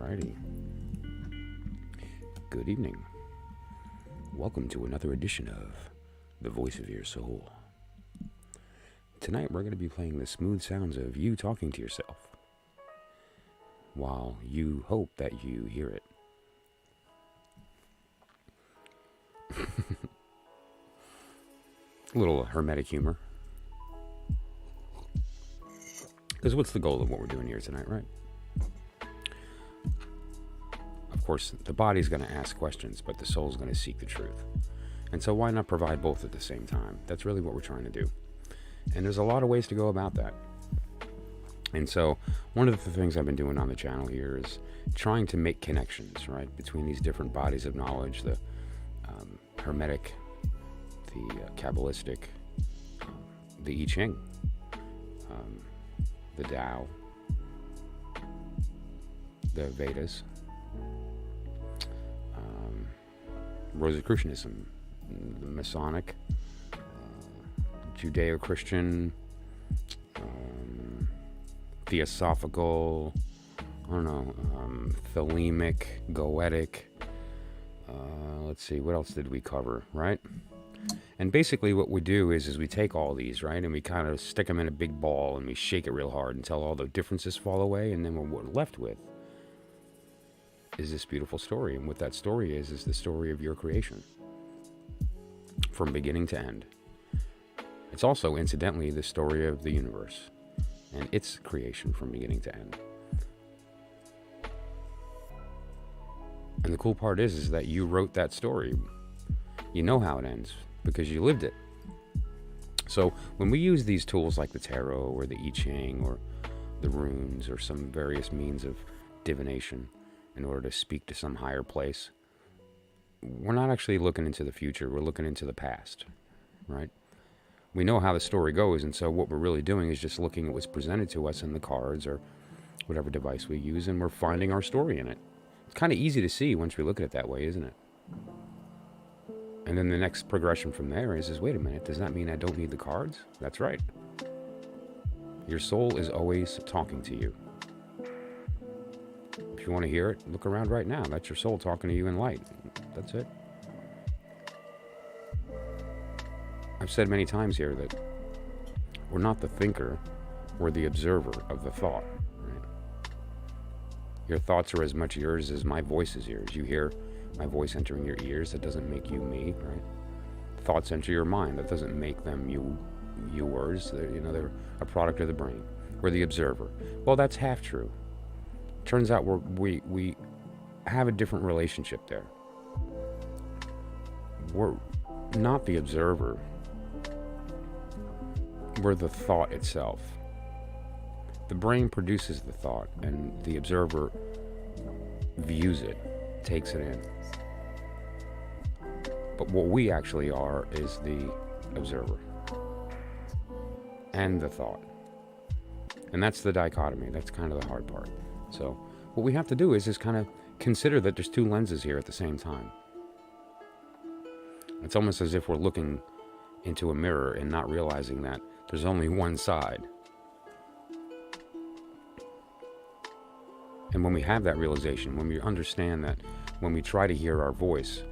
Alrighty. Good evening. Welcome to another edition of The Voice of Your Soul. Tonight we're going to be playing the smooth sounds of you talking to yourself while you hope that you hear it. A little hermetic humor. Because what's the goal of what we're doing here tonight, right? Of course, the body's going to ask questions, but the soul's going to seek the truth. And so why not provide both at the same time? That's really what we're trying to do. And there's a lot of ways to go about that. And so one of the things I've been doing on the channel here is trying to make connections, right, between these different bodies of knowledge, the Hermetic, the Kabbalistic, the I Ching, the Tao, the Vedas, Rosicrucianism, the Masonic, Judeo-Christian, Theosophical, I don't know, Thelemic, Goetic, let's see, what else did we cover, right? And basically what we do is we take all these, right, and we kind of stick them in a big ball and we shake it real hard until all the differences fall away, and then what we're left with is this beautiful story. And what that story is the story of your creation from beginning to end. It's also, incidentally, the story of the universe and its creation from beginning to end. And the cool part is that you wrote that story. You know how it ends because you lived it. So when we use these tools like the tarot or the I Ching or the runes or some various means of divination in order to speak to some higher place, we're not actually looking into the future, we're looking into the past, right? We know how the story goes, and so what we're really doing is just looking at what's presented to us in the cards or whatever device we use, and we're finding our story in it. It's kind of easy to see once we look at it that way, isn't it? And then the next progression from there is wait a minute, does that mean I don't need the cards? That's right. Your soul is always talking to you. If you want to hear it, look around right now. That's your soul talking to you in light. That's it. I've said many times here that we're not the thinker, we're the observer of the thought. Right? Your thoughts are as much yours as my voice is yours. You hear my voice entering your ears, that doesn't make you me, right? Thoughts enter your mind, that doesn't make them yours. They're a product of the brain. We're the observer. Well, that's half true. Turns out we have a different relationship there. We're not the observer. We're the thought itself. The brain produces the thought, and the observer views it, takes it in. But what we actually are is the observer and the thought. And that's the dichotomy. That's kind of the hard part. So what we have to do is kind of consider that there's two lenses here at the same time. It's almost as if we're looking into a mirror and not realizing that there's only one side. And when we have that realization, when we understand that when we try to hear our voice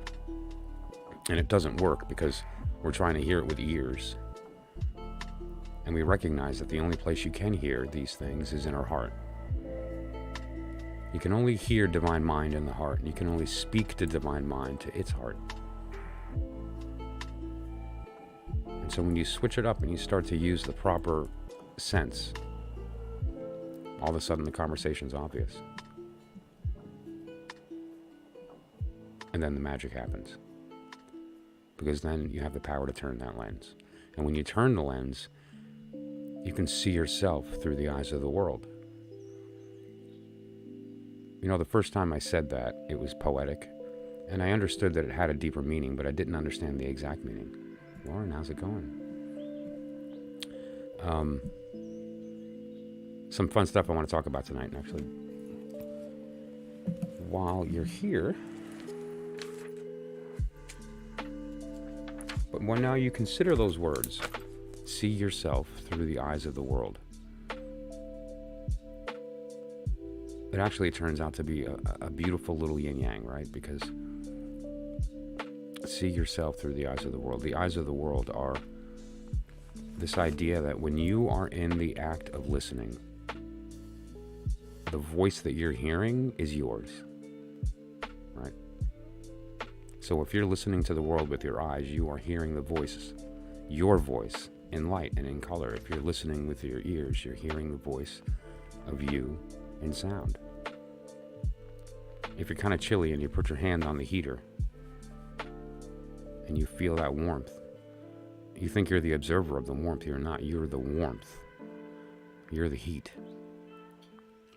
and it doesn't work because we're trying to hear it with ears, and we recognize that the only place you can hear these things is in our heart. You can only hear divine mind in the heart, and you can only speak to divine mind to its heart. And so when you switch it up and you start to use the proper sense, all of a sudden the conversation's obvious. And then the magic happens. Because then you have the power to turn that lens. And when you turn the lens, you can see yourself through the eyes of the world. You know, the first time I said that, it was poetic, and I understood that it had a deeper meaning, but I didn't understand the exact meaning. Lauren, how's it going? Some fun stuff I want to talk about tonight, actually. While you're here, but when now you consider those words, see yourself through the eyes of the world. it actually turns out to be a beautiful little yin-yang, right? Because see yourself through the eyes of the world. The eyes of the world are this idea that when you are in the act of listening, the voice that you're hearing is yours, right? So if you're listening to the world with your eyes, you are hearing the voice, your voice, in light and in color. If you're listening with your ears, you're hearing the voice of you in sound. If you're kind of chilly and you put your hand on the heater and you feel that warmth, you think you're the observer of the warmth. You're not. You're the warmth. You're the heat.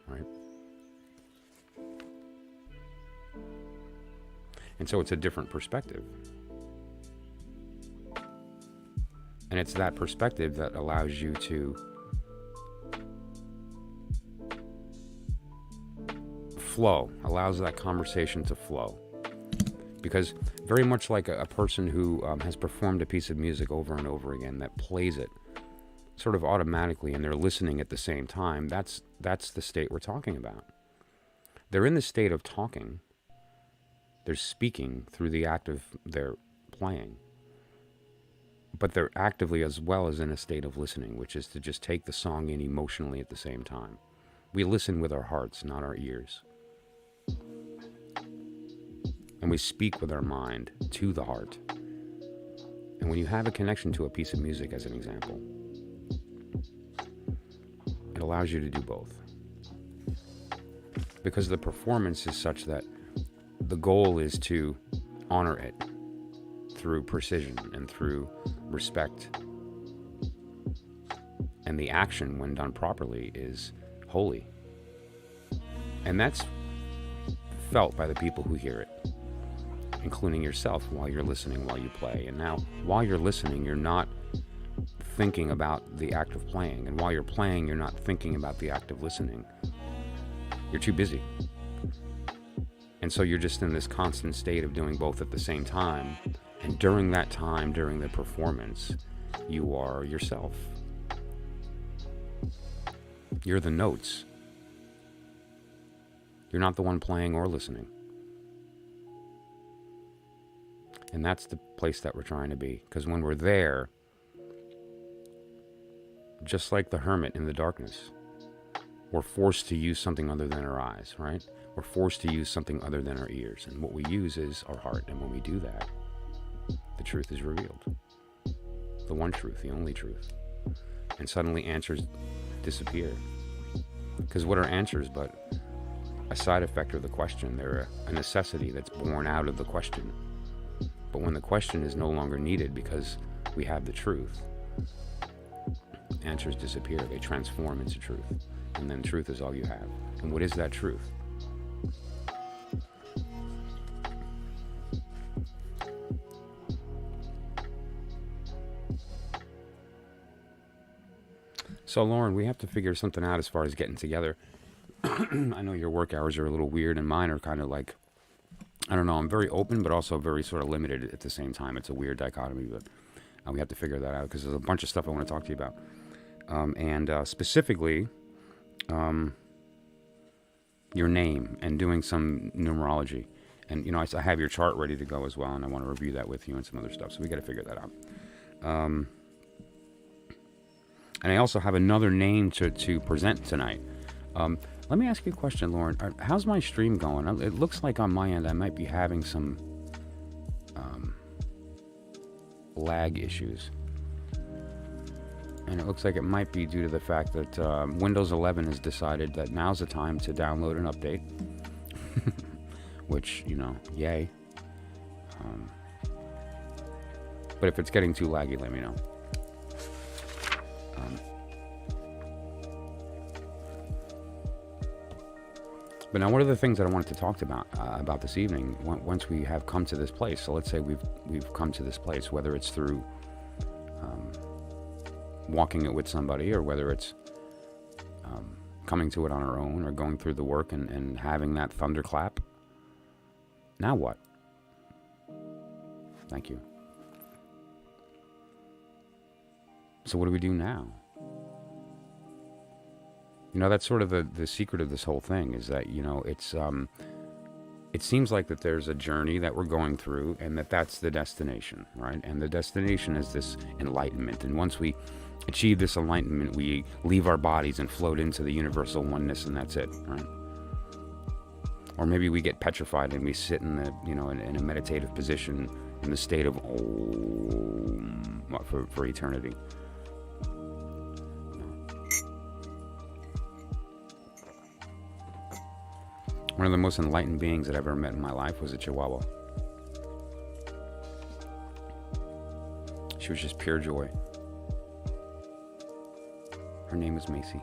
Right? And so it's a different perspective. And it's that perspective that allows you to flow, allows that conversation to flow. Because very much like a person who has performed a piece of music over and over again, that plays it sort of automatically and they're listening at the same time, that's the state we're talking about. They're in the state of talking. They're speaking through the act of their playing. But they're actively as well as in a state of listening, which is to just take the song in emotionally at the same time. We listen with our hearts, not our ears. And we speak with our mind to the heart. And when you have a connection to a piece of music, as an example, it allows you to do both. Because the performance is such that the goal is to honor it through precision and through respect. And the action, when done properly, is holy. And that's felt by the people who hear it, including yourself while you're listening, while you play. And now, while you're listening, you're not thinking about the act of playing. And while you're playing, you're not thinking about the act of listening. You're too busy. And so you're just in this constant state of doing both at the same time. And during that time, during the performance, you are yourself. You're the notes. You're not the one playing or listening. And that's the place that we're trying to be. Because when we're there, just like the hermit in the darkness, we're forced to use something other than our eyes, right? We're forced to use something other than our ears. And what we use is our heart. And when we do that, the truth is revealed. The one truth, the only truth. And suddenly answers disappear. Because what are answers but a side effect of the question? They're a necessity that's born out of the question. But when the question is no longer needed because we have the truth, answers disappear. They transform into truth. And then truth is all you have. And what is that truth? So, Lauren, we have to figure something out as far as getting together. I know your work hours are a little weird, and mine are kind of like, I don't know, I'm very open, but also very sort of limited at the same time. It's a weird dichotomy, but we have to figure that out because there's a bunch of stuff I want to talk to you about. And specifically, your name and doing some numerology. And, you know, I have your chart ready to go as well, and I want to review that with you and some other stuff, so we got to figure that out. And I also have another name to present tonight. Let me ask you a question, Lauren. How's my stream going? It looks like on my end I might be having some lag issues. And it looks like it might be due to the fact that Windows 11 has decided that now's the time to download an update. Which, you know, yay. But if it's getting too laggy, let me know. But now, what are the things that I wanted to talk about this evening? Once we have come to this place, so let's say we've come to this place, whether it's through walking it with somebody, or whether it's coming to it on our own, or going through the work and having that thunderclap. Now what? Thank you. So what do we do now? That's sort of the secret of this whole thing, is that, it seems like that there's a journey that we're going through, and that's the destination, right? And the destination is this enlightenment. And once we achieve this enlightenment, we leave our bodies and float into the universal oneness, and that's it, right? Or maybe we get petrified and we sit in in a meditative position in the state of Om for eternity. One of the most enlightened beings that I've ever met in my life was a Chihuahua. She was just pure joy. Her name was Macy.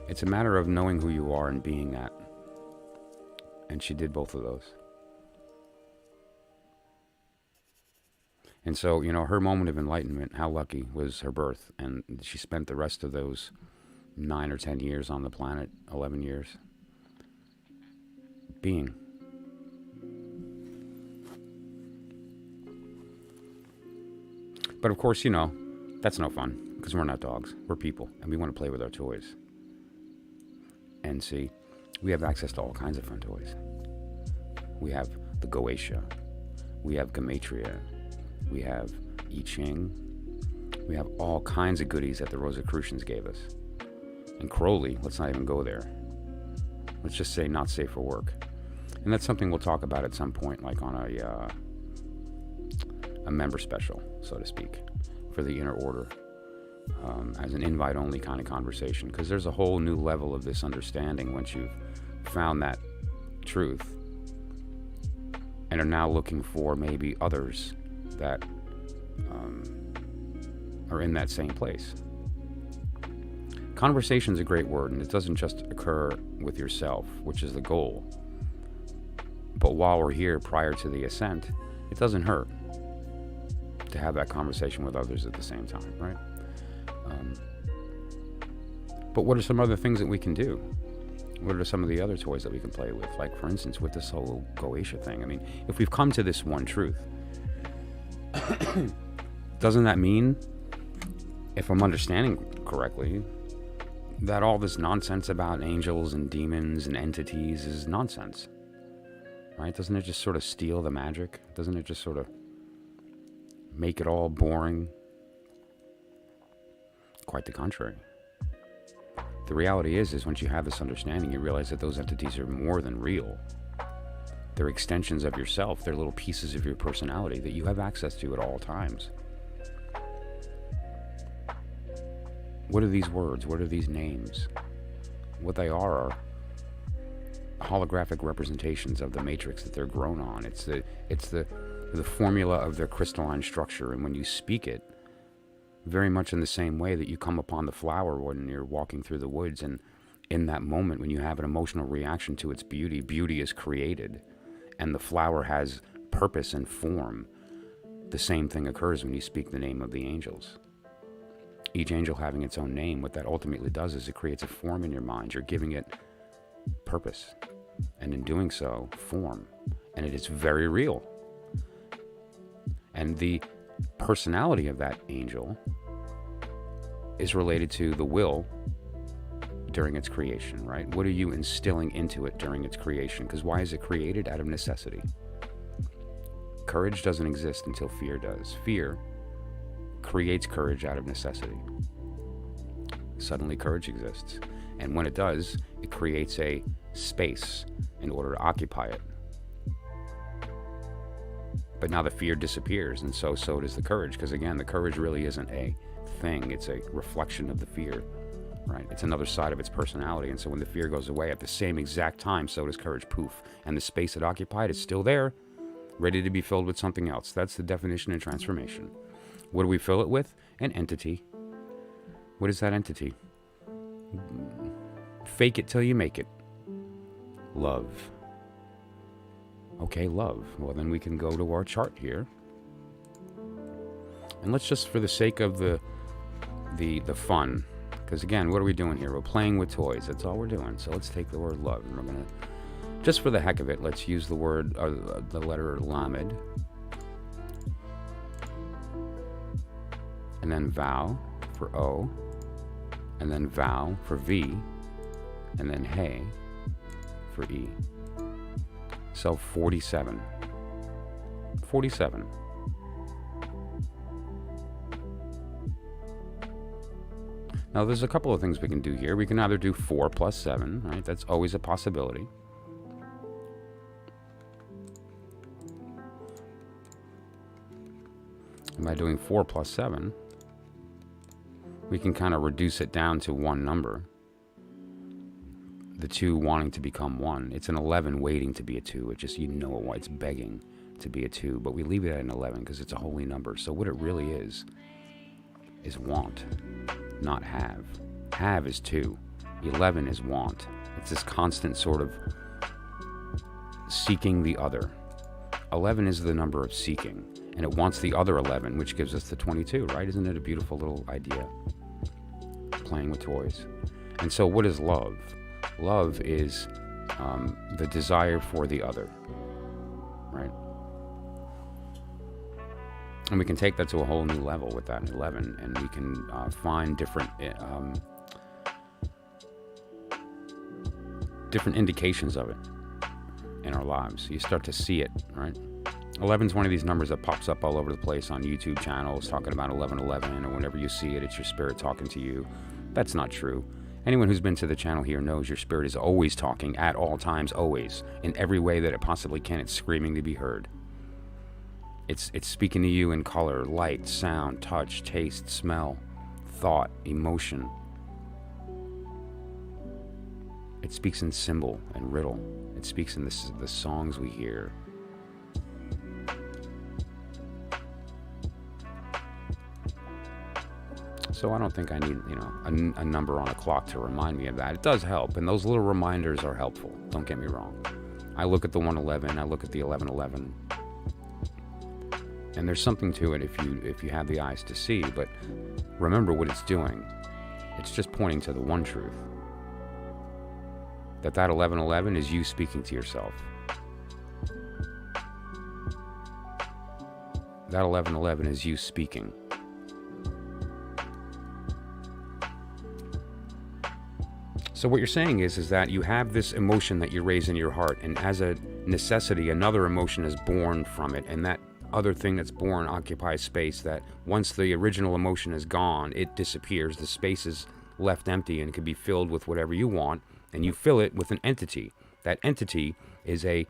It's a matter of knowing who you are and being that. And she did both of those. And so, her moment of enlightenment, how lucky was her birth. And she spent the rest of those 9 or 10 years on the planet, 11 years, being. But of course, that's no fun, because we're not dogs. We're people, and we want to play with our toys. And see, we have access to all kinds of fun toys. We have the Goetia. We have Gematria. We have I Ching. We have all kinds of goodies that the Rosicrucians gave us. And Crowley, let's not even go there. Let's just say not safe for work. And that's something we'll talk about at some point, like on a member special, so to speak, for the Inner Order, as an invite-only kind of conversation. Because there's a whole new level of this understanding once you've found that truth and are now looking for maybe others that are in that same place. Conversation's a great word, and it doesn't just occur with yourself, which is the goal. But while we're here prior to the ascent, it doesn't hurt to have that conversation with others at the same time, right? But what are some other things that we can do? What are some of the other toys that we can play with? Like, for instance, with this whole Goetia thing. I mean, if we've come to this one truth, doesn't that mean, if I'm understanding correctly, that all this nonsense about angels and demons and entities is nonsense? Right? Doesn't it just sort of steal the magic? Doesn't it just sort of make it all boring? Quite the contrary. The reality is once you have this understanding, you realize that those entities are more than real. They're extensions of yourself. They're little pieces of your personality that you have access to at all times. What are these words? What are these names? What they are holographic representations of the matrix that they're grown on. It's the formula of their crystalline structure, and when you speak it, very much in the same way that you come upon the flower when you're walking through the woods, and in that moment when you have an emotional reaction to its beauty, beauty is created, and the flower has purpose and form. The same thing occurs when you speak the name of the angels. Each angel having its own name, what that ultimately does is it creates a form in your mind. You're giving it purpose, and in doing so, form, and it is very real. And the personality of that angel is related to the will during its creation, right? What are you instilling into it during its creation? Because why is it created? Out of necessity. Courage doesn't exist until fear does. Fear creates courage out of necessity. Suddenly courage exists. And when it does, it creates a space in order to occupy it. But now the fear disappears, and so does the courage. Because again, the courage really isn't a thing. It's a reflection of the fear, right? It's another side of its personality. And so when the fear goes away at the same exact time, so does courage. Poof. And the space it occupied is still there, ready to be filled with something else. That's the definition of transformation. What do we fill it with? An entity. What is that entity? Fake it till you make it. Love. Okay, love. Well, then we can go to our chart here. And let's just, for the sake of the fun, because again, what are we doing here? We're playing with toys. That's all we're doing. So let's take the word love, and we're going to, just for the heck of it, let's use the word, the letter Lamed. And then vow. for O, and then vow for V, and then hey for E. So 47. 47. Now there's a couple of things we can do here. We can either do 4 plus 7, right? That's always a possibility. And by doing 4 plus 7, we can kind of reduce it down to one number. The 2 wanting to become 1. It's an 11 waiting to be a 2. It just, you know, it's begging to be a 2. But we leave it at an 11 because it's a holy number. So what it really is want, not have. Have is 2. 11 is want. It's this constant sort of seeking the other. 11 is the number of seeking. And it wants the other 11, which gives us the 22, right? Isn't it a beautiful little idea? Playing with toys. And so what is love? Love is the desire for the other, right? And we can take that to a whole new level with that 11, and we can find different indications of it in our lives. You start to see it, right? 11 is one of these numbers that pops up all over the place on YouTube channels talking about 1111, or whenever you see it, it's your spirit talking to you. That's not true. Anyone who's been to the channel here knows your spirit is always talking at all times, always, in every way that it possibly can. It's screaming to be heard. It's speaking to you in color, light, sound, touch, taste, smell, thought, emotion. It speaks in symbol and riddle. It speaks in the songs we hear. So I don't think I need, a number on a clock to remind me of that. It does help, and those little reminders are helpful. Don't get me wrong. I look at the 111, I look at the 1111, and there's something to it if you have the eyes to see. But remember what it's doing. It's just pointing to the one truth. That 1111 is you speaking to yourself. That 1111 is you speaking. So what you're saying is that you have this emotion that you raise in your heart, and as a necessity, another emotion is born from it, and that other thing that's born occupies space that once the original emotion is gone, it disappears. The space is left empty and can be filled with whatever you want, and you fill it with an entity. That entity is a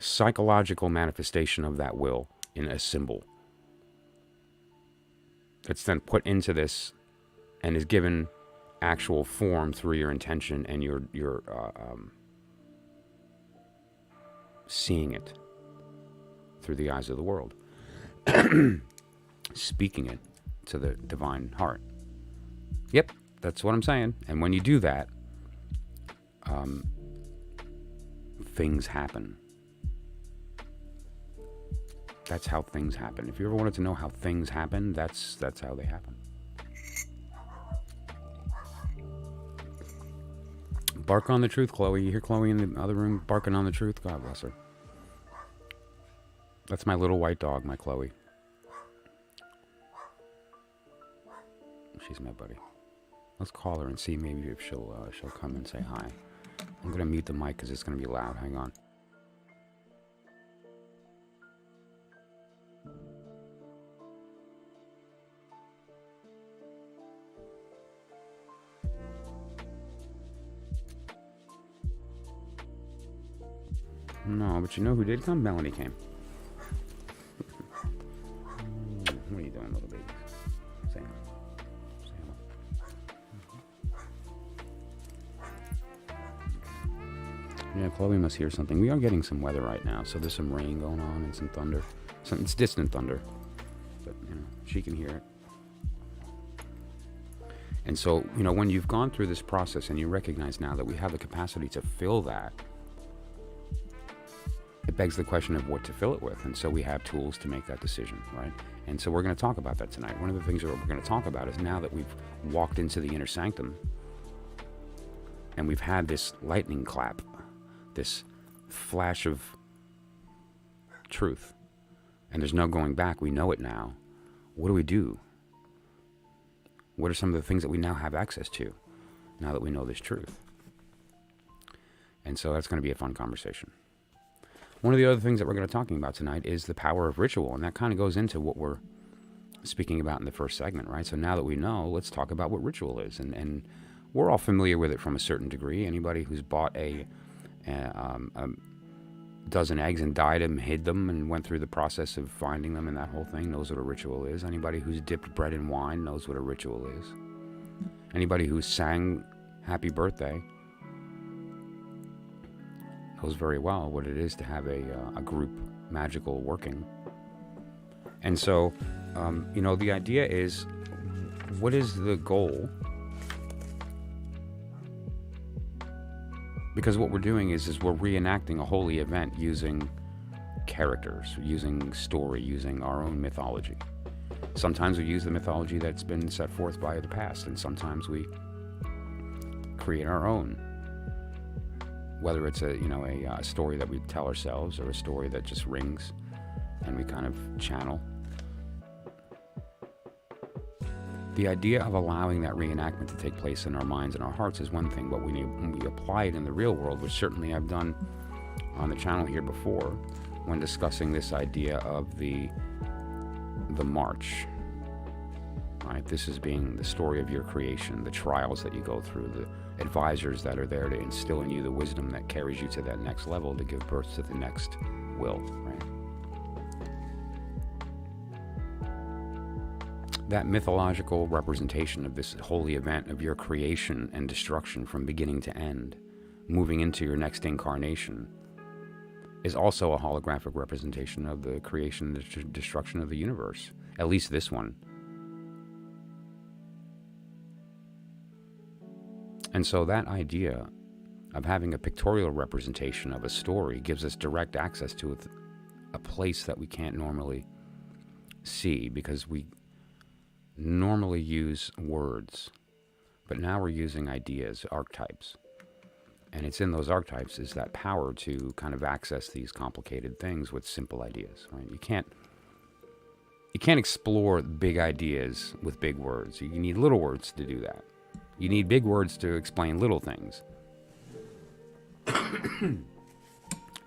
psychological manifestation of that will in a symbol. It's then put into this and is given actual form through your intention and your seeing it through the eyes of the world, speaking it to the divine heart. Yep, that's what I'm saying. And when you do that, things happen. That's how things happen. If you ever wanted to know how things happen, that's how they happen. Bark on the truth, Chloe. You hear Chloe in the other room barking on the truth? God bless her. That's my little white dog, my Chloe. She's my buddy. Let's call her and see maybe if she'll come and say hi. I'm going to mute the mic because it's going to be loud. Hang on. No, but you know who did come? Melanie came. What are you doing, little baby? Say hello. Yeah, Chloe must hear something. We are getting some weather right now, so there's some rain going on and some thunder. It's distant thunder, but she can hear it. And so, when you've gone through this process and you recognize now that we have the capacity to fill that, it begs the question of what to fill it with. And so we have tools to make that decision, right? And so we're going to talk about that tonight. One of the things that we're going to talk about is now that we've walked into the inner sanctum and we've had this lightning clap, this flash of truth, and there's no going back. We know it now. What do we do? What are some of the things that we now have access to, now that we know this truth? And so that's going to be a fun conversation. One of the other things that we're going to be talking about tonight is the power of ritual, and that kind of goes into what we're speaking about in the first segment, right? So now that we know, let's talk about what ritual is, and we're all familiar with it from a certain degree. Anybody who's bought a dozen eggs and dyed them, hid them, and went through the process of finding them and that whole thing knows what a ritual is. Anybody who's dipped bread in wine knows what a ritual is. Anybody who sang happy birthday knows very well what it is to have a group magical working. And so, the idea is, what is the goal? Because what we're doing is we're reenacting a holy event using characters, using story, using our own mythology. Sometimes we use the mythology that's been set forth by the past, and sometimes we create our own. Whether it's a story that we tell ourselves or a story that just rings and we kind of channel. The idea of allowing that reenactment to take place in our minds and our hearts is one thing, but when we apply it in the real world, which certainly I've done on the channel here before, when discussing this idea of the march, right? This is being the story of your creation, the trials that you go through, the advisors that are there to instill in you the wisdom that carries you to that next level to give birth to the next will, right? That mythological representation of this holy event of your creation and destruction from beginning to end, moving into your next incarnation, is also a holographic representation of the creation and destruction of the universe, at least this one. And so that idea of having a pictorial representation of a story gives us direct access to a place that we can't normally see, because we normally use words, but now we're using ideas, archetypes. And it's in those archetypes is that power to kind of access these complicated things with simple ideas, right? You can't explore big ideas with big words. You need little words to do that. You need big words to explain little things.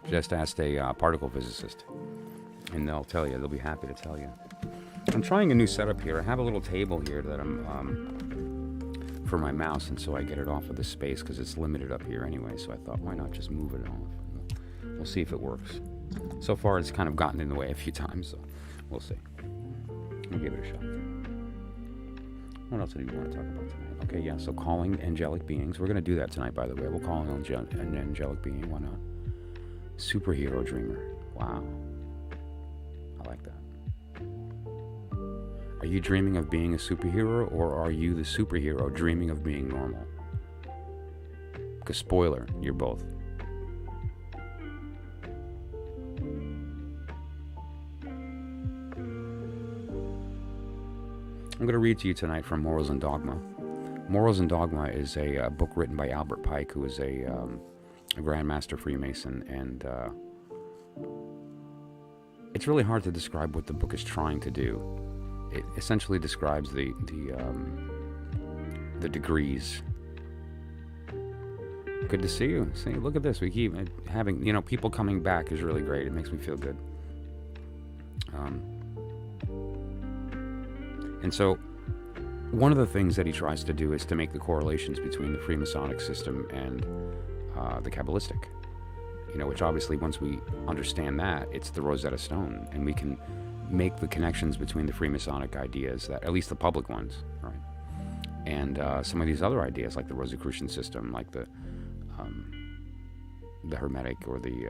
Just ask a particle physicist, and they'll tell you. They'll be happy to tell you. I'm trying a new setup here. I have a little table here that I'm for my mouse, and so I get it off of the space because it's limited up here anyway. So I thought, why not just move it off? We'll see if it works. So far, it's kind of gotten in the way a few times, so we'll see. We'll give it a shot. What else do you want to talk about tonight? Okay, yeah, so calling angelic beings. We're going to do that tonight, by the way. We'll call an angelic being. Why not? Superhero dreamer. Wow. I like that. Are you dreaming of being a superhero, or are you the superhero dreaming of being normal? Because spoiler, you're both. I'm going to read to you tonight from Morals and Dogma. Morals and Dogma is a book written by Albert Pike, who is a Grandmaster Freemason, and it's really hard to describe what the book is trying to do. It essentially describes the degrees. Good to see you. See, look at this. We keep having, people coming back is really great. It makes me feel good. And so, one of the things that he tries to do is to make the correlations between the Freemasonic system and the Kabbalistic. Which obviously, once we understand that, it's the Rosetta Stone, and we can make the connections between the Freemasonic ideas, that at least the public ones, right, and some of these other ideas, like the Rosicrucian system, like the Hermetic, or the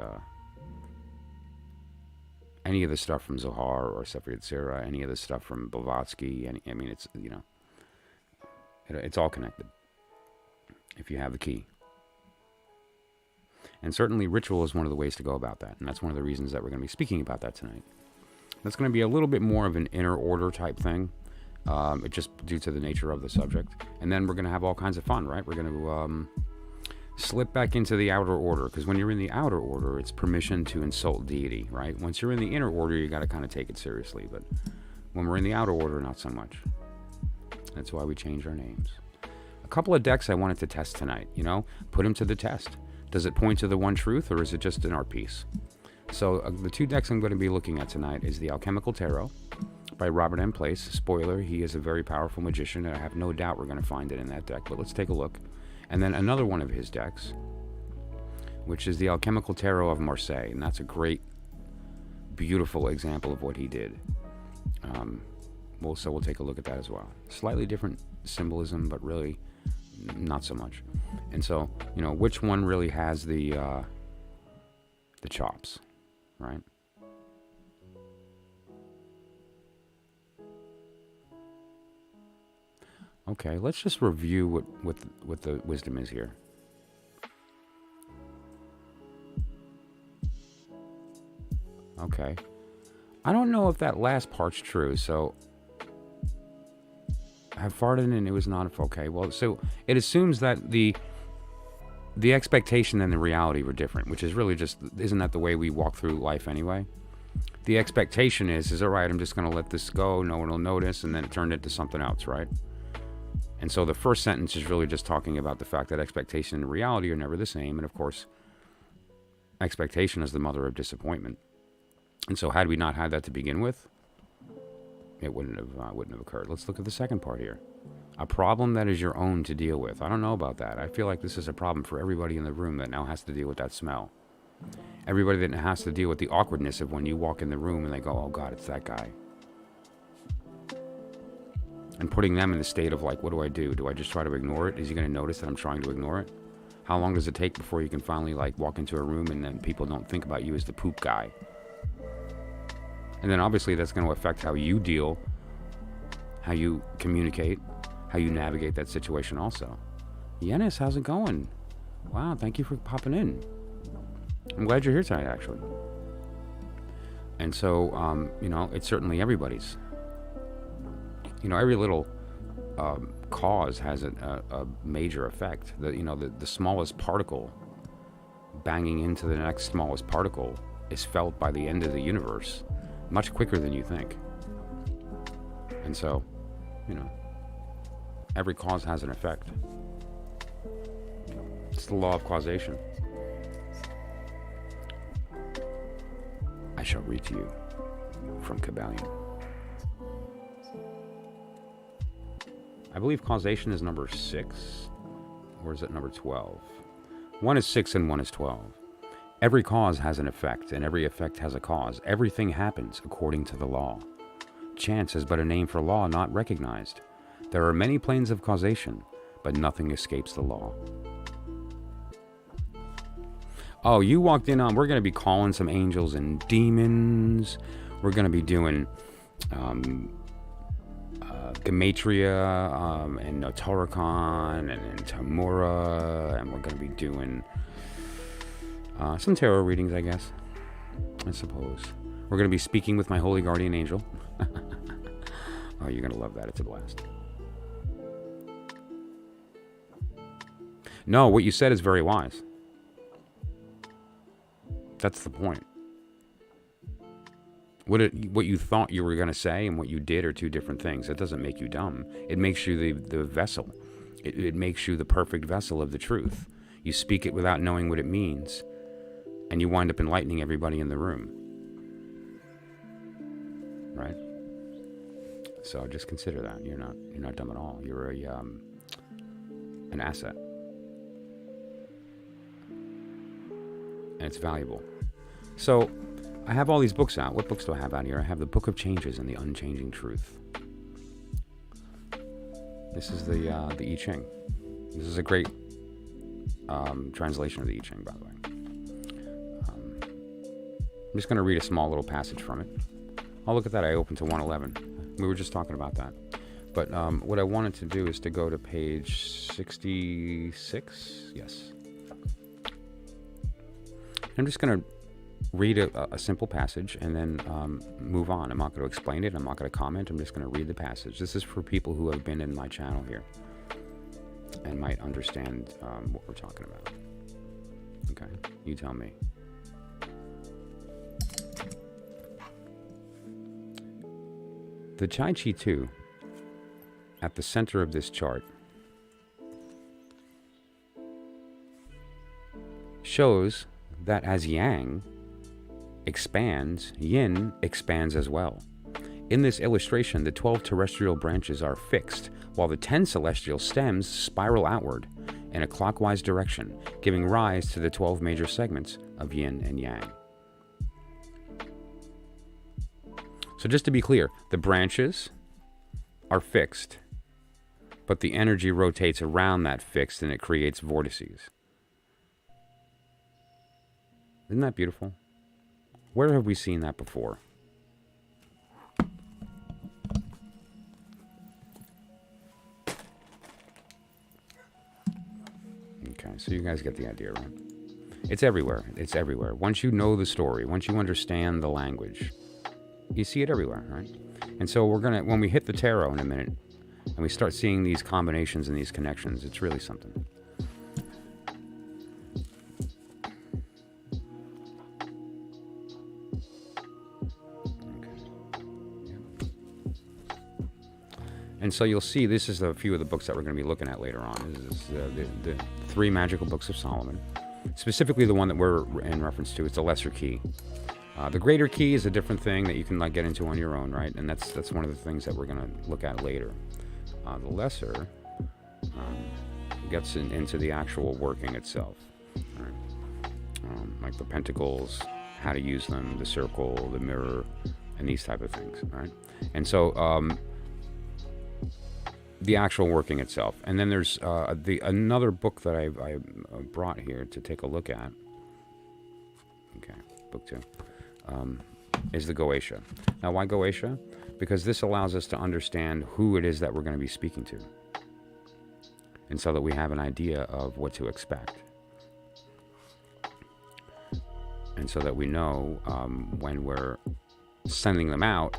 any of the stuff from Zohar or Sefer Yetzirah, any of the stuff from Blavatsky. It's it's all connected if you have the key. And certainly ritual is one of the ways to go about that, and that's one of the reasons that we're going to be speaking about that tonight. That's going to be a little bit more of an inner order type thing, just due to the nature of the subject. And then we're going to have all kinds of fun, right? We're going to slip back into the outer order, because when you're in the outer order, it's permission to insult deity, right? Once you're in the inner order, you got to kind of take it seriously. But when we're in the outer order, not so much. That's why we change our names. A couple of decks I wanted to test tonight, you know, put them to the test. Does it point to the one truth, or is it just an art piece? So the two decks I'm going to be looking at tonight is the Alchemical Tarot by Robert M. Place. Spoiler, he is a very powerful magician, and I have no doubt we're going to find it in that deck, but let's take a look. And then another one of his decks, which is the Alchemical Tarot of Marseille, and that's a great, beautiful example of what he did. So we'll take a look at that as well. Slightly different symbolism, but really not so much. And so, you know, which one really has the chops, right? Okay, let's just review what the wisdom is here. Okay. I don't know if that last part's true, so I have farted and it was not okay. Well, so it assumes that the expectation and the reality were different, which is really just, isn't that the way we walk through life anyway? The expectation is all right, I'm just going to let this go, no one will notice, and then it turned into something else, right? And so the first sentence is really just talking about the fact that expectation and reality are never the same, and of course, expectation is the mother of disappointment. And so had we not had that to begin with, it wouldn't have occurred. Let's look at the second part here. A problem that is your own to deal with. I don't know about that. I feel like this is a problem for everybody in the room that now has to deal with that smell. Everybody that has to deal with the awkwardness of when you walk in the room and they go, oh God, it's that guy. And putting them in the state of like, what do I do? Do I just try to ignore it? Is he going to notice that I'm trying to ignore it? How long does it take before you can finally like walk into a room and then people don't think about you as the poop guy? And then obviously that's going to affect how you deal, how you communicate, how you navigate that situation also. Yenis, how's it going? Wow, thank you for popping in. I'm glad you're here tonight, actually. And so, you know, it's certainly everybody's. You know, every little cause has a major effect. The smallest particle banging into the next smallest particle is felt by the end of the universe much quicker than you think. And so, you know, every cause has an effect. It's the law of causation. I shall read to you from Kabbalion. I believe causation is number 6, or is it number 12? One is 6 and one is 12. Every cause has an effect, and every effect has a cause. Everything happens according to the law. Chance is but a name for law not recognized. There are many planes of causation, but nothing escapes the law. Oh, you walked in on, we're going to be calling some angels and demons. We're going to be doing Gematria and Notarikon and Temurah, and we're going to be doing some tarot readings, I guess. I suppose. We're going to be speaking with my holy guardian angel. Oh, you're going to love that. It's a blast. No, what you said is very wise. That's the point. What you thought you were going to say and what you did are two different things. That doesn't make you dumb. It makes you the vessel. It makes you the perfect vessel of the truth. You speak it without knowing what it means, and you wind up enlightening everybody in the room. Right? So just consider that. You're not dumb at all. You're an asset. And it's valuable. So I have all these books out. What books do I have out here? I have the Book of Changes and the Unchanging Truth. This is the I Ching. This is a great translation of the I Ching, by the way. I'm just going to read a small little passage from it. Oh, look at that. I opened to 111. We were just talking about that. But what I wanted to do is to go to page 66. Yes. I'm just going to read a simple passage and then move on. I'm not going to explain it. I'm not going to comment. I'm just going to read the passage. This is for people who have been in my channel here and might understand what we're talking about. Okay, you tell me. The Chai Chi 2 at the center of this chart shows that as yang expands, yin expands as well. In this illustration, the 12 terrestrial branches are fixed, while the 10 celestial stems spiral outward in a clockwise direction, giving rise to the 12 major segments of yin and yang. So just to be clear, the branches are fixed, but the energy rotates around that fixed and it creates vortices. Isn't that beautiful? Where have we seen that before? Okay, so you guys get the idea, right? It's everywhere. It's everywhere. Once you know the story, once you understand the language, you see it everywhere, right? And so we're gonna, when we hit the tarot in a minute, and we start seeing these combinations and these connections, it's really something. And so you'll see this is a few of the books that we're going to be looking at later on. This is the 3 magical books of Solomon. Specifically the one that we're in reference to, it's the lesser key. The greater key is a different thing that you can like get into on your own, right? And that's one of the things that we're going to look at later. The lesser gets into the actual working itself. Right? Like the pentacles, how to use them, the circle, the mirror, and these type of things, right? And so the actual working itself. And then there's another book that I brought here to take a look at. Okay, book 2. Is the Goetia. Now, why Goetia? Because this allows us to understand who it is that we're going to be speaking to. And so that we have an idea of what to expect. And so that we know when we're sending them out,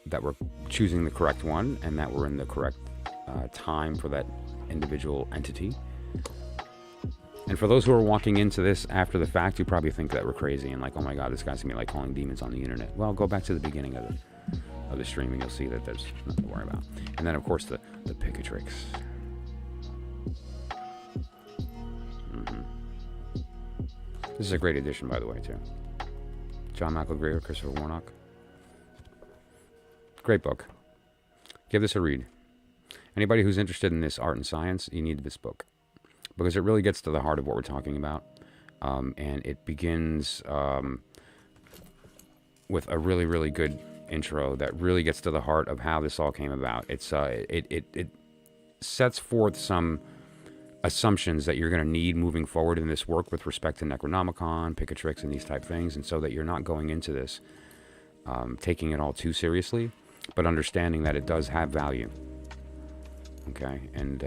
that we're choosing the correct one and that we're in the correct time for that individual entity. And for those who are walking into this after the fact, you probably think that we're crazy and like, oh my God, this guy's gonna be like calling demons on the internet. Well, go back to the beginning of the stream and you'll see that there's nothing to worry about. And then of course the Picatrix. This is a great edition, by the way, too. John Michael Greer, Christopher Warnock. Great book. Give this a read. Anybody who's interested in this art and science, you need this book. Because it really gets to the heart of what we're talking about. And it begins with a really, really good intro that really gets to the heart of how this all came about. It sets forth some assumptions that you're going to need moving forward in this work with respect to Necronomicon, Picatrix, and these type things. And so that you're not going into this taking it all too seriously, but understanding that it does have value. Okay? And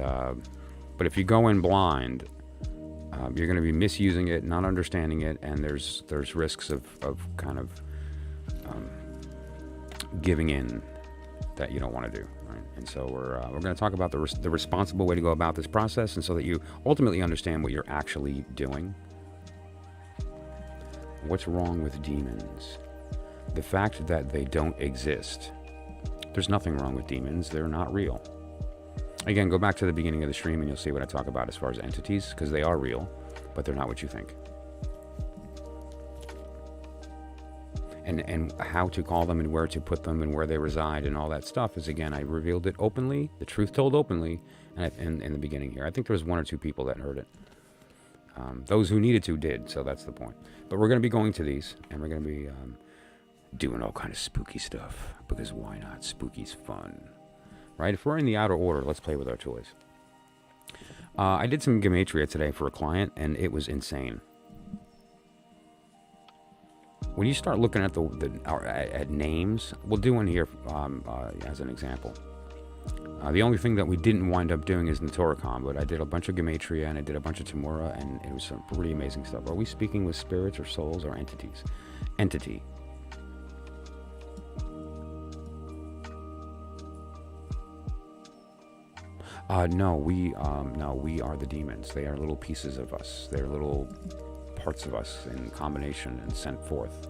but if you go in blind, you're going to be misusing it, not understanding it, and there's risks of kind of giving in that you don't want to do. Right? And so we're going to talk about the responsible way to go about this process, and so that you ultimately understand what you're actually doing. What's wrong with demons? The fact that they don't exist. There's nothing wrong with demons. They're not real. Again, go back to the beginning of the stream and you'll see what I talk about as far as entities, because they are real, but they're not what you think. And how to call them and where to put them and where they reside and all that stuff is, again, I revealed it openly, the truth told openly, and in the beginning here. I think there was 1 or 2 people that heard it. Those who needed to did, so that's the point. But we're going to be going to these, and we're going to be doing all kind of spooky stuff, because why not? Spooky's fun. Right? If we're in the outer order, let's play with our toys. I did some Gematria today for a client, and it was insane. When you start looking at at names, we'll do one here as an example. The only thing that we didn't wind up doing is Notarikon, but I did a bunch of Gematria and I did a bunch of Temurah, and it was some pretty amazing stuff. Are we speaking with spirits or souls or entities? Entity. No, we are the demons. They are little pieces of us. They're little parts of us in combination and sent forth.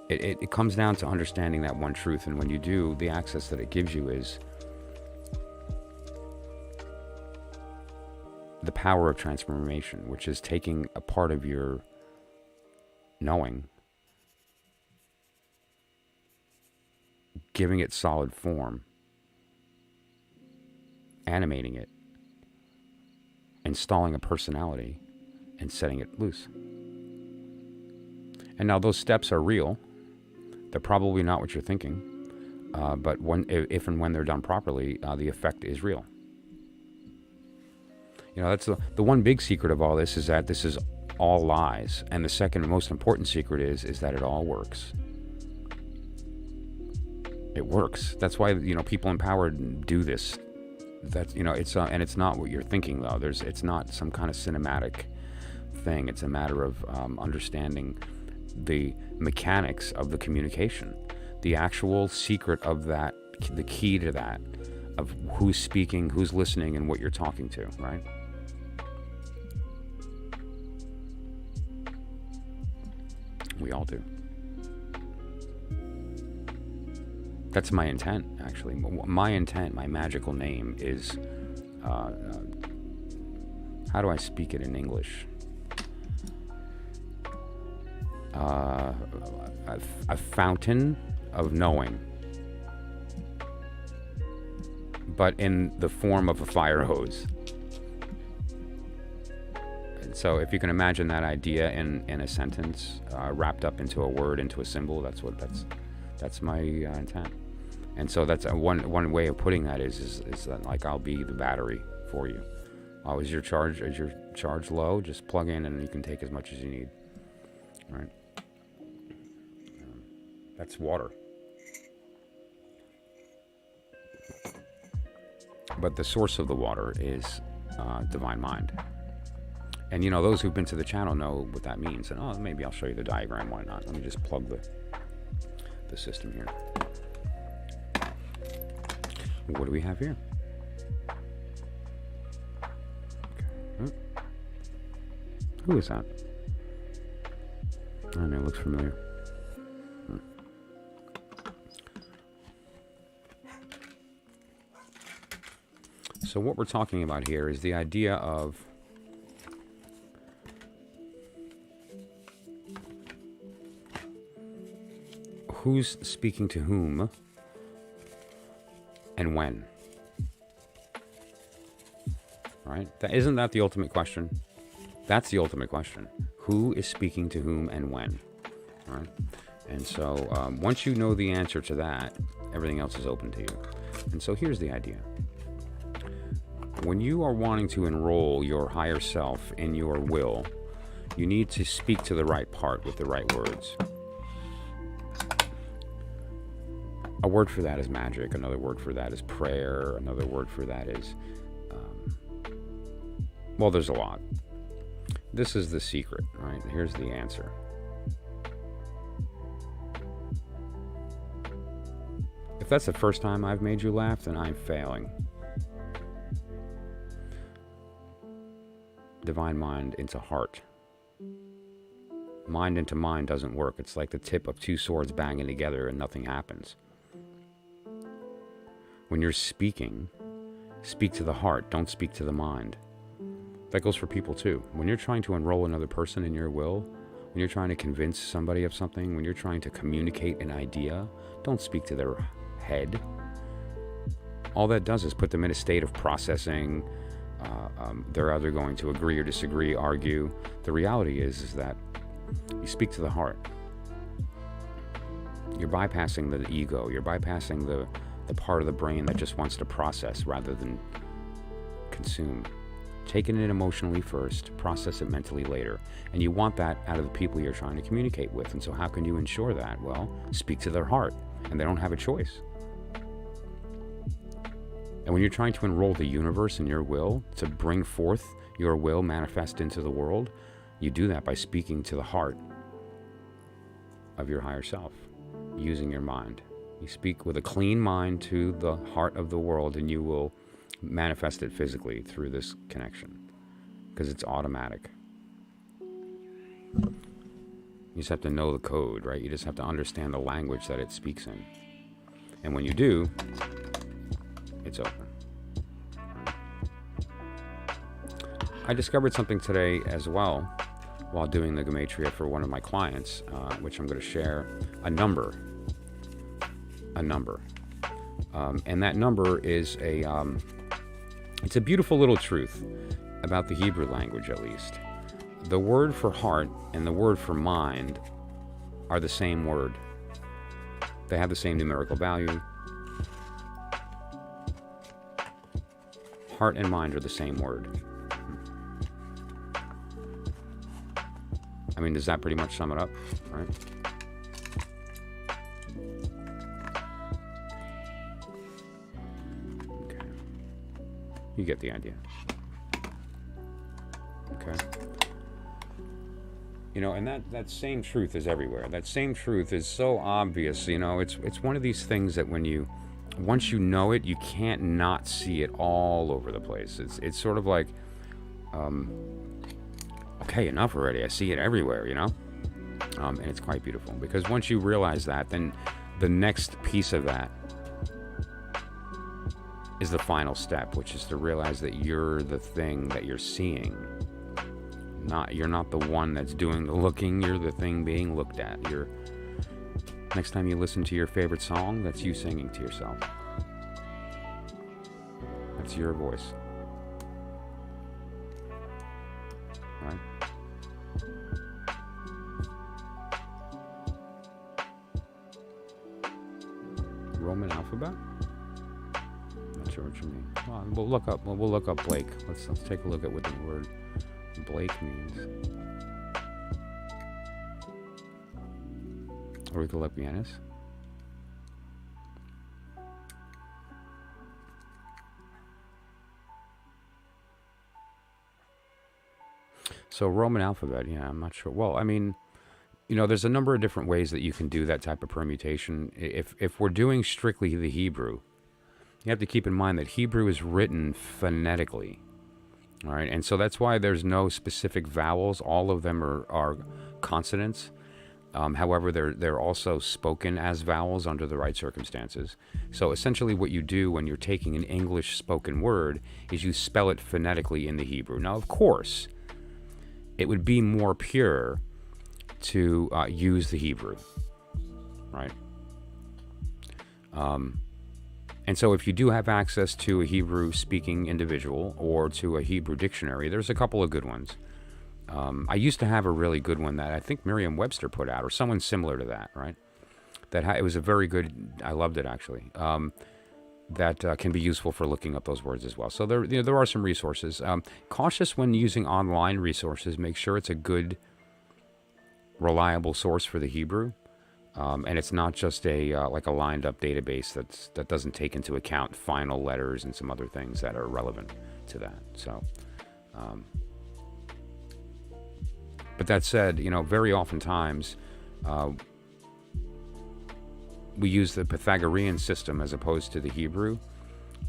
It comes down to understanding that one truth, and when you do, the access that it gives you is the power of transformation, which is taking a part of your knowing, giving it solid form, animating it, installing a personality, and setting it loose. And now those steps are real. They're probably not what you're thinking, but if and when they're done properly, the effect is real. You know, that's the one big secret of all this, is that this is all lies. And the second most important secret is that it all works. It works. That's why, you know, people empowered do this. That's, you know, and it's not what you're thinking, though. It's not some kind of cinematic thing. It's a matter of understanding the mechanics of the communication, the actual secret of that, the key to that, of who's speaking, who's listening, and what you're talking to, right? We all do. That's my intent, actually. My intent, my magical name is, how do I speak it in English? A fountain of knowing, but in the form of a fire hose. And so if you can imagine that idea in a sentence, wrapped up into a word, into a symbol, that's my intent. And so that's one way of putting that is that, like, I'll be the battery for you. Oh, is your charge low? Just plug in and you can take as much as you need. Right? That's water. But the source of the water is divine mind. And, you know, those who've been to the channel know what that means. And, maybe I'll show you the diagram. Why not? Let me just plug the system here. What do we have here? Okay. Who is that? I don't know, it looks familiar. So what we're talking about here is the idea of who's speaking to whom and when. Right? Isn't that the ultimate question? That's the ultimate question. Who is speaking to whom and when? Right? And so once you know the answer to that, everything else is open to you. And so here's the idea. When you are wanting to enroll your higher self in your will, you need to speak to the right part with the right words. A word for that is magic. Another word for that is prayer. Another word for that is, well, there's a lot. This is the secret, right? Here's the answer. If that's the first time I've made you laugh, then I'm failing. Divine mind into heart. Mind into mind doesn't work. It's like the tip of two swords banging together and nothing happens. When you're speaking, speak to the heart, don't speak to the mind. That goes for people too. When you're trying to enroll another person in your will, when you're trying to convince somebody of something, when you're trying to communicate an idea, don't speak to their head. All that does is put them in a state of processing. They're either going to agree or disagree, argue. The reality is that you speak to the heart. You're bypassing the ego. You're bypassing the part of the brain that just wants to process rather than consume. Taking it emotionally first, process it mentally later. And you want that out of the people you're trying to communicate with. And so how can you ensure that? Well, speak to their heart. And they don't have a choice. And when you're trying to enroll the universe in your will, to bring forth your will manifest into the world, you do that by speaking to the heart of your higher self, using your mind. You speak with a clean mind to the heart of the world, and you will manifest it physically through this connection, because it's automatic. You just have to know the code, right? You just have to understand the language that it speaks in. And when you do, it's open. I discovered something today as well while doing the Gematria for one of my clients, which I'm going to share. A number. And that number is it's a beautiful little truth about the Hebrew language, at least. The word for heart and the word for mind are the same word. They have the same numerical value. Heart and mind are the same word. I mean, does that pretty much sum it up, right? Okay. You get the idea. Okay. You know, and that same truth is everywhere. That same truth is so obvious, you know. It's one of these things that once you know it, you can't not see it all over the place. It's sort of like, okay, enough already. I see it everywhere, you know? And it's quite beautiful. Because once you realize that, then the next piece of that is the final step, which is to realize that you're the thing that you're seeing. You're not the one that's doing the looking, you're the thing being looked at. Next time you listen to your favorite song, that's you singing to yourself. That's your voice. Right? Roman alphabet? Not sure what you mean. Well, we'll look up Blake. Let's take a look at what the word Blake means. Or we could look Pianist. So Roman alphabet, yeah, I'm not sure. Well, I mean, you know, there's a number of different ways that you can do that type of permutation. If we're doing strictly the Hebrew, you have to keep in mind that Hebrew is written phonetically. All right, and so that's why there's no specific vowels. All of them are consonants. However, they're also spoken as vowels under the right circumstances. So essentially what you do when you're taking an English spoken word is you spell it phonetically in the Hebrew. Now, of course, it would be more pure to use the Hebrew, right? And so if you do have access to a Hebrew-speaking individual or to a Hebrew dictionary, there's a couple of good ones. I used to have a really good one that I think Merriam-Webster put out, or someone similar to that, right? It was a very good, I loved it actually, that can be useful for looking up those words as well. So there are some resources. Cautious when using online resources. Make sure it's a good, reliable source for the Hebrew. And it's not just like a lined up database that doesn't take into account final letters and some other things that are relevant to that. So, but that said, you know, very oftentimes we use the Pythagorean system as opposed to the Hebrew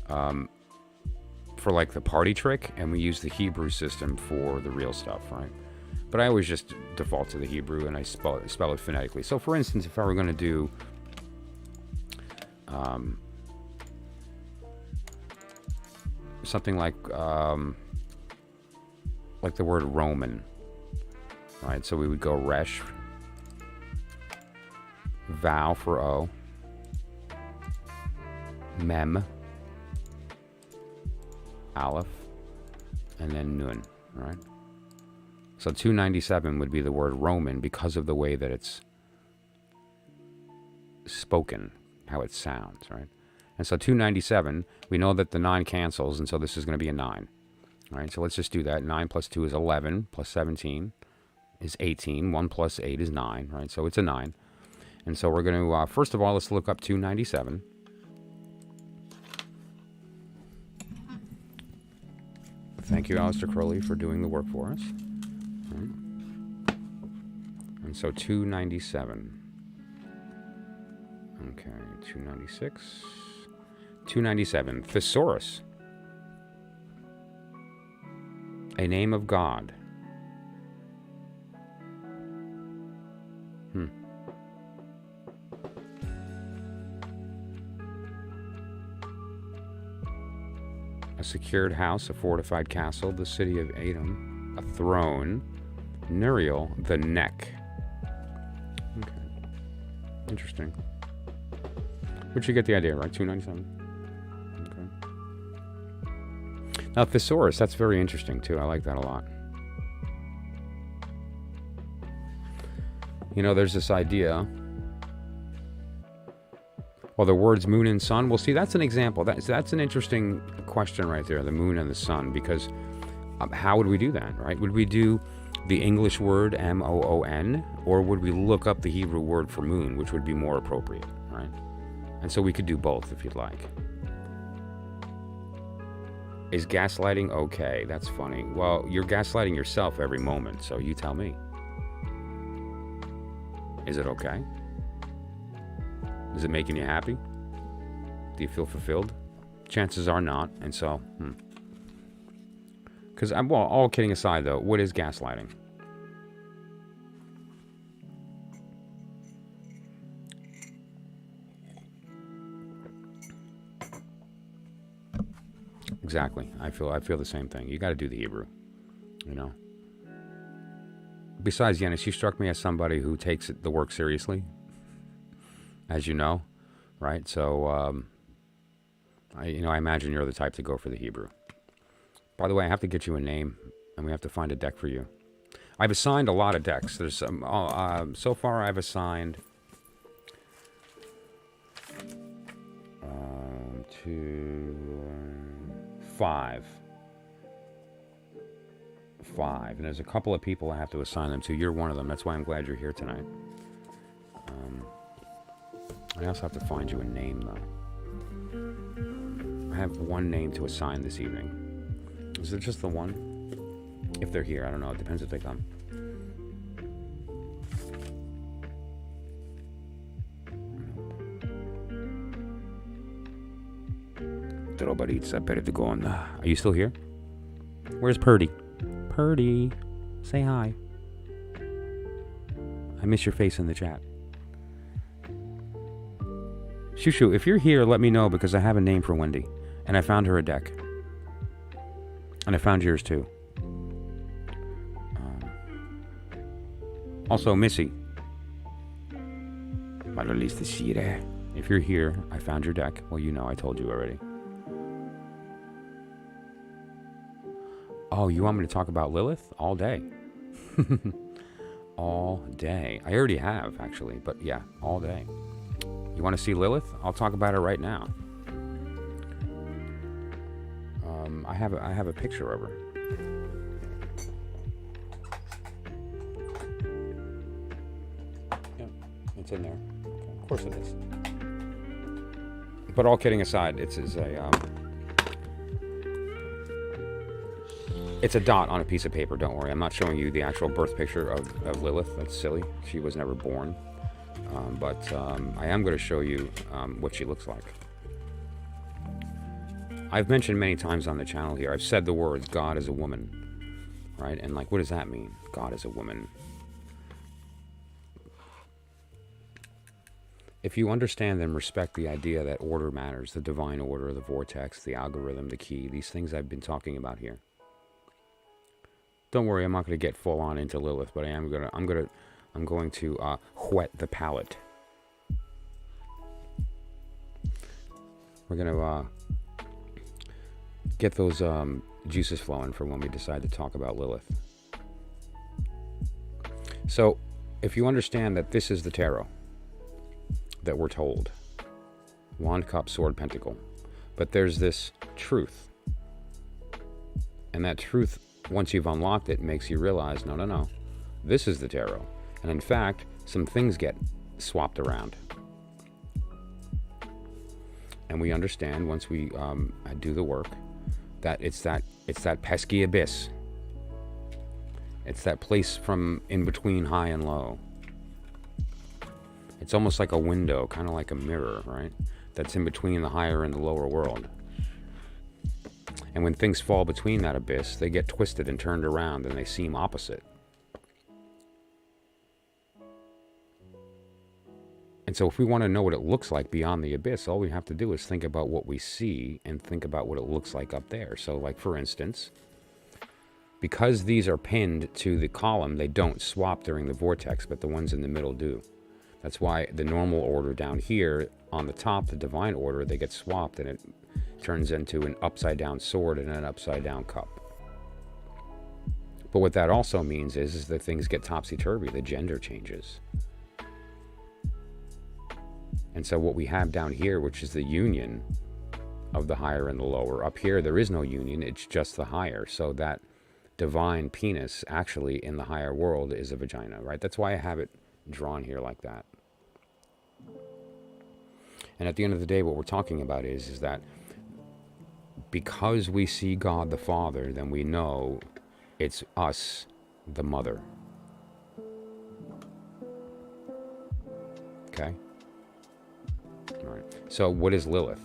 for like the party trick, and we use the Hebrew system for the real stuff, right? But I always just default to the Hebrew, and I spell it phonetically. So, for instance, if I were going to do something like the word Roman, right? So we would go resh, vowel for O, mem, aleph, and then nun, right? So 297 would be the word Roman because of the way that it's spoken, how it sounds, right? And so 297, we know that the 9 cancels, and so this is going to be a 9. All right, so let's just do that. 9 plus 2 is 11, plus 17 is 18. 1 plus 8 is 9, right? So it's a 9. And so we're going to, first of all, let's look up 297. Thank you, Aleister Crowley, for doing the work for us. Right. And so 297. Okay, 296. 297. Thesaurus. A name of God. a secured house, a fortified castle, the city of Adam, a throne, Nuriel, the neck. Okay. Interesting. But you get the idea, right? 297. Okay. Now, Thesaurus, that's very interesting, too. I like that a lot. You know, there's this idea. Well, the words moon and sun. Well, see, that's an example. That's an interesting question right there, the moon and the sun, because how would we do that, right? Would we do the English word M-O-O-N, or would we look up the Hebrew word for moon, which would be more appropriate, right? And so we could do both if you'd like. Is gaslighting okay? That's funny. Well, you're gaslighting yourself every moment, so you tell me. Is it okay? Is it making you happy? Do you feel fulfilled? Chances are not, and so, Because, well, all kidding aside, though, what is gaslighting? Exactly. I feel the same thing. You got to do the Hebrew, you know. Besides, Yanis, you struck me as somebody who takes the work seriously, as you know, right? So, I imagine you're the type to go for the Hebrew. By the way, I have to get you a name, and we have to find a deck for you. I've assigned a lot of decks. There's so far I've assigned 5, and there's a couple of people I have to assign them to. You're one of them. That's why I'm glad you're here tonight. I also have to find you a name, though. I have one name to assign this evening. Is it just the one? If they're here, I don't know. It depends if they come. Are you still here? Where's Purdy? Purdy, say hi. I miss your face in the chat. Shushu, if you're here, let me know, because I have a name for Wendy. And I found her a deck. And I found yours too. Also, Missy. If you're here, I found your deck. Well, you know, I told you already. Oh, you want me to talk about Lilith? All day. All day. I already have, actually. But yeah, all day. You want to see Lilith? I'll talk about her right now. I have a picture of her. Yeah, it's in there. Okay, of course it is. But all kidding aside, it's a dot on a piece of paper. Don't worry, I'm not showing you the actual birth picture of Lilith. That's silly. She was never born. But I am going to show you what she looks like. I've mentioned many times on the channel here, I've said the words, God is a woman, right? And like, what does that mean? God is a woman. If you understand and respect the idea that order matters, the divine order, the vortex, the algorithm, the key, these things I've been talking about here. Don't worry, I'm not going to get full on into Lilith, but I'm going to whet the palate. We're going to get those juices flowing for when we decide to talk about Lilith. So, if you understand that this is the tarot that we're told, Wand, Cup, Sword, Pentacle, but there's this truth, and that truth, once you've unlocked it, makes you realize, no, this is the tarot. And in fact, some things get swapped around. And we understand, once we do the work, that it's that pesky abyss. It's that place from in between high and low. It's almost like a window, kind of like a mirror, right? That's in between the higher and the lower world. And when things fall between that abyss, they get twisted and turned around, and they seem opposite. And so if we want to know what it looks like beyond the abyss, all we have to do is think about what we see and think about what it looks like up there. So like, for instance, because these are pinned to the column, they don't swap during the vortex, but the ones in the middle do. That's why the normal order down here on the top, the divine order, they get swapped and it turns into an upside down sword and an upside down cup. But what that also means is that things get topsy-turvy, the gender changes. And so what we have down here, which is the union of the higher and the lower, up here there is no union, it's just the higher. So that divine penis actually in the higher world is a vagina, right? That's why I have it drawn here like that. And at the end of the day, what we're talking about is that because we see God the Father, then we know it's us, the mother. Okay? All right. So what is Lilith?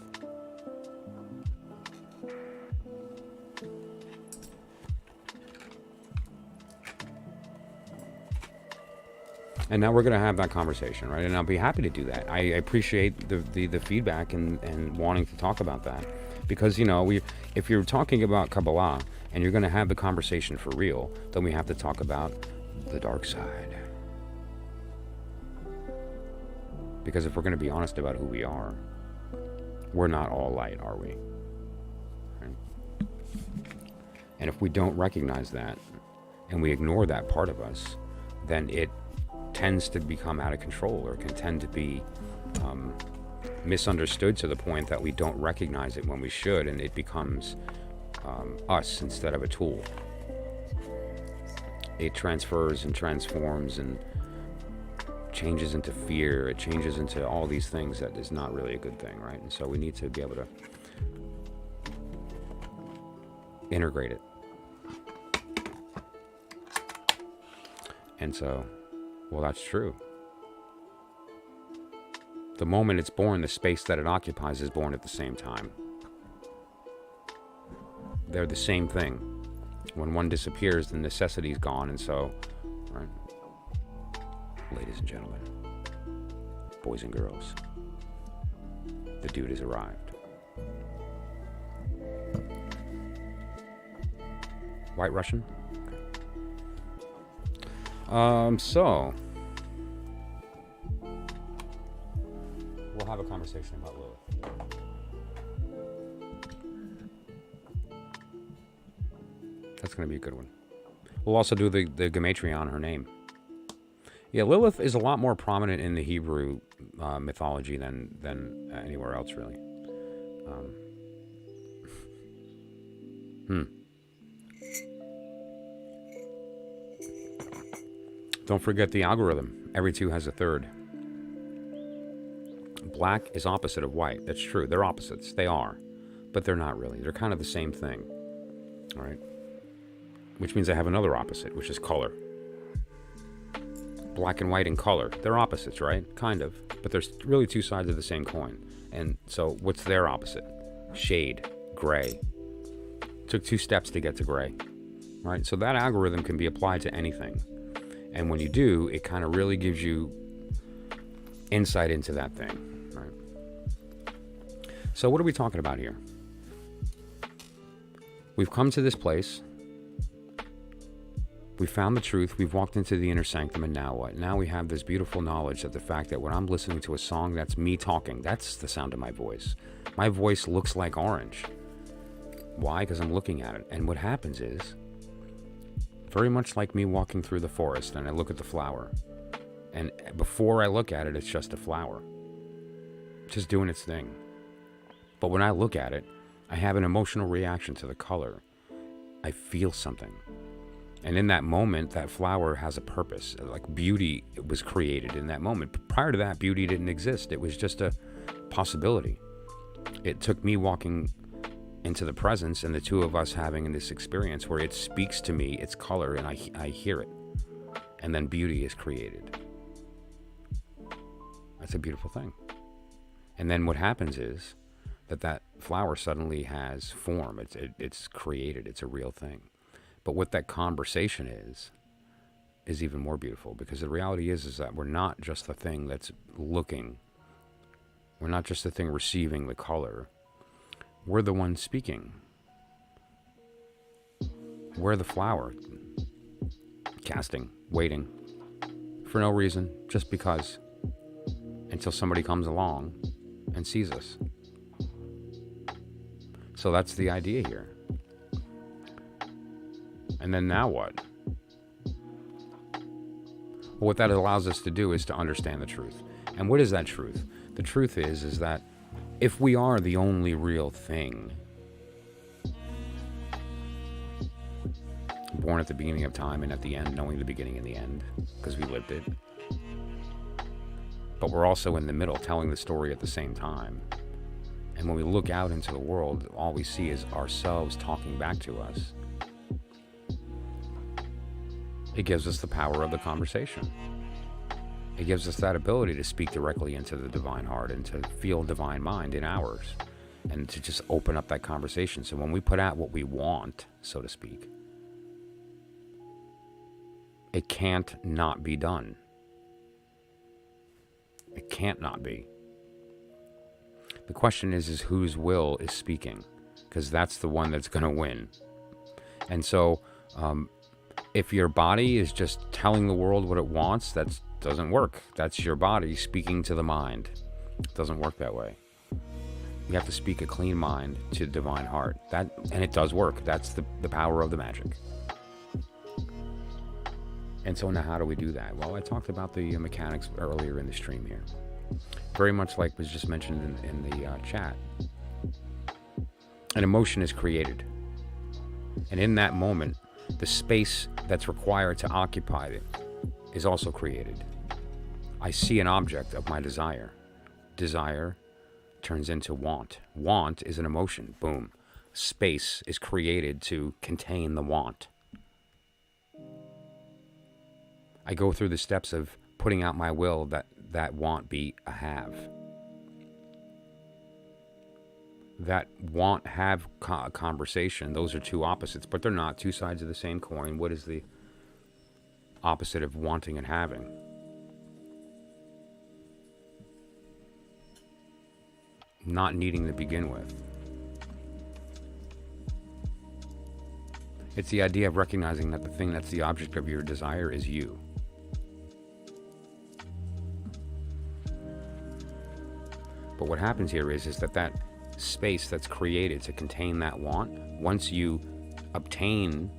And now we're going to have that conversation, right? And I'll be happy to do that. I appreciate the feedback and wanting to talk about that. Because, you know, if you're talking about Kabbalah and you're going to have the conversation for real, then we have to talk about the dark side. Because if we're going to be honest about who we are, we're not all light, are we? Right? And if we don't recognize that and we ignore that part of us, then it tends to become out of control, or can tend to be misunderstood to the point that we don't recognize it when we should, and it becomes us instead of a tool. It transfers and transforms and changes into fear. It changes into all these things that is not really a good thing, right? And so we need to be able to integrate it. And so, well, that's true. The moment it's born, the space that it occupies is born at the same time. They're the same thing. When one disappears, the necessity is gone, and so, right? Ladies and gentlemen, boys and girls, the dude has arrived. White Russian? So we'll have a conversation about Lilith. That's going to be a good one. We'll also do the Gematria on her name. Yeah, Lilith is a lot more prominent in the Hebrew mythology than anywhere else, really. Don't forget the algorithm. Every two has a third. Black is opposite of white. That's true. They're opposites. They are. But they're not really. They're kind of the same thing. All right? Which means I have another opposite, which is color. Black and white in color. They're opposites, right? Kind of. But there's really two sides of the same coin. And so what's their opposite? Shade. Gray. Took 2 steps to get to gray. Right? So that algorithm can be applied to anything. And when you do, it kind of really gives you insight into that thing, right? So what are we talking about here? We've come to this place. We found the truth. We've walked into the inner sanctum, and now what? Now we have this beautiful knowledge that the fact that when I'm listening to a song, that's me talking. That's the sound of my voice. My voice looks like orange. Why? Because I'm looking at it. And what happens is, very much like me walking through the forest and I look at the flower. And before I look at it, it's just a flower. Just doing its thing. But when I look at it, I have an emotional reaction to the color. I feel something. And in that moment, that flower has a purpose. Like beauty was created in that moment. Prior to that, beauty didn't exist. It was just a possibility. It took me walking into the presence and the two of us having this experience where it speaks to me, its color, and I hear it. And then beauty is created. That's a beautiful thing. And then what happens is that flower suddenly has form. It's created. It's a real thing. But what that conversation is is even more beautiful, because the reality is that we're not just the thing that's looking. We're not just the thing receiving the color. We're the one speaking. We're the flower, casting, waiting, for no reason, just because, until somebody comes along and sees us. So that's the idea here. And then now what? Well, what that allows us to do is to understand the truth. And what is that truth? The truth is that if we are the only real thing, born at the beginning of time and at the end, knowing the beginning and the end, because we lived it, but we're also in the middle, telling the story at the same time. And when we look out into the world, all we see is ourselves talking back to us. It gives us the power of the conversation. It gives us that ability to speak directly into the divine heart and to feel divine mind in ours, and to just open up that conversation. So when we put out what we want, so to speak, it can't not be done. It can't not be. The question is whose will is speaking, because that's the one that's going to win. And so if your body is just telling the world what it wants, that doesn't work. That's your body speaking to the mind. It doesn't work that way. You have to speak a clean mind to the divine heart. And it does work. That's the power of the magic. And so now how do we do that? Well, I talked about the mechanics earlier in the stream here. Very much like was just mentioned in the chat. An emotion is created. And in that moment, the space that's required to occupy it is also created. I see an object of my desire. Desire turns into want. Want is an emotion. Boom. Space is created to contain the want. I go through the steps of putting out my will that want be a have. That want have conversation, those are two opposites, but they're not two sides of the same coin. What is the opposite of wanting and having? Not needing to begin with. It's the idea of recognizing that the thing that's the object of your desire is you. But what happens here is that space that's created to contain that want, once you obtain,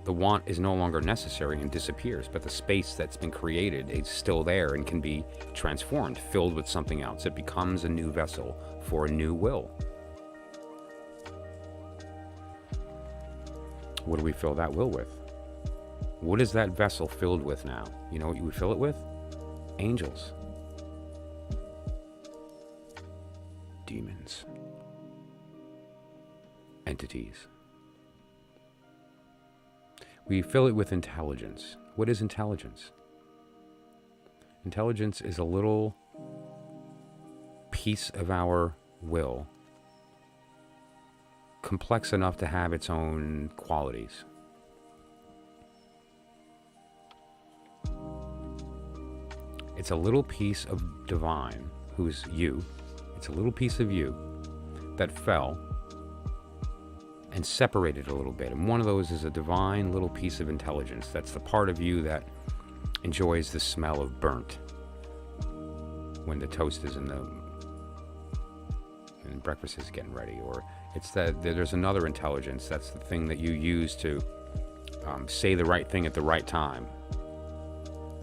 the want is no longer necessary and disappears, but the space that's been created is still there and can be transformed, filled with something else. It becomes a new vessel for a new will. What do we fill that will with? What is that vessel filled with now? You know what you would fill it with? Angels. Demons. Entities. We fill it with intelligence. What is intelligence? Intelligence is a little piece of our will, complex enough to have its own qualities. It's a little piece of divine, who's you. It's a little piece of you that fell and separated a little bit. And one of those is a divine little piece of intelligence. That's the part of you that enjoys the smell of burnt when the toast is and breakfast is getting ready. Or it's that there's another intelligence. That's the thing that you use to say the right thing at the right time.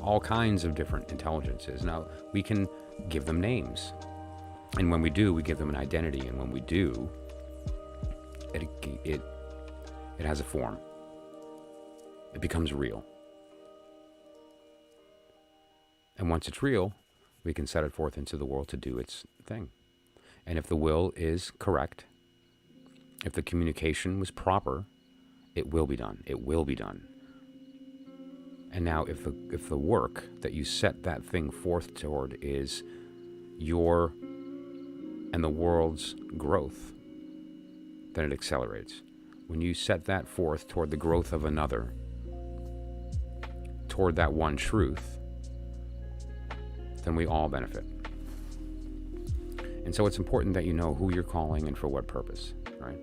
All kinds of different intelligences. Now, we can give them names. And when we do, we give them an identity. And when we do, it has a form. It becomes real. And once it's real, we can set it forth into the world to do its thing. And if the will is correct, if the communication was proper, it will be done. It will be done. And now if the work that you set that thing forth toward is your and the world's growth, then it accelerates. When you set that forth toward the growth of another, toward that one truth, then we all benefit. And so it's important that you know who you're calling and for what purpose, right?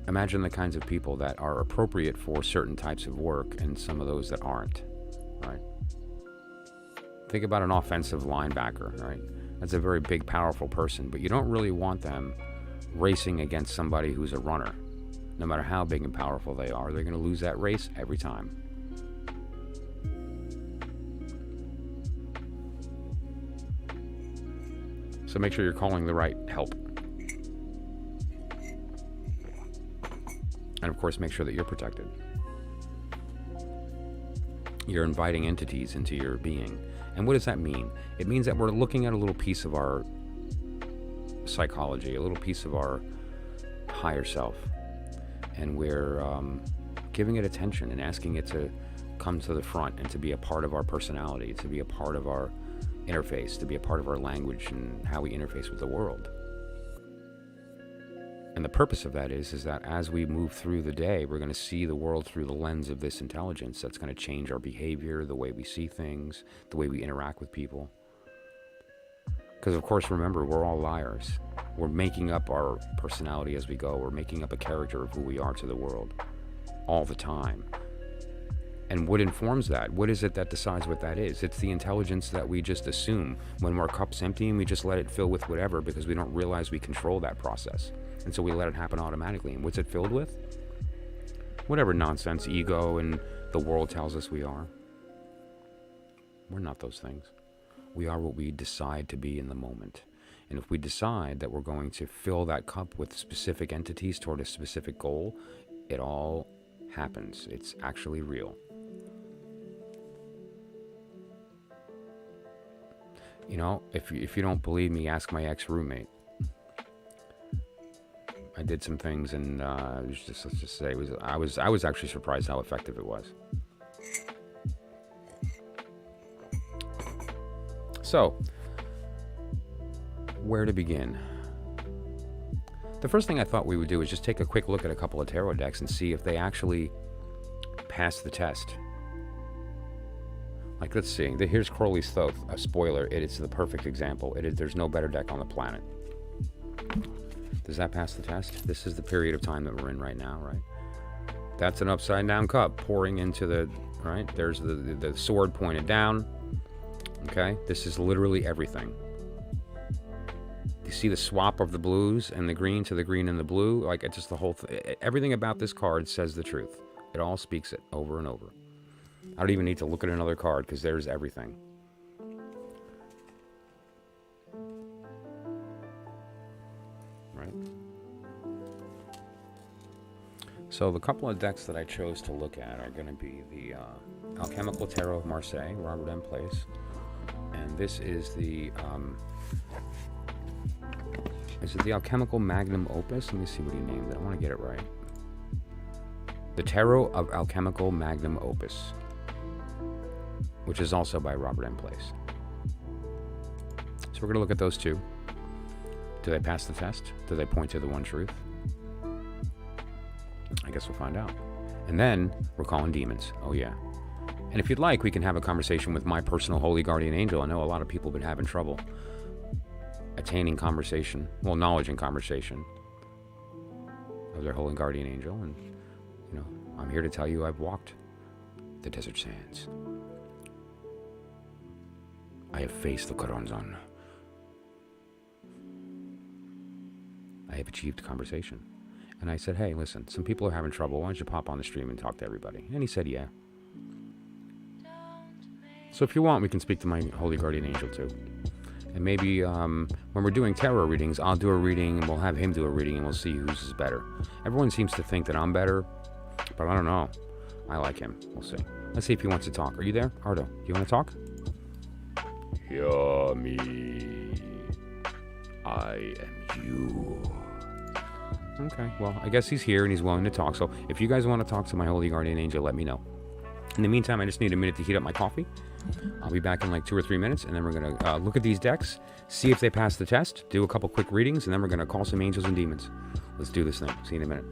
Imagine the kinds of people that are appropriate for certain types of work and some of those that aren't, right? Think about an offensive linebacker, right? That's a very big, powerful person, but you don't really want them racing against somebody who's a runner. No matter how big and powerful they are, they're going to lose that race every time. So make sure you're calling the right help. And of course, make sure that you're protected. You're inviting entities into your being. And what does that mean? It means that we're looking at a little piece of our psychology, a little piece of our higher self. And we're giving it attention and asking it to come to the front and to be a part of our personality, to be a part of our interface, to be a part of our language and how we interface with the world. And the purpose of that is that as we move through the day, we're going to see the world through the lens of this intelligence that's going to change our behavior, the way we see things, the way we interact with people. Because, of course, remember, we're all liars. We're making up our personality as we go. We're making up a character of who we are to the world all the time. And what informs that? What is it that decides what that is? It's the intelligence that we just assume when our cup's empty and we just let it fill with whatever because we don't realize we control that process. And so we let it happen automatically. And what's it filled with? Whatever nonsense, ego, and the world tells us we are. We're not those things. We are what we decide to be in the moment. And if we decide that we're going to fill that cup with specific entities toward a specific goal, it all happens. It's actually real. You know, if you don't believe me, ask my ex-roommate. I did some things, and let's just say I was actually surprised how effective it was. So, where to begin? The first thing I thought we would do is just take a quick look at a couple of tarot decks and see if they actually pass the test. Like, let's see. Here's Crowley's Thoth. A spoiler, it's the perfect example. There's no better deck on the planet. Does that pass the test? This is the period of time that we're in right now, right? That's an upside down cup pouring into the, right? There's the sword pointed down. Okay? This is literally everything. You see the swap of the blues and the green to the green and the blue? Like, it's just the whole everything about this card says the truth. It all speaks it over and over. I don't even need to look at another card because there's everything. Right? So the couple of decks that I chose to look at are going to be the Alchemical Tarot of Marseille, Robert M. Place. And this is the Alchemical Magnum Opus? Let me see what he named it. I want to get it right. The Tarot of Alchemical Magnum Opus, which is also by Robert M. Place. So we're going to look at those two. Do they pass the test? Do they point to the one truth? I guess we'll find out. And then we're calling demons. Oh, yeah. And if you'd like, we can have a conversation with my personal holy guardian angel. I know a lot of people have been having trouble attaining conversation, well, knowledge and conversation of their holy guardian angel. And, you know, I'm here to tell you I've walked the desert sands. I have faced the Coronzon. I have achieved conversation. And I said, hey, listen, some people are having trouble. Why don't you pop on the stream and talk to everybody? And he said, yeah. So if you want, we can speak to my holy guardian angel too. And maybe when we're doing tarot readings, I'll do a reading and we'll have him do a reading and we'll see whose is better. Everyone seems to think that I'm better, but I don't know. I like him. We'll see. Let's see if he wants to talk. Are you there? Ardo, do you want to talk? Hear me. I am you. Okay, well, I guess he's here and he's willing to talk. So if you guys want to talk to my holy guardian angel, let me know. In the meantime, I just need a minute to heat up my coffee. I'll be back in like 2 or 3 minutes, and then we're going to look at these decks, see if they pass the test, do a couple quick readings, and then we're going to call some angels and demons. Let's do this thing. See you in a minute.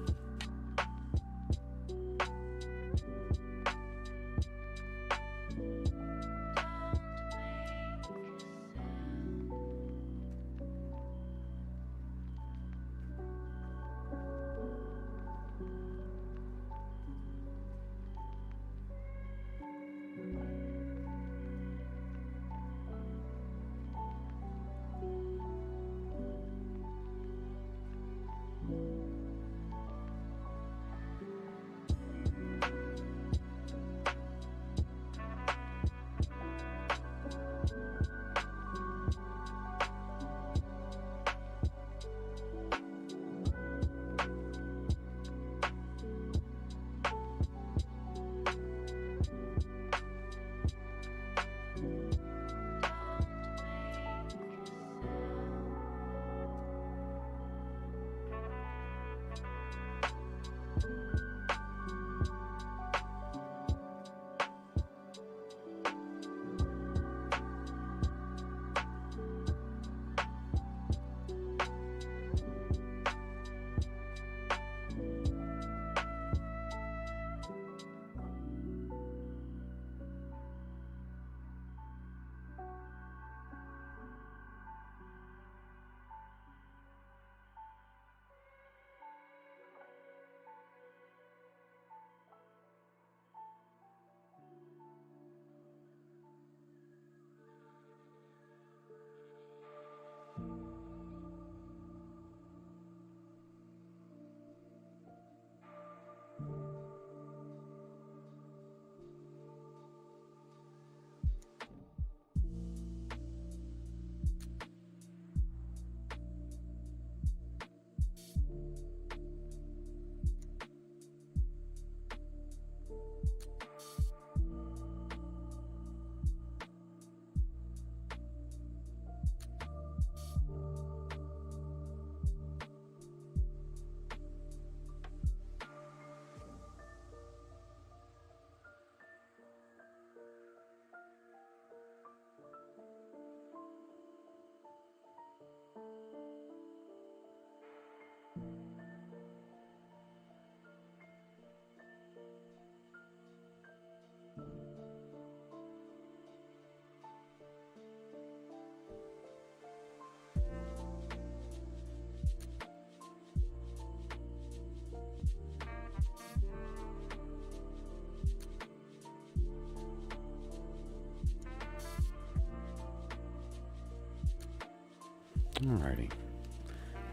Alrighty.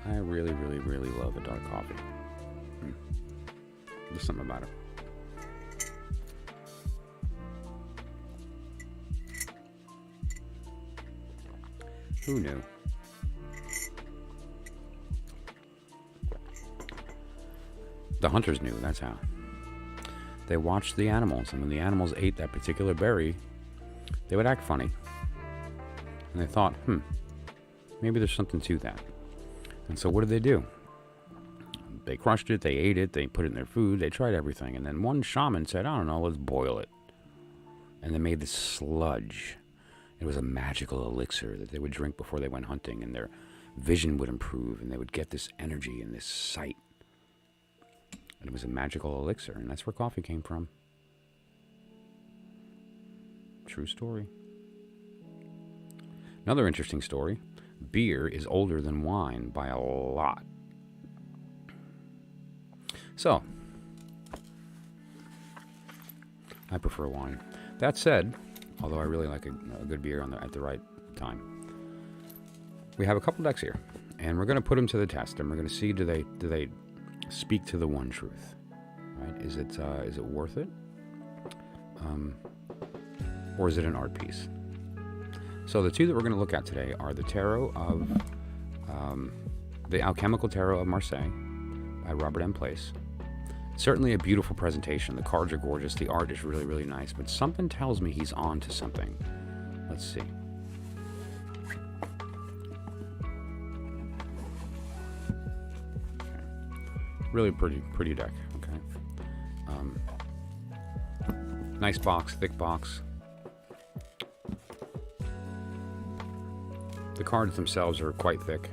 I really, really, really love a dark coffee. There's something about it. Who knew? The hunters knew, that's how. They watched the animals, and when the animals ate that particular berry, they would act funny. And they thought, maybe there's something to that. And so what did they do? They crushed it, they ate it, they put it in their food, they tried everything. And then one shaman said, I don't know, let's boil it. And they made this sludge. It was a magical elixir that they would drink before they went hunting, and their vision would improve, and they would get this energy and this sight. And it was a magical elixir, and that's where coffee came from. True story. Another interesting story. Beer is older than wine by a lot. So, I prefer wine. That said, although I really like a good beer at the right time, we have a couple decks here, and we're going to put them to the test, and we're going to see do they speak to the one truth, right? Is it worth it, or is it an art piece? So the two that we're going to look at today are the Tarot of the Alchemical Tarot of Marseille by Robert M. Place. Certainly a beautiful presentation. The cards are gorgeous. The art is really, really nice. But something tells me he's on to something. Let's see. Okay. Really pretty deck. Okay. Nice box, thick box. The cards themselves are quite thick.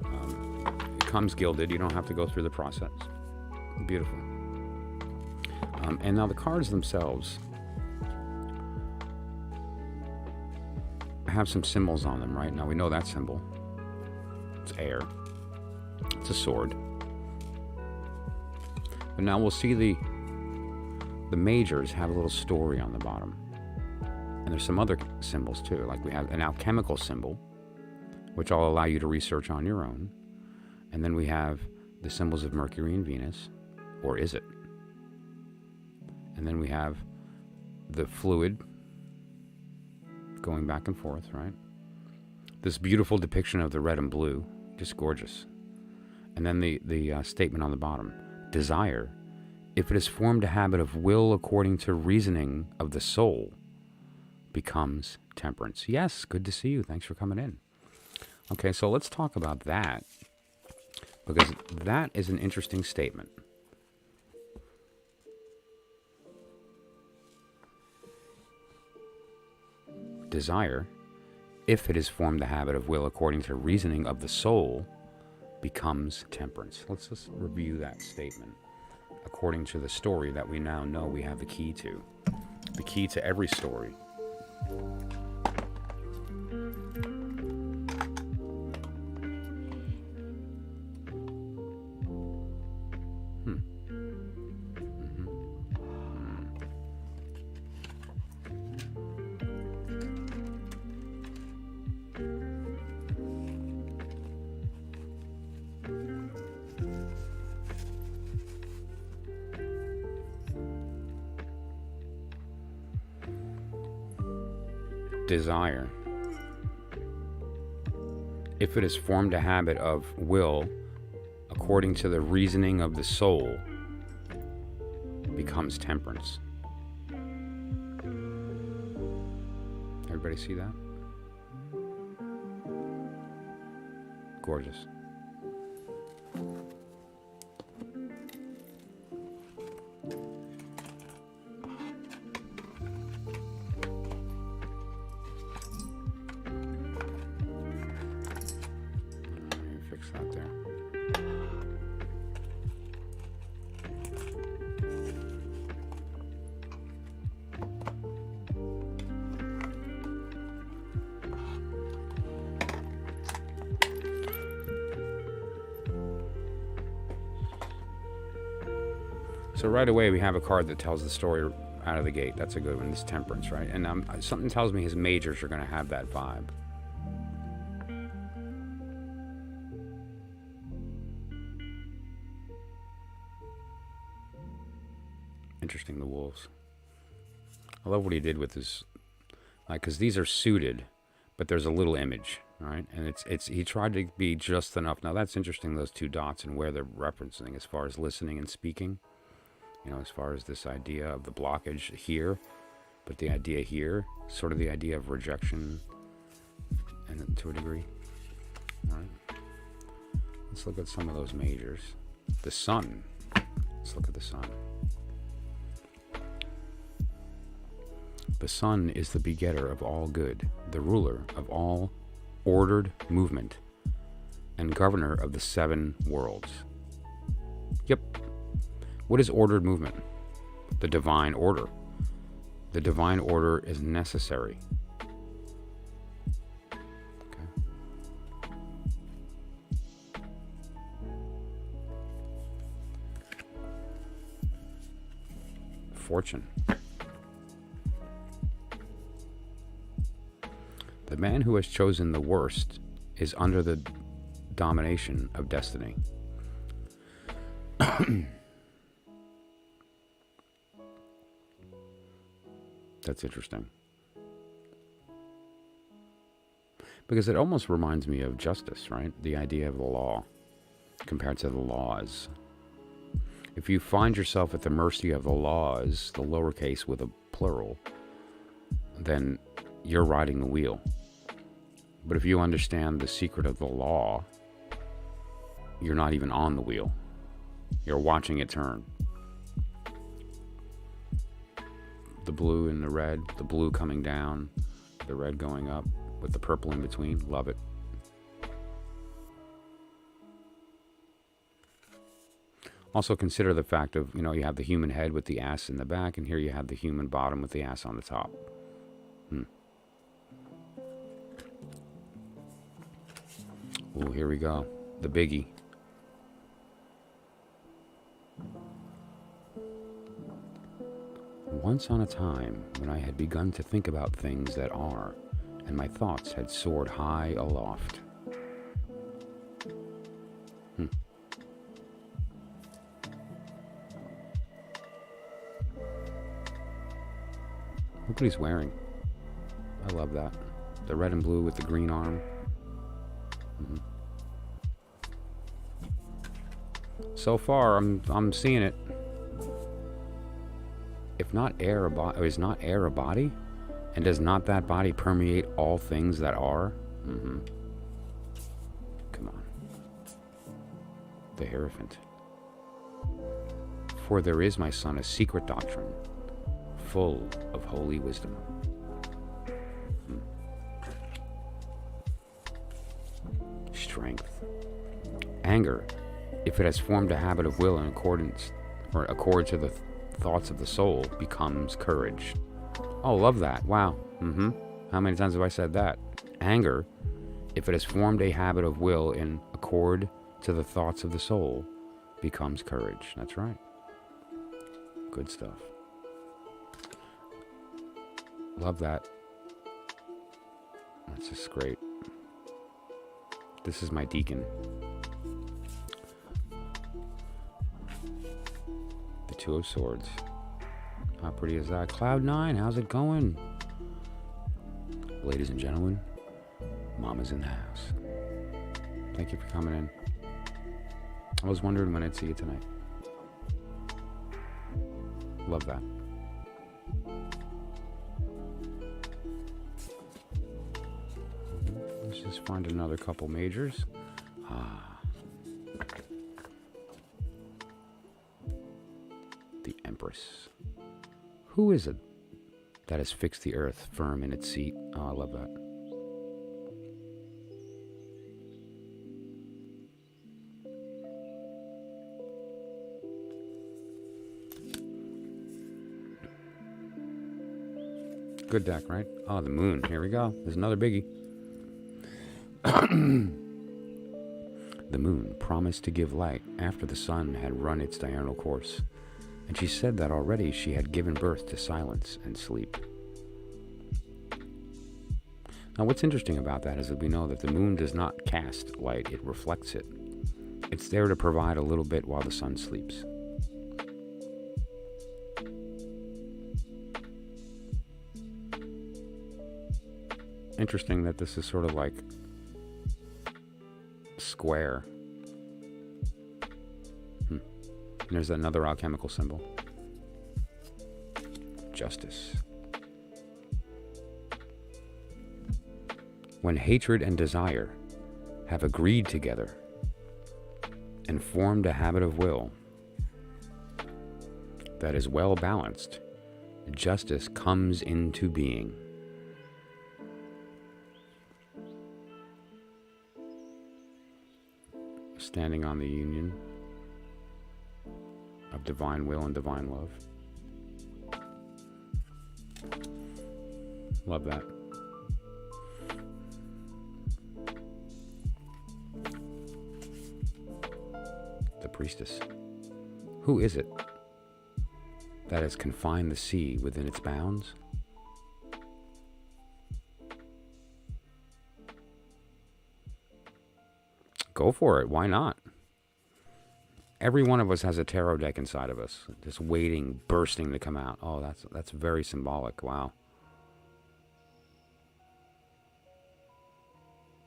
It comes gilded. You don't have to go through the process. Beautiful. And now the cards themselves have some symbols on them, right? Now we know that symbol. It's air. It's a sword. But now we'll see the majors have a little story on the bottom. And there's some other symbols too. Like we have an alchemical symbol, which I'll allow you to research on your own. And then we have the symbols of Mercury and Venus, or is it? And then we have the fluid going back and forth, right? This beautiful depiction of the red and blue, just gorgeous. And then the statement on the bottom, desire, if it has formed a habit of will according to reasoning of the soul, becomes temperance. Yes, good to see you. Thanks for coming in. Okay, so let's talk about that, because that is an interesting statement. Desire, if it has formed the habit of will according to reasoning of the soul, becomes temperance. Let's just review that statement. According to the story that we now know we have the key to. The key to every story. Desire, if it has formed a habit of will according to the reasoning of the soul, becomes temperance. Everybody see that? Gorgeous. That there. So right away we have a card that tells the story out of the gate. That's a good one. It's Temperance, right? And something tells me his majors are going to have that vibe. Interesting, the wolves. I love what he did with his, like, because these are suited, but there's a little image, right? And he tried to be just enough. Now that's interesting, those two dots and where they're referencing as far as listening and speaking. You know, as far as this idea of the blockage here, but the idea here, sort of the idea of rejection, and to a degree. All right. Let's look at some of those majors. The sun. Let's look at the sun. The sun is the begetter of all good, the ruler of all ordered movement, and governor of the 7 worlds. Yep. What is ordered movement? The divine order. The divine order is necessary. Okay. Fortune. The man who has chosen the worst is under the domination of destiny. That's interesting. Because it almost reminds me of justice, right? The idea of the law compared to the laws. If you find yourself at the mercy of the laws, the lowercase with a plural, then you're riding the wheel. But if you understand the secret of the law, you're not even on the wheel. You're watching it turn. The blue and the red, the blue coming down, the red going up, with the purple in between. Love it. Also consider the fact of, you know, you have the human head with the ass in the back, and here you have the human bottom with the ass on the top. Oh, here we go. The biggie. Once on a time, when I had begun to think about things that are, and my thoughts had soared high aloft. Look what he's wearing. I love that. The red and blue with the green arm. So far, I'm seeing it. If not air a body, is not air a body, and does not that body permeate all things that are? Come on. The Hierophant. For there is, my son, a secret doctrine, full of holy wisdom. strength. Anger, if it has formed a habit of will in accordance or accord to the thoughts of the soul, becomes courage. Oh, love that. Wow. How many times have I said that? Anger, if it has formed a habit of will in accord to the thoughts of the soul, becomes courage. That's right. Good stuff. Love that. That's just great. This is my deacon. The Two of Swords. How pretty is that? Cloud 9, how's it going? Ladies and gentlemen, Mama's in the house. Thank you for coming in. I was wondering when I'd see you tonight. Love that. Let's just find another couple majors. The Empress. Who is it that has fixed the earth firm in its seat? Oh, I love that. Good deck, right? Oh, the Moon. Here we go. There's another biggie. The Moon promised to give light after the sun had run its diurnal course, and she said that already she had given birth to silence and sleep. Now, what's interesting about that is that we know that the Moon does not cast light, it reflects it. It's there to provide a little bit while the sun sleeps. Interesting that this is sort of like square. There's another alchemical symbol. Justice. When hatred and desire have agreed together and formed a habit of will that is well balanced, justice comes into being. Standing on the union of divine will and divine love. Love that. The Priestess. Who is it that has confined the sea within its bounds? Go for it. Why not? Every one of us has a tarot deck inside of us, just waiting, bursting to come out. Oh, that's very symbolic. Wow.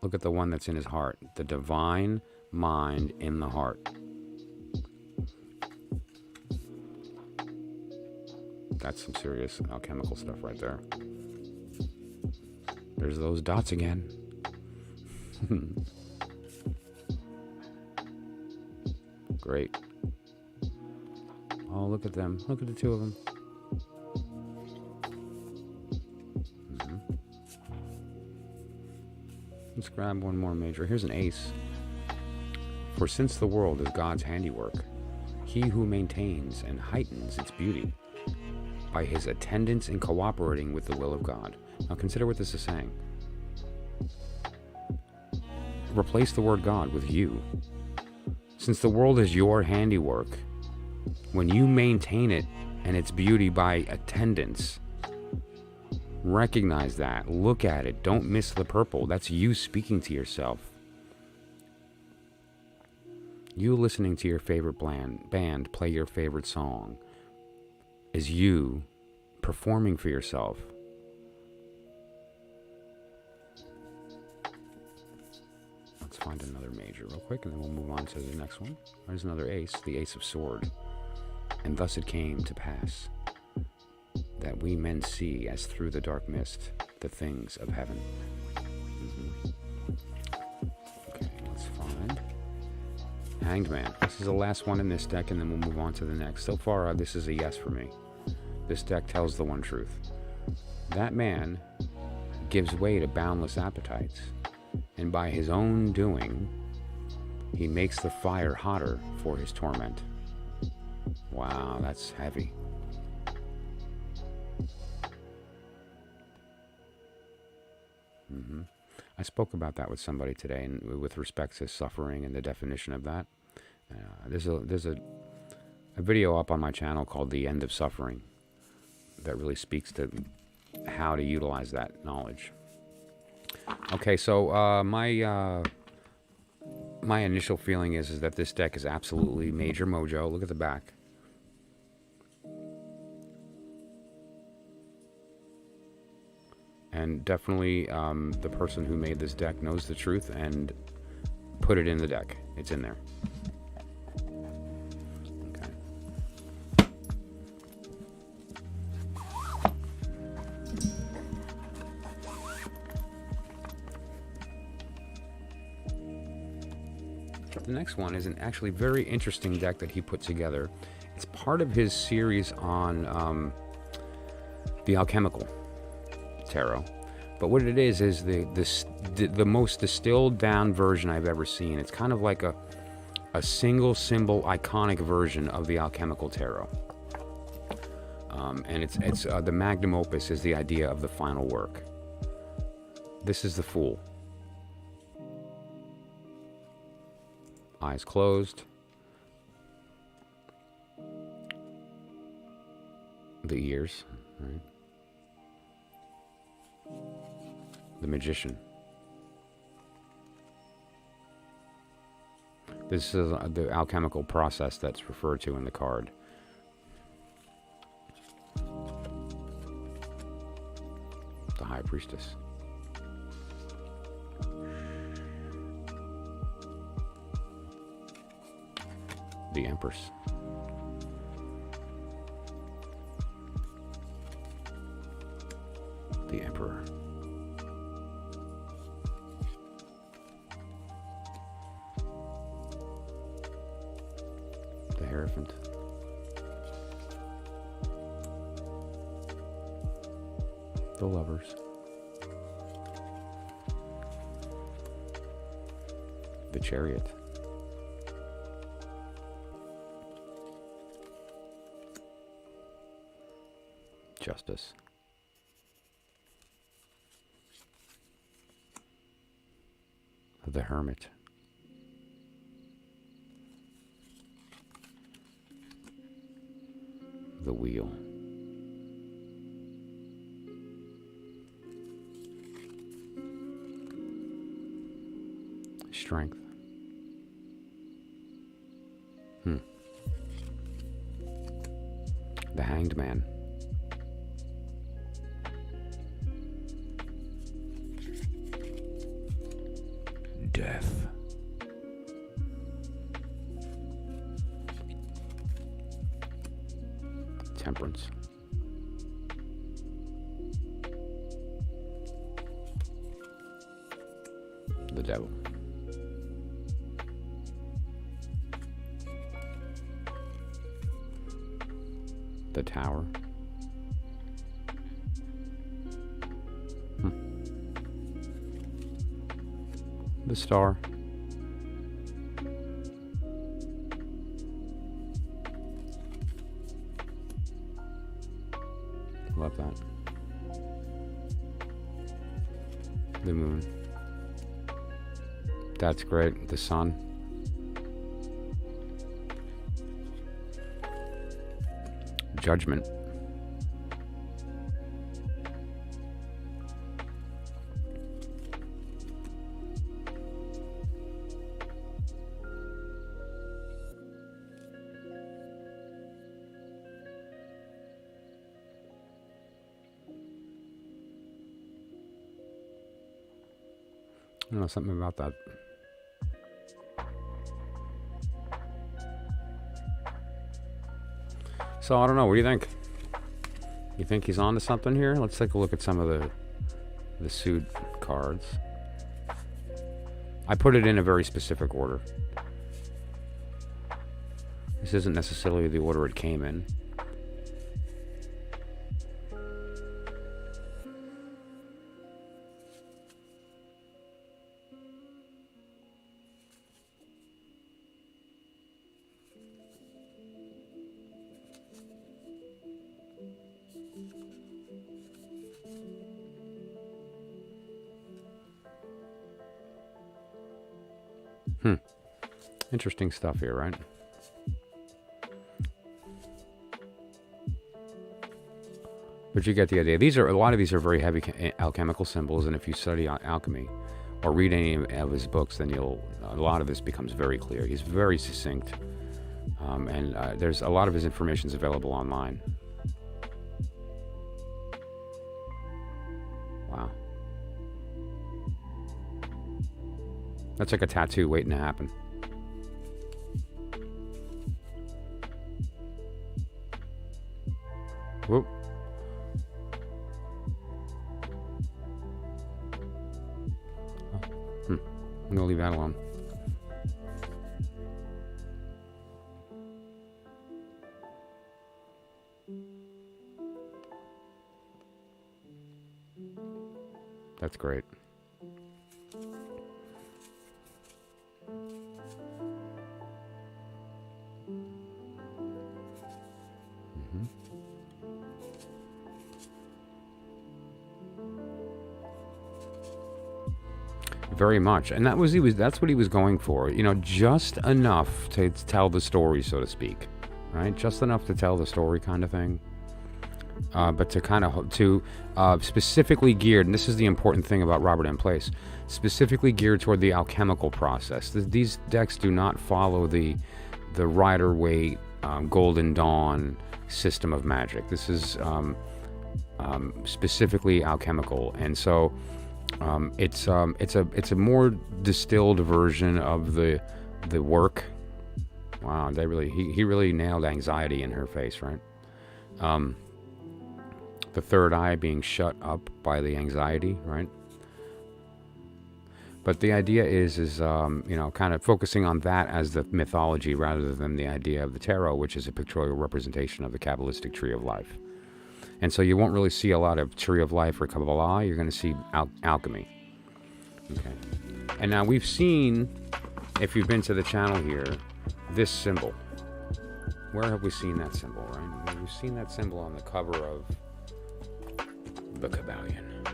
Look at the one that's in his heart. The divine mind in the heart. That's some serious alchemical stuff right there. There's those dots again. Great. Oh, look at them. Look at the two of them. Let's grab one more major. Here's an ace. For since the world is God's handiwork, he who maintains and heightens its beauty by his attendance in cooperating with the will of God. Now consider what this is saying. Replace the word God with you. Since the world is your handiwork, when you maintain it and its beauty by attendance, recognize that. Look at it. Don't miss the purple. That's you speaking to yourself. You listening to your favorite band play your favorite song is you performing for yourself. Let's find another major real quick, and then we'll move on to the next one. There's another ace, the Ace of Sword. And thus it came to pass that we men see as through the dark mist the things of heaven. Okay, let's find Hanged Man. This is the last one in this deck, and then we'll move on to the next. So far, this is a yes for me. This deck tells the one truth. That man gives way to boundless appetites, and by his own doing He makes the fire hotter for his torment. Wow, that's heavy. I spoke about that with somebody today, and with respect to suffering and the definition of that. There's a video up on my channel called "The End of Suffering" that really speaks to how to utilize that knowledge. Okay, so my initial feeling is that this deck is absolutely major mojo. Look at the back. And definitely the person who made this deck knows the truth and put it in the deck. It's in there. Okay. The next one is an actually very interesting deck that he put together. It's part of his series on the Alchemical Tarot, but what it is the most distilled down version I've ever seen. It's kind of like a single symbol iconic version of the Alchemical Tarot, and it's the magnum opus is the idea of the final work. This is the Fool. Eyes closed. The ears, right? The Magician. This is the alchemical process that's referred to in the card. The High Priestess. The Empress. The Emperor. The Hierophant. The Lovers. The Chariot. Justice. The Hermit. The Wheel. Strength. The Hanged Man. Death. Temperance. The Devil. The Tower. The Star. Love that. The Moon. That's great. The Sun. Judgment. I don't know, something about that. So, I don't know. What do you think? You think he's on to something here? Let's take a look at some of the suit cards. I put it in a very specific order. This isn't necessarily the order it came in. Interesting stuff here, right? But you get the idea. A lot of these are very heavy alchemical symbols, and if you study alchemy or read any of his books, then a lot of this becomes very clear. He's very succinct, and there's a lot of his information is available online. Wow. That's like a tattoo waiting to happen. Whoop. I'm gonna leave that alone. That's great. Very much, and that's what he was going for. Just enough to tell the story, so to speak, right? Just enough to tell the story, kind of thing. But to specifically geared, and this is the important thing about Robert M. Place, specifically geared toward the alchemical process. These decks do not follow the Rider-Waite Golden Dawn system of magic. This is specifically alchemical, and so. It's a more distilled version of the work. Wow, he really nailed anxiety in her face, right? The third eye being shut up by the anxiety, right? But the idea is kind of focusing on that as the mythology rather than the idea of the tarot, which is a pictorial representation of the Kabbalistic tree of life. And so you won't really see a lot of Tree of Life or Kabbalah. You're going to see alchemy. Okay. And now we've seen, if you've been to the channel here, this symbol. Where have we seen that symbol, right? We've seen that symbol on the cover of the Kabbalion,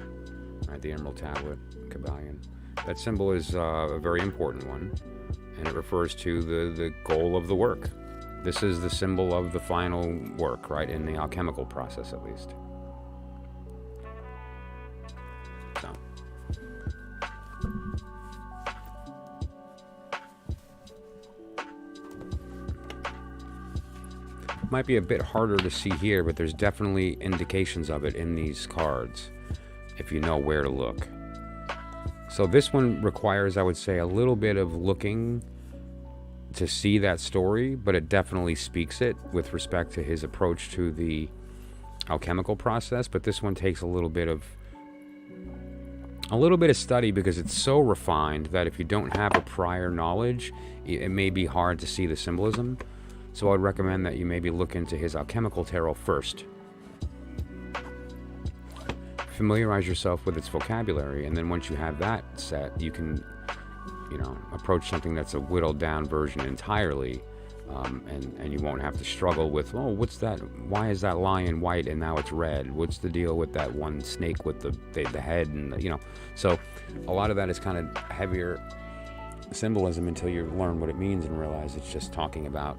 right? The Emerald Tablet, Kabbalion. That symbol is a very important one, and it refers to the goal of the work. This is the symbol of the final work, right? In the alchemical process, at least. So. Might be a bit harder to see here, but there's definitely indications of it in these cards, if you know where to look. So this one requires, I would say, a little bit of looking to see that story, but it definitely speaks it with respect to his approach to the alchemical process. But this one takes a little bit of study, because it's so refined that if you don't have a prior knowledge, it may be hard to see the symbolism. So I'd recommend that you maybe look into his Alchemical Tarot first. Familiarize yourself with its vocabulary, and then once you have that set, you can approach something that's a whittled down version entirely, and you won't have to struggle with, what's that? Why is that lion white and now it's red? What's the deal with that one snake with the head? And so a lot of that is kind of heavier symbolism until you learn what it means and realize it's just talking about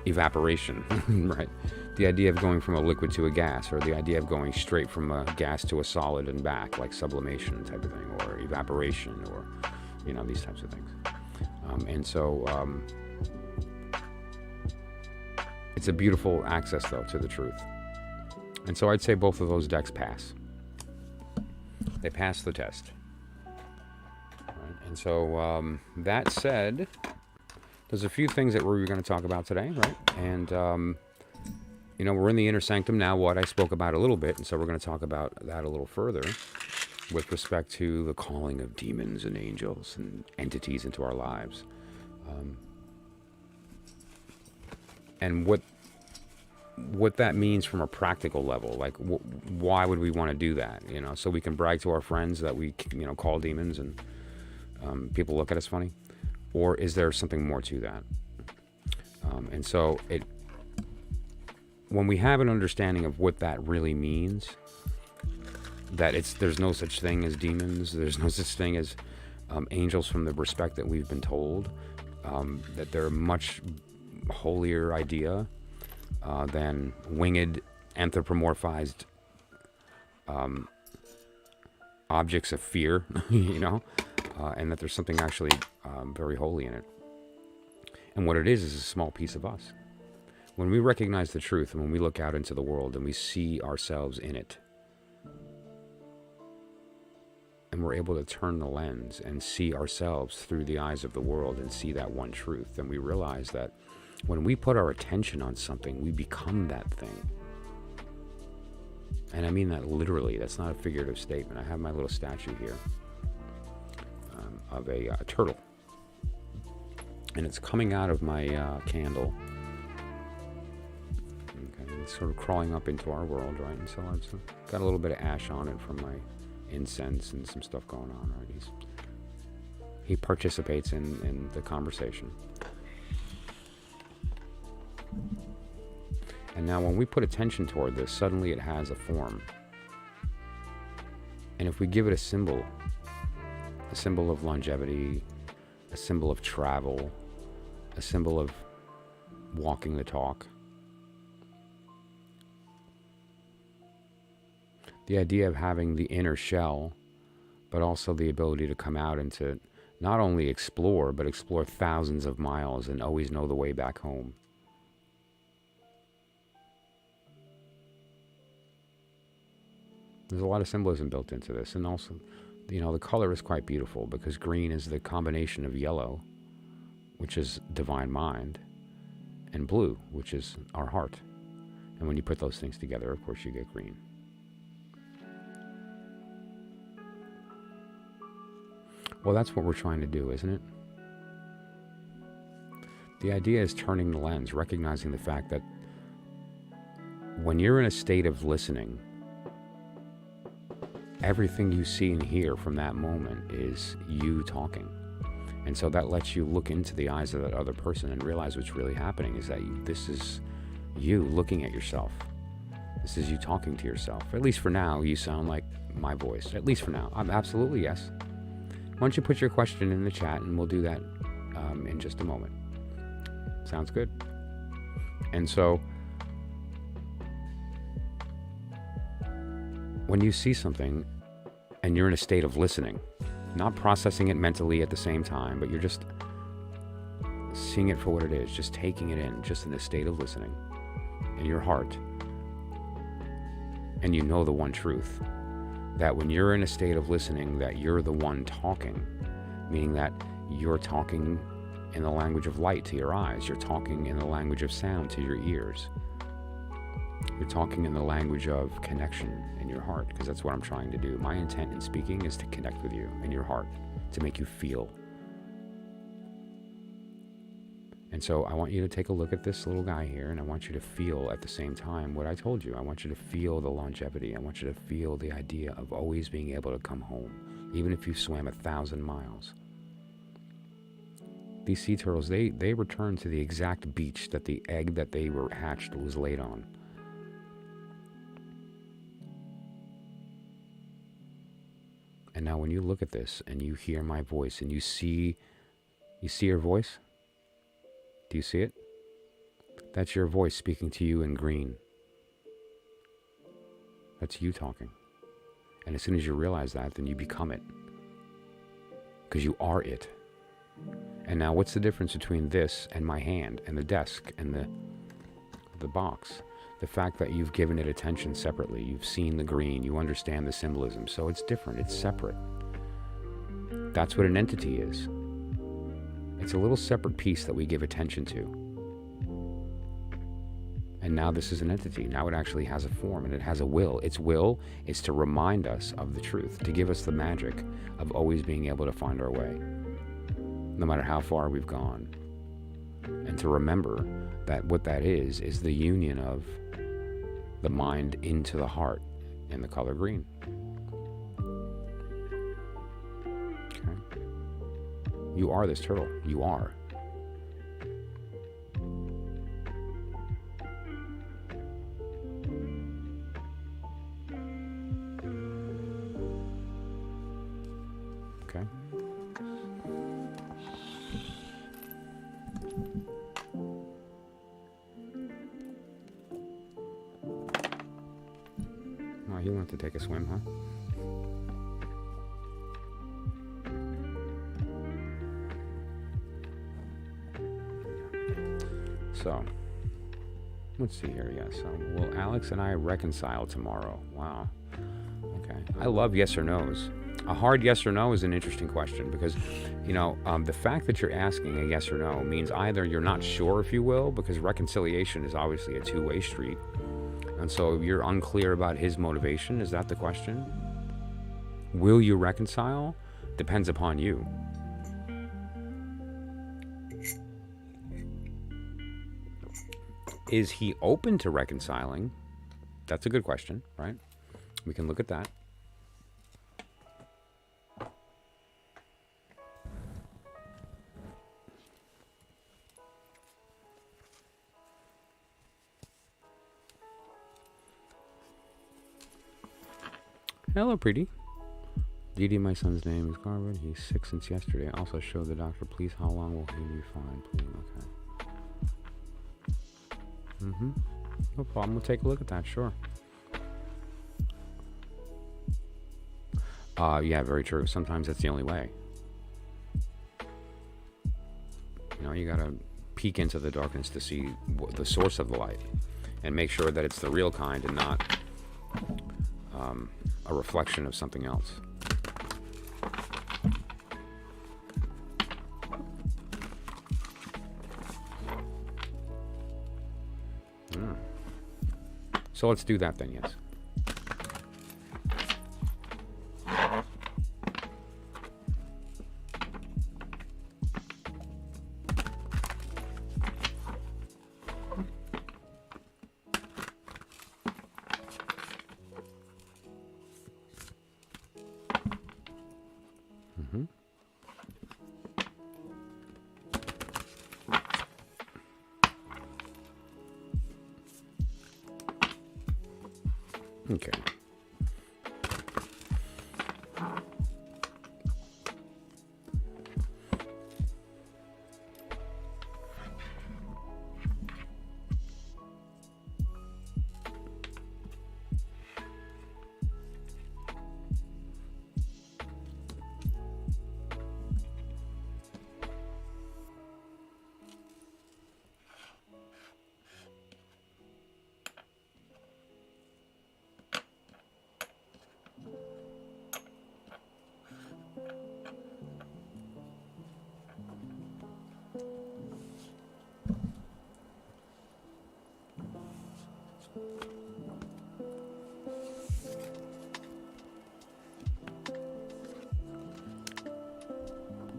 evaporation, right? The idea of going from a liquid to a gas, or the idea of going straight from a gas to a solid and back, like sublimation type of thing, or evaporation, or these types of things. And so it's a beautiful access, though, to the truth. And so I'd say both of those decks pass. They pass the test. Right? And so that said, there's a few things that we're going to talk about today, right? And we're in the Inner Sanctum now, what I spoke about a little bit, and so we're going to talk about that a little further with respect to the calling of demons and angels and entities into our lives. And what that means from a practical level, like why would we want to do that? So we can brag to our friends that we call demons and people look at us funny, or is there something more to that? And so when we have an understanding of what that really means, that there's no such thing as demons, there's no such thing as angels from the respect that we've been told, that they're a much holier idea than winged, anthropomorphized objects of fear, you know, and that there's something actually very holy in it. And what it is a small piece of us. When we recognize the truth and when we look out into the world and we see ourselves in it, and we're able to turn the lens and see ourselves through the eyes of the world and see that one truth, then we realize that when we put our attention on something, we become that thing. And I mean that literally. That's not a figurative statement. I have my little statue here of a turtle. And it's coming out of my candle. Okay, it's sort of crawling up into our world, right? And so I've got a little bit of ash on it from my incense and some stuff going on, right? He participates in the conversation. And now when we put attention toward this, suddenly it has a form. And if we give it a symbol of longevity, a symbol of travel, a symbol of walking the talk, the idea of having the inner shell, but also the ability to come out and to not only explore, but explore thousands of miles and always know the way back home. There's a lot of symbolism built into this. And also, you know, the color is quite beautiful because green is the combination of yellow, which is divine mind, and blue, which is our heart. And when you put those things together, of course, you get green. Well, that's what we're trying to do, isn't it? The idea is turning the lens, recognizing the fact that when you're in a state of listening, everything you see and hear from that moment is you talking. And so that lets you look into the eyes of that other person and realize what's really happening is that this is you looking at yourself. This is you talking to yourself. At least for now, you sound like my voice. At least for now. Absolutely, yes. Why don't you put your question in the chat and we'll do that in just a moment. Sounds good. And so when you see something and you're in a state of listening, not processing it mentally at the same time, but you're just seeing it for what it is, just taking it in, just in a state of listening in your heart. And you know the one truth, that when you're in a state of listening, that you're the one talking, meaning that you're talking in the language of light to your eyes, you're talking in the language of sound to your ears, you're talking in the language of connection in your heart, because that's what I'm trying to do. My intent in speaking is to connect with you in your heart, to make you feel. And so I want you to take a look at this little guy here, and I want you to feel at the same time what I told you. I want you to feel the longevity. I want you to feel the idea of always being able to come home, even if you swam 1,000 miles. These sea turtles, they return to the exact beach that the egg that they were hatched was laid on. And now when you look at this and you hear my voice and you see your voice? Do you see it? That's your voice speaking to you in green. That's you talking. And as soon as you realize that, then you become it. Because you are it. And now what's the difference between this and my hand and the desk and the box? The fact that you've given it attention separately. You've seen the green. You understand the symbolism. So it's different. It's separate. That's what an entity is. It's a little separate piece that we give attention to. And now this is an entity. Now it actually has a form and it has a will. Its will is to remind us of the truth, to give us the magic of always being able to find our way, no matter how far we've gone. And to remember that what that is the union of the mind into the heart in the color green. Okay. You are this turtle. You are. Okay. out to take a swim, huh? So, let's see here. Yeah, so will Alex and I reconcile tomorrow? Wow. Okay. I love yes or no's. A hard yes or no is an interesting question because, you know, the fact that you're asking a yes or no means either you're not sure if you will, because reconciliation is obviously a two-way street. And so you're unclear about his motivation. Is that the question? Will you reconcile? Depends upon you. Is he open to reconciling? That's a good question, right? We can look at that. Hello, Preeti. Didi, my son's name is Garvin. He's sick since yesterday. Also showed the doctor, please, how long will he be fine? Please, okay. No problem. We'll take a look at that, sure. Yeah, very true. Sometimes that's the only way. You know, you gotta peek into the darkness to see the source of the light and make sure that it's the real kind and not a reflection of something else. So let's do that then, yes. Okay.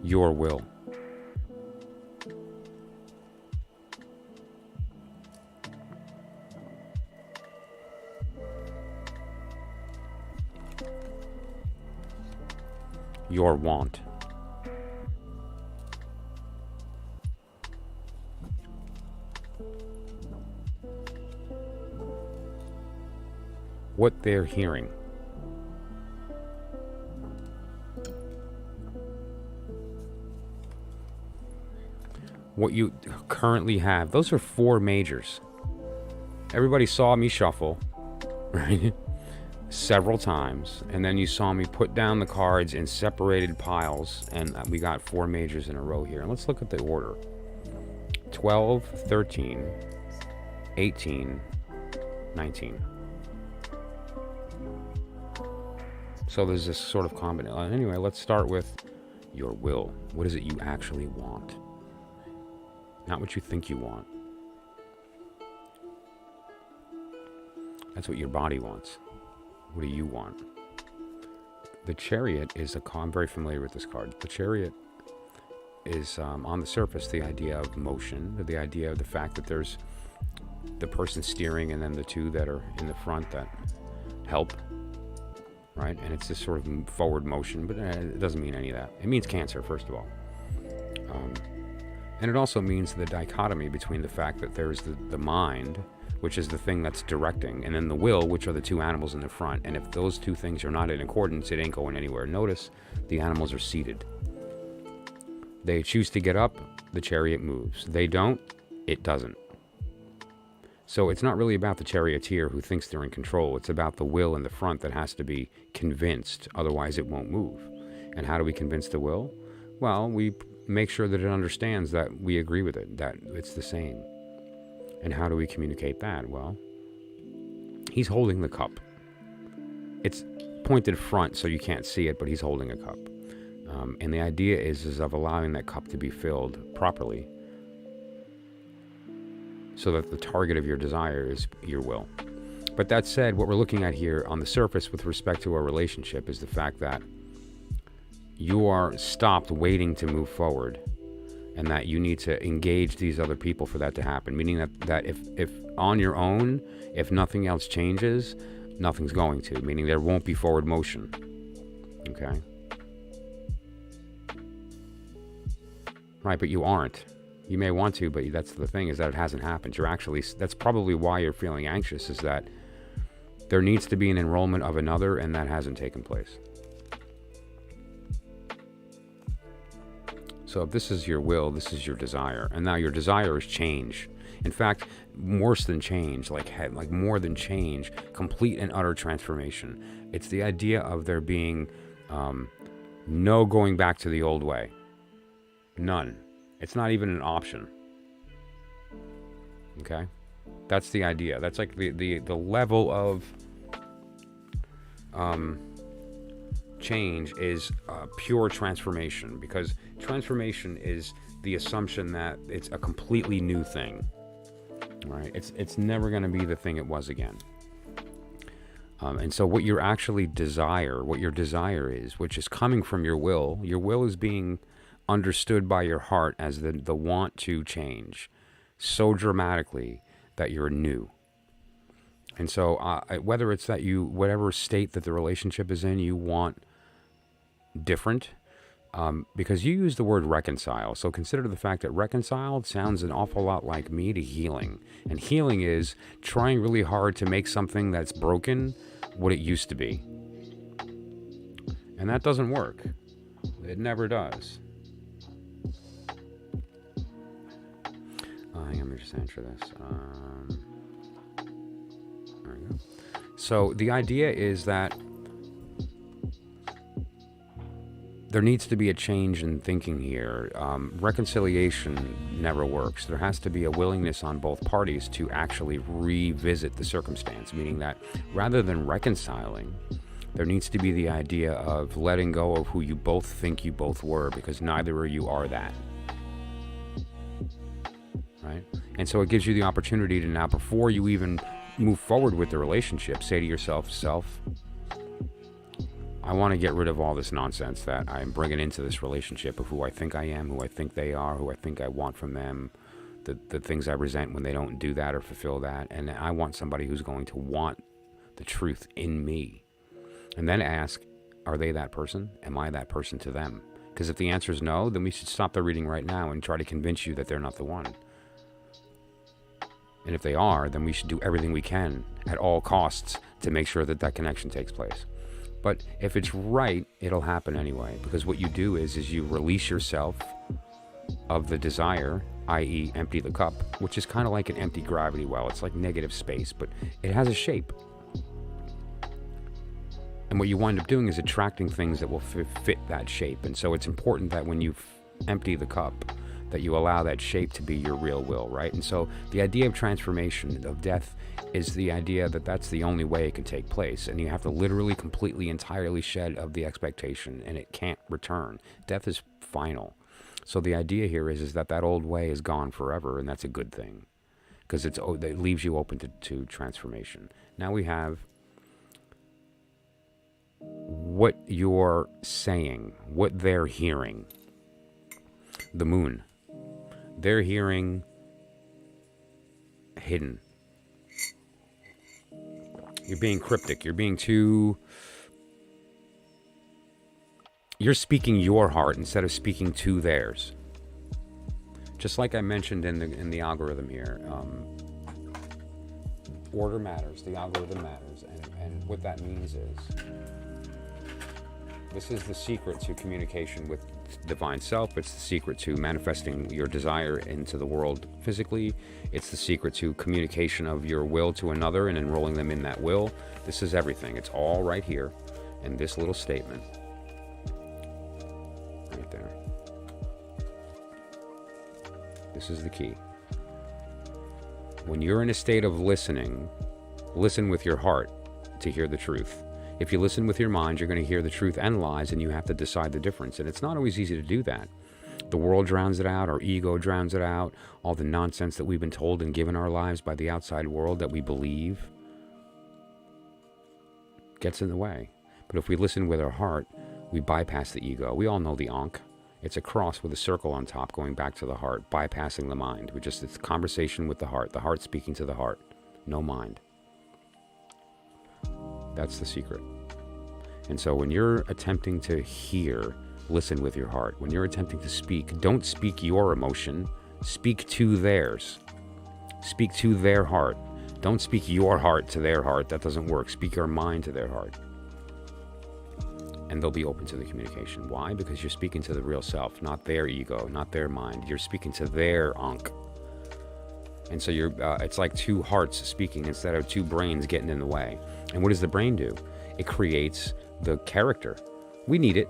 Your will. Your want. What they're hearing. What you currently have. Those are 4 majors. Everybody saw me shuffle, right? Several times. And then you saw me put down the cards in separated piles. And we got 4 majors in a row here. And let's look at the order. 12, 13, 18, 19. So there's this sort of combination. Anyway, let's start with your will. What is it you actually want? Not what you think you want. That's what your body wants. What do you want? The Chariot is I'm very familiar with this card. The Chariot is, on the surface, the idea of motion, the idea of the fact that there's the person steering and then the 2 that are in the front that help, right? And it's this sort of forward motion, but it doesn't mean any of that. It means Cancer, first of all. And it also means the dichotomy between the fact that there's the mind, which is the thing that's directing, and then the will, which are the 2 animals in the front. And if those 2 things are not in accordance, it ain't going anywhere. Notice the animals are seated. They choose to get up, the Chariot moves. They don't, it doesn't. So it's not really about the charioteer who thinks they're in control. It's about the will in the front that has to be convinced, otherwise it won't move. And how do we convince the will? Well, we make sure that it understands that we agree with it, that it's the same. And how do we communicate that? Well, he's holding the cup. It's pointed front so you can't see it, but he's holding a cup. And the idea is of allowing that cup to be filled properly so that the target of your desire is your will. But that said, what we're looking at here on the surface with respect to our relationship is the fact that you are stopped waiting to move forward, and that you need to engage these other people for that to happen. Meaning that if on your own, if nothing else changes, nothing's going to. Meaning there won't be forward motion. Okay? Right, but you aren't. You may want to, but that's the thing, is that it hasn't happened. That's probably why you're feeling anxious, is that there needs to be an enrollment of another, and that hasn't taken place. So if this is your will, this is your desire. And now your desire is change. In fact, worse than change, like more than change, complete and utter transformation. It's the idea of there being no going back to the old way. None. It's not even an option. Okay? That's the idea. That's like the level of change is pure transformation, because transformation is the assumption that it's a completely new thing. Right? It's never going to be the thing it was again. And so what you actually desire, what your desire is, which is coming from your will is being understood by your heart as the want to change so dramatically that you're new. And so whether it's that whatever state that the relationship is in, you want different, because you use the word reconcile. So consider the fact that reconciled sounds an awful lot like me to healing. And healing is trying really hard to make something that's broken what it used to be. And that doesn't work. It never does. Let me just answer this. There we go. So the idea is that there needs to be a change in thinking here. Reconciliation never works. There has to be a willingness on both parties to actually revisit the circumstance, meaning that rather than reconciling, there needs to be the idea of letting go of who you both think you both were, because neither of you are that. Right? And so it gives you the opportunity to now, before you even move forward with the relationship, say to yourself, I want to get rid of all this nonsense that I'm bringing into this relationship of who I think I am, who I think they are, who I think I want from them, the things I resent when they don't do that or fulfill that. And I want somebody who's going to want the truth in me. And then ask, are they that person? Am I that person to them? Because if the answer is no, then we should stop the reading right now and try to convince you that they're not the one. And if they are, then we should do everything we can at all costs to make sure that that connection takes place. But if it's right, it'll happen anyway. Because what you do is you release yourself of the desire, i.e. empty the cup, which is kind of like an empty gravity well. It's like negative space, but it has a shape. And what you wind up doing is attracting things that will fit that shape. And so it's important that when you empty the cup, that you allow that shape to be your real will, right? And so the idea of transformation, of death, is the idea that that's the only way it can take place. And you have to literally, completely, entirely shed of the expectation, and it can't return. Death is final. So the idea here is that old way is gone forever, and that's a good thing, because it leaves you open to transformation. Now we have what you're saying, what they're hearing. The moon. They're hearing hidden. You're being cryptic. You're being you're speaking your heart instead of speaking to theirs. Just like I mentioned in the algorithm here, order matters. The algorithm matters, and what that means is this is the secret to communication with divine self. It's the secret to manifesting your desire into the world physically. It's the secret to communication of your will to another and enrolling them in that will. This is everything. It's all right here in this little statement. Right there. This is the key. When you're in a state of listening, listen with your heart to hear the truth. If you listen with your mind, you're going to hear the truth and lies, and you have to decide the difference. And it's not always easy to do that. The world drowns it out. Our ego drowns it out. All the nonsense that we've been told and given our lives by the outside world that we believe gets in the way. But if we listen with our heart, we bypass the ego. We all know the Ankh. It's a cross with a circle on top going back to the heart, bypassing the mind. It's conversation with the heart speaking to the heart, no mind. That's the secret. And so when you're attempting to hear, listen with your heart. When you're attempting to speak, don't speak your emotion. Speak to theirs. Speak to their heart. Don't speak your heart to their heart. That doesn't work. Speak your mind to their heart. And they'll be open to the communication. Why? Because you're speaking to the real self, not their ego, not their mind. You're speaking to their Ankh. And so it's like two hearts speaking instead of two brains getting in the way. And what does the brain do? It creates the character. We need it.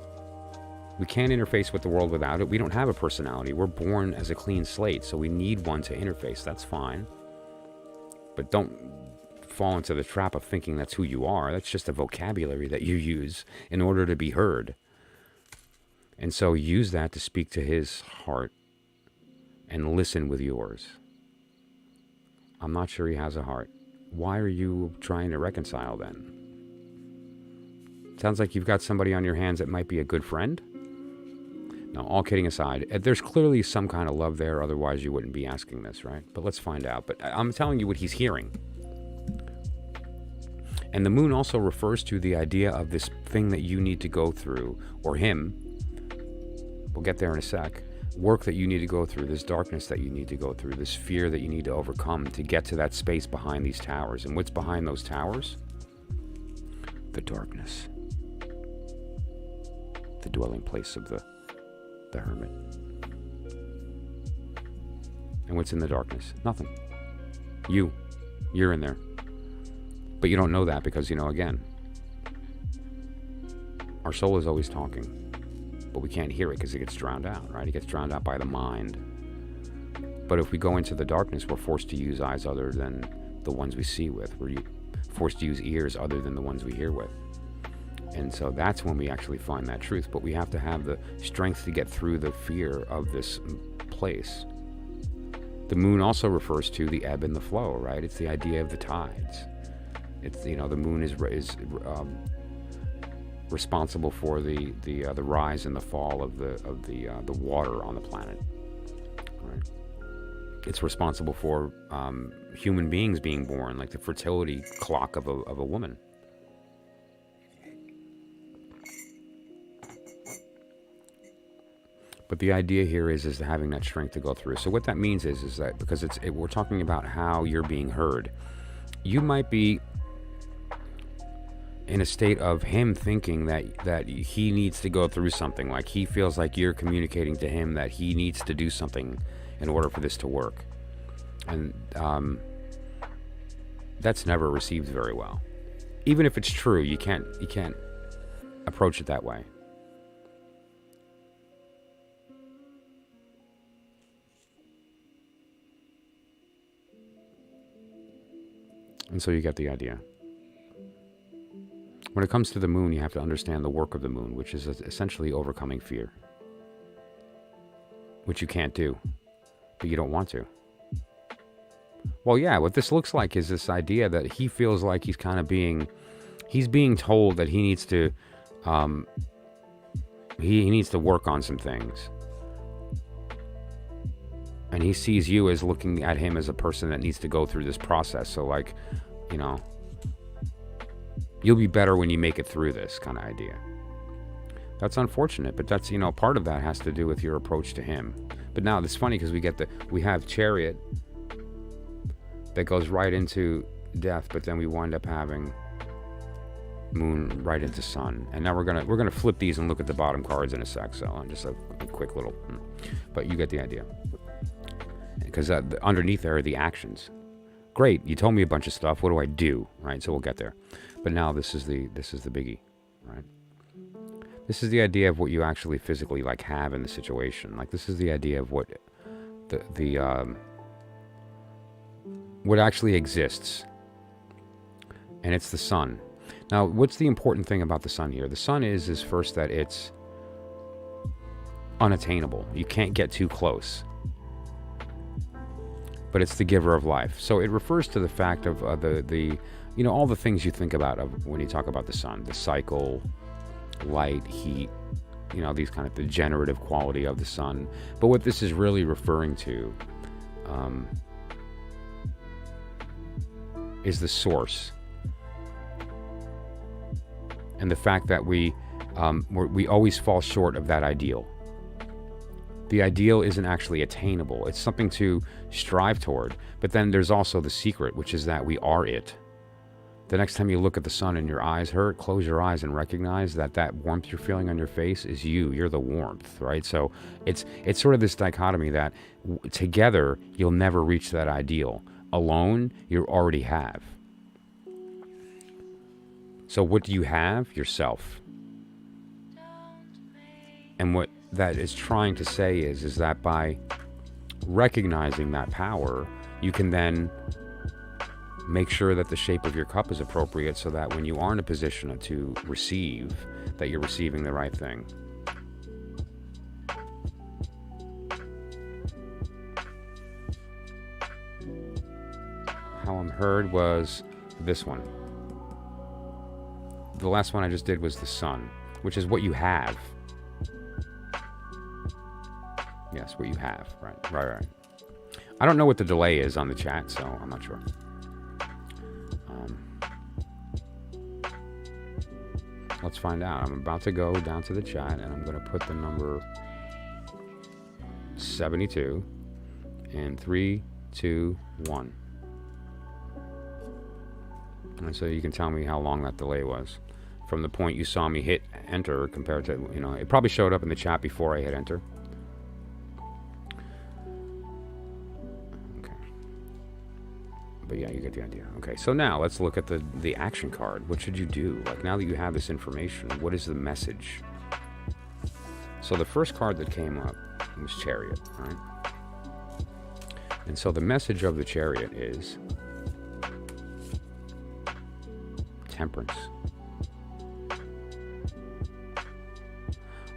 We can't interface with the world without it. We don't have a personality. We're born as a clean slate, so we need one to interface. That's fine. But don't fall into the trap of thinking that's who you are. That's just a vocabulary that you use in order to be heard. And so use that to speak to his heart and listen with yours. I'm not sure he has a heart. Why are you trying to reconcile then? Sounds like you've got somebody on your hands that might be a good friend. Now, all kidding aside, there's clearly some kind of love there, otherwise you wouldn't be asking this, right? But let's find out. But I'm telling you what he's hearing. And the moon also refers to the idea of this thing that you need to go through, or him. We'll get there in a sec. Work that you need to go through, this darkness that you need to go through, this fear that you need to overcome to get to that space behind these towers. And what's behind those towers? The darkness. The dwelling place of the hermit. And what's in the darkness? Nothing. You're in there. But you don't know that because, again, our soul is always talking, but we can't hear it because it gets drowned out, right? It gets drowned out by the mind. But if we go into the darkness, we're forced to use eyes other than the ones we see with. We're forced to use ears other than the ones we hear with. And so that's when we actually find that truth. But we have to have the strength to get through the fear of this place. The moon also refers to the ebb and the flow, right? It's the idea of the tides. It's, the moon is responsible for the rise and the fall of the water on the planet, right? It's responsible for human beings being born, like the fertility clock of a woman. But the idea here is having that strength to go through. So what that means is that because we're talking about how you're being heard, you might be in a state of him thinking that he needs to go through something, like he feels like you're communicating to him that he needs to do something in order for this to work. And that's never received very well. Even if it's true, you can't approach it that way. And so you get the idea. When it comes to the moon, you have to understand the work of the moon, which is essentially overcoming fear. Which you can't do, but you don't want to. Well, yeah, what this looks like is this idea that he feels like he's kind of he's being told that he needs to, he needs to work on some things. And he sees you as looking at him as a person that needs to go through this process. So like, you'll be better when you make it through this kind of idea. That's unfortunate, but that's, part of that has to do with your approach to him. But now it's funny because we have Chariot that goes right into death, but then we wind up having moon right into sun. And now we're gonna flip these and look at the bottom cards in a sec. So just a quick little, but you get the idea. Because underneath there are the actions. Great, you told me a bunch of stuff. What do I do? Right. So we'll get there. But now this is the biggie, right? This is the idea of what you actually physically like have in the situation. Like this is the idea of what what actually exists. And it's the sun. Now, what's the important thing about the sun here? The sun is first that it's unattainable. You can't get too close. But it's the giver of life. So it refers to the fact of the all the things you think about of when you talk about the sun, the cycle, light, heat, these kind of the generative quality of the sun. But what this is really referring to is the source. And the fact that we always fall short of that ideal. The ideal isn't actually attainable. It's something to strive toward. But then there's also the secret, which is that we are it. The next time you look at the sun and your eyes hurt, close your eyes and recognize that warmth you're feeling on your face is you. You're the warmth, right? So it's sort of this dichotomy that together you'll never reach that ideal. Alone, you already have. So what do you have? Yourself. And what that is trying to say is that by recognizing that power, you can then make sure that the shape of your cup is appropriate so that when you are in a position to receive, that you're receiving the right thing. How I'm heard was this one. The last one I just did was the sun, which is what you have. Yes, what you have. Right. I don't know what the delay is on the chat, so I'm not sure. Let's find out. I'm about to go down to the chat, and I'm going to put the number 72 in 3, 2, 1. And so you can tell me how long that delay was. From the point you saw me hit enter compared to, it probably showed up in the chat before I hit enter. Okay. But yeah, you get the idea. Okay, so now let's look at the action card. What should you do? Like now that you have this information, what is the message? So the first card that came up was Chariot, right? And so the message of the Chariot is Temperance.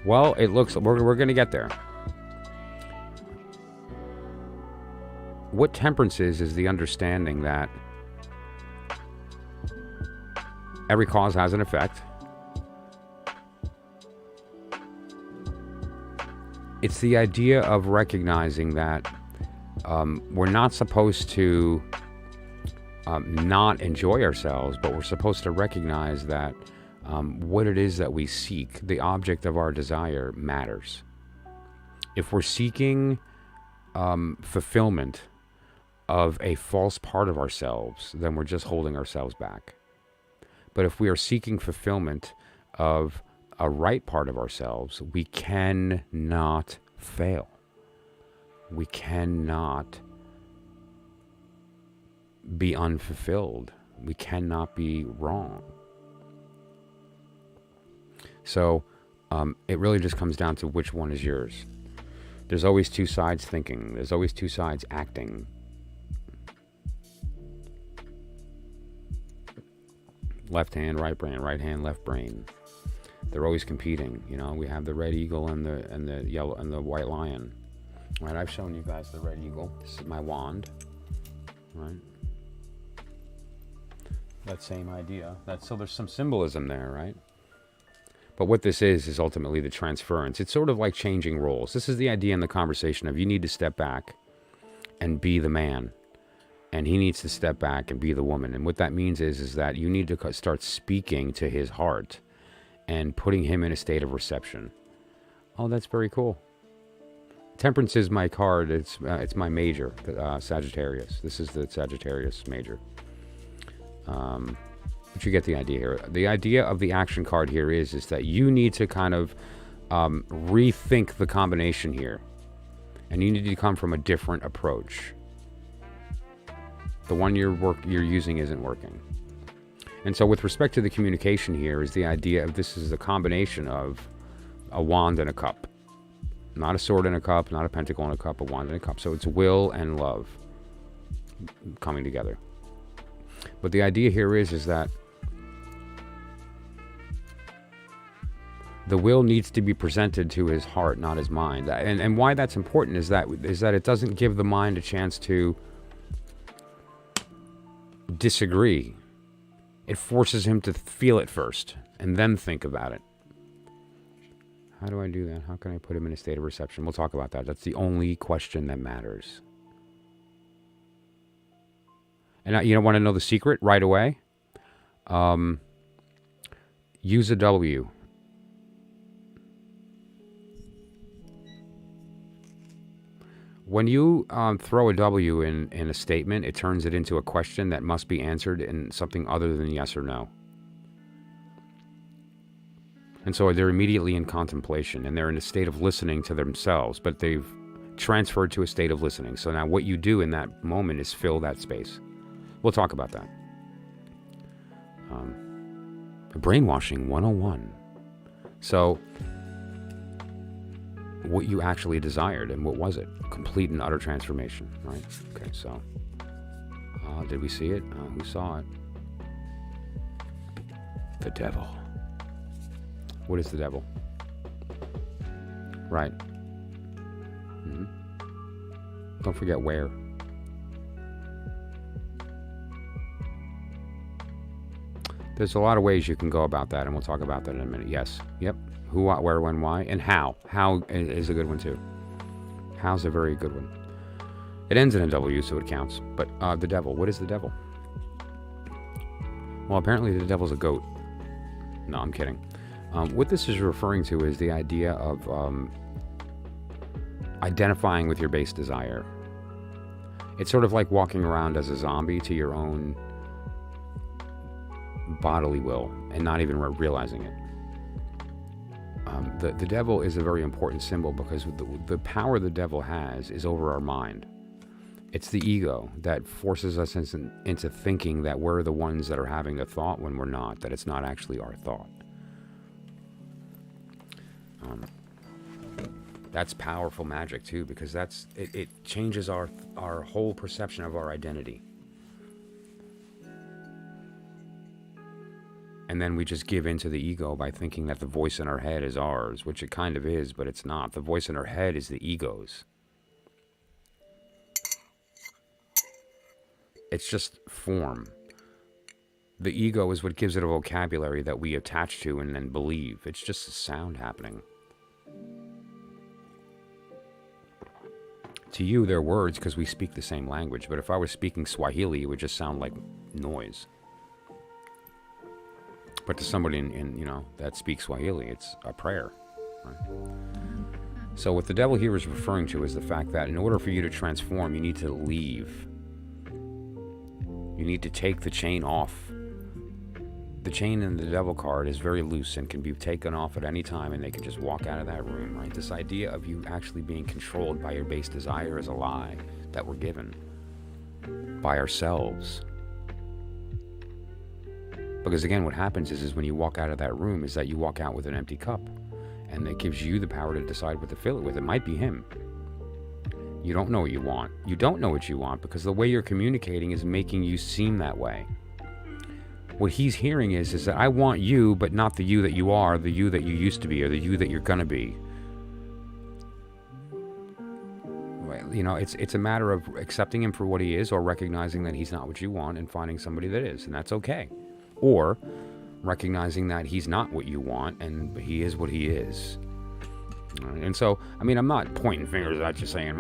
Well, it looks we're going to get there. What temperance is the understanding that every cause has an effect. It's the idea of recognizing that we're not supposed to not enjoy ourselves, but we're supposed to recognize that what it is that we seek, the object of our desire, matters. If we're seeking fulfillment of a false part of ourselves, then we're just holding ourselves back. But if we are seeking fulfillment of a right part of ourselves, we cannot fail. We cannot be unfulfilled. We cannot be wrong. So it really just comes down to which one is yours. There's always two sides thinking. There's always two sides acting. Left hand, right brain. Right hand, left brain. They're always competing. We have the red eagle and the yellow and the white lion. Right, I've shown you guys the red eagle. This is my wand. Right. That same idea. So there's some symbolism there, right? But what this is ultimately the transference. It's sort of like changing roles. This is the idea in the conversation of you need to step back and be the man. And he needs to step back and be the woman. And what that means is that you need to start speaking to his heart and putting him in a state of reception. Oh, that's very cool. Temperance is my card. It's my major, Sagittarius. This is the Sagittarius major. But you get the idea here. The idea of the action card here is that you need to kind of rethink the combination here. And you need to come from a different approach. The one you're using isn't working. And so with respect to the communication here is the idea of this is a combination of a wand and a cup. Not a sword and a cup, not a pentacle and a cup, a wand and a cup. So it's will and love coming together. But the idea here is that the will needs to be presented to his heart, not his mind. And why that's important is that it doesn't give the mind a chance to disagree. It forces him to feel it first and then think about it. How do I do that? How can I put him in a state of reception? We'll talk about that. That's the only question that matters. And you don't want to know the secret right away? Use a W. When you throw a W in a statement, it turns it into a question that must be answered in something other than yes or no. And so they're immediately in contemplation, and they're in a state of listening to themselves, but they've transferred to a state of listening. So now what you do in that moment is fill that space. We'll talk about that. Brainwashing 101. So what you actually desired, and what was it? Complete and utter transformation, right? Okay, so did we see it? Who saw it? The devil. What is the devil? Right. Mm-hmm. Don't forget where. There's a lot of ways you can go about that, and we'll talk about that in a minute. Yes. Yep. Who, what, where, when, why, and how. How is a good one, too. How's a very good one. It ends in a W, so it counts. But the devil. What is the devil? Well, apparently the devil's a goat. No, I'm kidding. What this is referring to is the idea of identifying with your base desire. It's sort of like walking around as a zombie to your own bodily will and not even realizing it. The devil is a very important symbol because the power the devil has is over our mind. It's the ego that forces us into thinking that we're the ones that are having the thought when we're not, that it's not actually our thought. That's powerful magic too, because it changes our whole perception of our identity. And then we just give into the ego by thinking that the voice in our head is ours, which it kind of is, but it's not. The voice in our head is the ego's. It's just form. The ego is what gives it a vocabulary that we attach to and then believe. It's just a sound happening. To you, they're words because we speak the same language. But if I was speaking Swahili, it would just sound like noise. But to somebody in that speaks Swahili, it's a prayer. Right? So what the devil here is referring to is the fact that in order for you to transform, you need to leave. You need to take the chain off. The chain in the devil card is very loose and can be taken off at any time, and they can just walk out of that room, right? This idea of you actually being controlled by your base desire is a lie that we're given by ourselves. Because again, what happens is when you walk out of that room is that you walk out with an empty cup, and it gives you the power to decide what to fill it with. It might be him. You don't know what you want. You don't know what you want because the way you're communicating is making you seem that way. What he's hearing is that I want you, but not the you that you are, the you that you used to be, or the you that you're gonna be. It's a matter of accepting him for what he is, or recognizing that he's not what you want and finding somebody that is, and that's okay. Or recognizing that he's not what you want and he is what he is. And so, I'm not pointing fingers at you saying,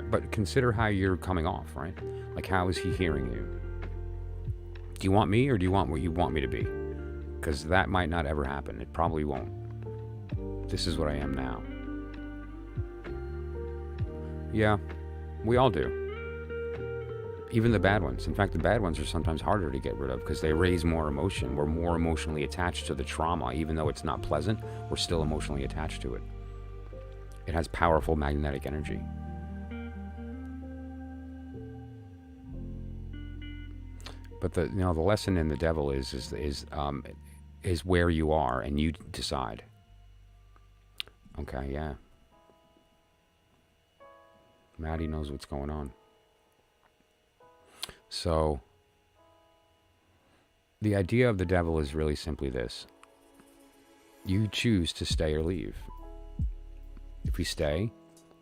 but consider how you're coming off, right? Like, how is he hearing you? Do you want me, or do you want what you want me to be? Because that might not ever happen. It probably won't. This is what I am now. Yeah, we all do. Even the bad ones. In fact, the bad ones are sometimes harder to get rid of because they raise more emotion. We're more emotionally attached to the trauma. Even though it's not pleasant, we're still emotionally attached to it. It has powerful magnetic energy. But the lesson in the devil is where you are and you decide. Okay, yeah. Maddie knows what's going on. So, the idea of the devil is really simply this. You choose to stay or leave. If you stay,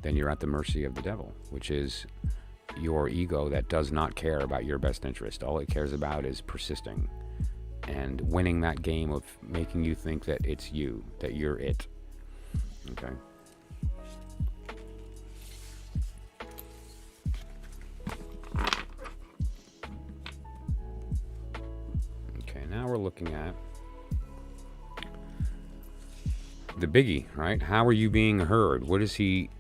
then you're at the mercy of the devil, which is your ego that does not care about your best interest. All it cares about is persisting and winning that game of making you think that it's you, that you're it. Okay? Now we're looking at the biggie, right? How are you being heard? What does he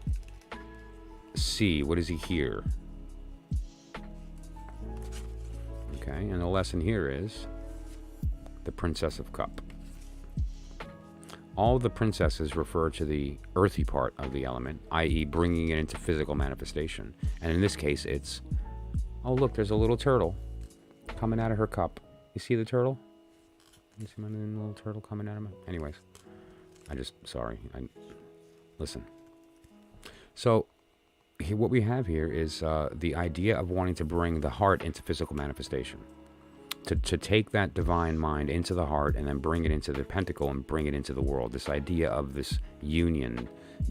see? What does he hear? Okay, and the lesson here is the Princess of Cup. All the princesses refer to the earthy part of the element, i.e. bringing it into physical manifestation. And in this case, it's, oh look, there's a little turtle coming out of her cup. You see the turtle? You see my little turtle coming out of my... Anyways, listen. So, what we have here is the idea of wanting to bring the heart into physical manifestation. To take that divine mind into the heart and then bring it into the pentacle and bring it into the world. This idea of this union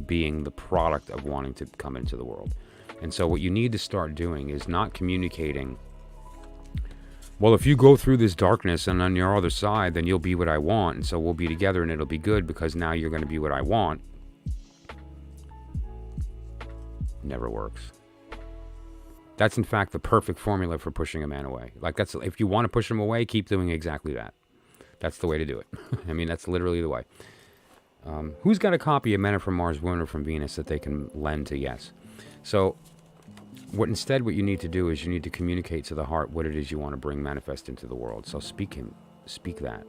being the product of wanting to come into the world. And so what you need to start doing is not communicating, well, if you go through this darkness and on your other side, then you'll be what I want. And so we'll be together and it'll be good because now you're going to be what I want. Never works. That's in fact the perfect formula for pushing a man away. Like that's, if you want to push him away, keep doing exactly that. That's the way to do it. I mean, that's literally the way. Who's got a copy of Men Are From Mars, Women Are From Venus that they can lend to Yes? So what you need to do is you need to communicate to the heart what it is you want to bring manifest into the world. So speak that.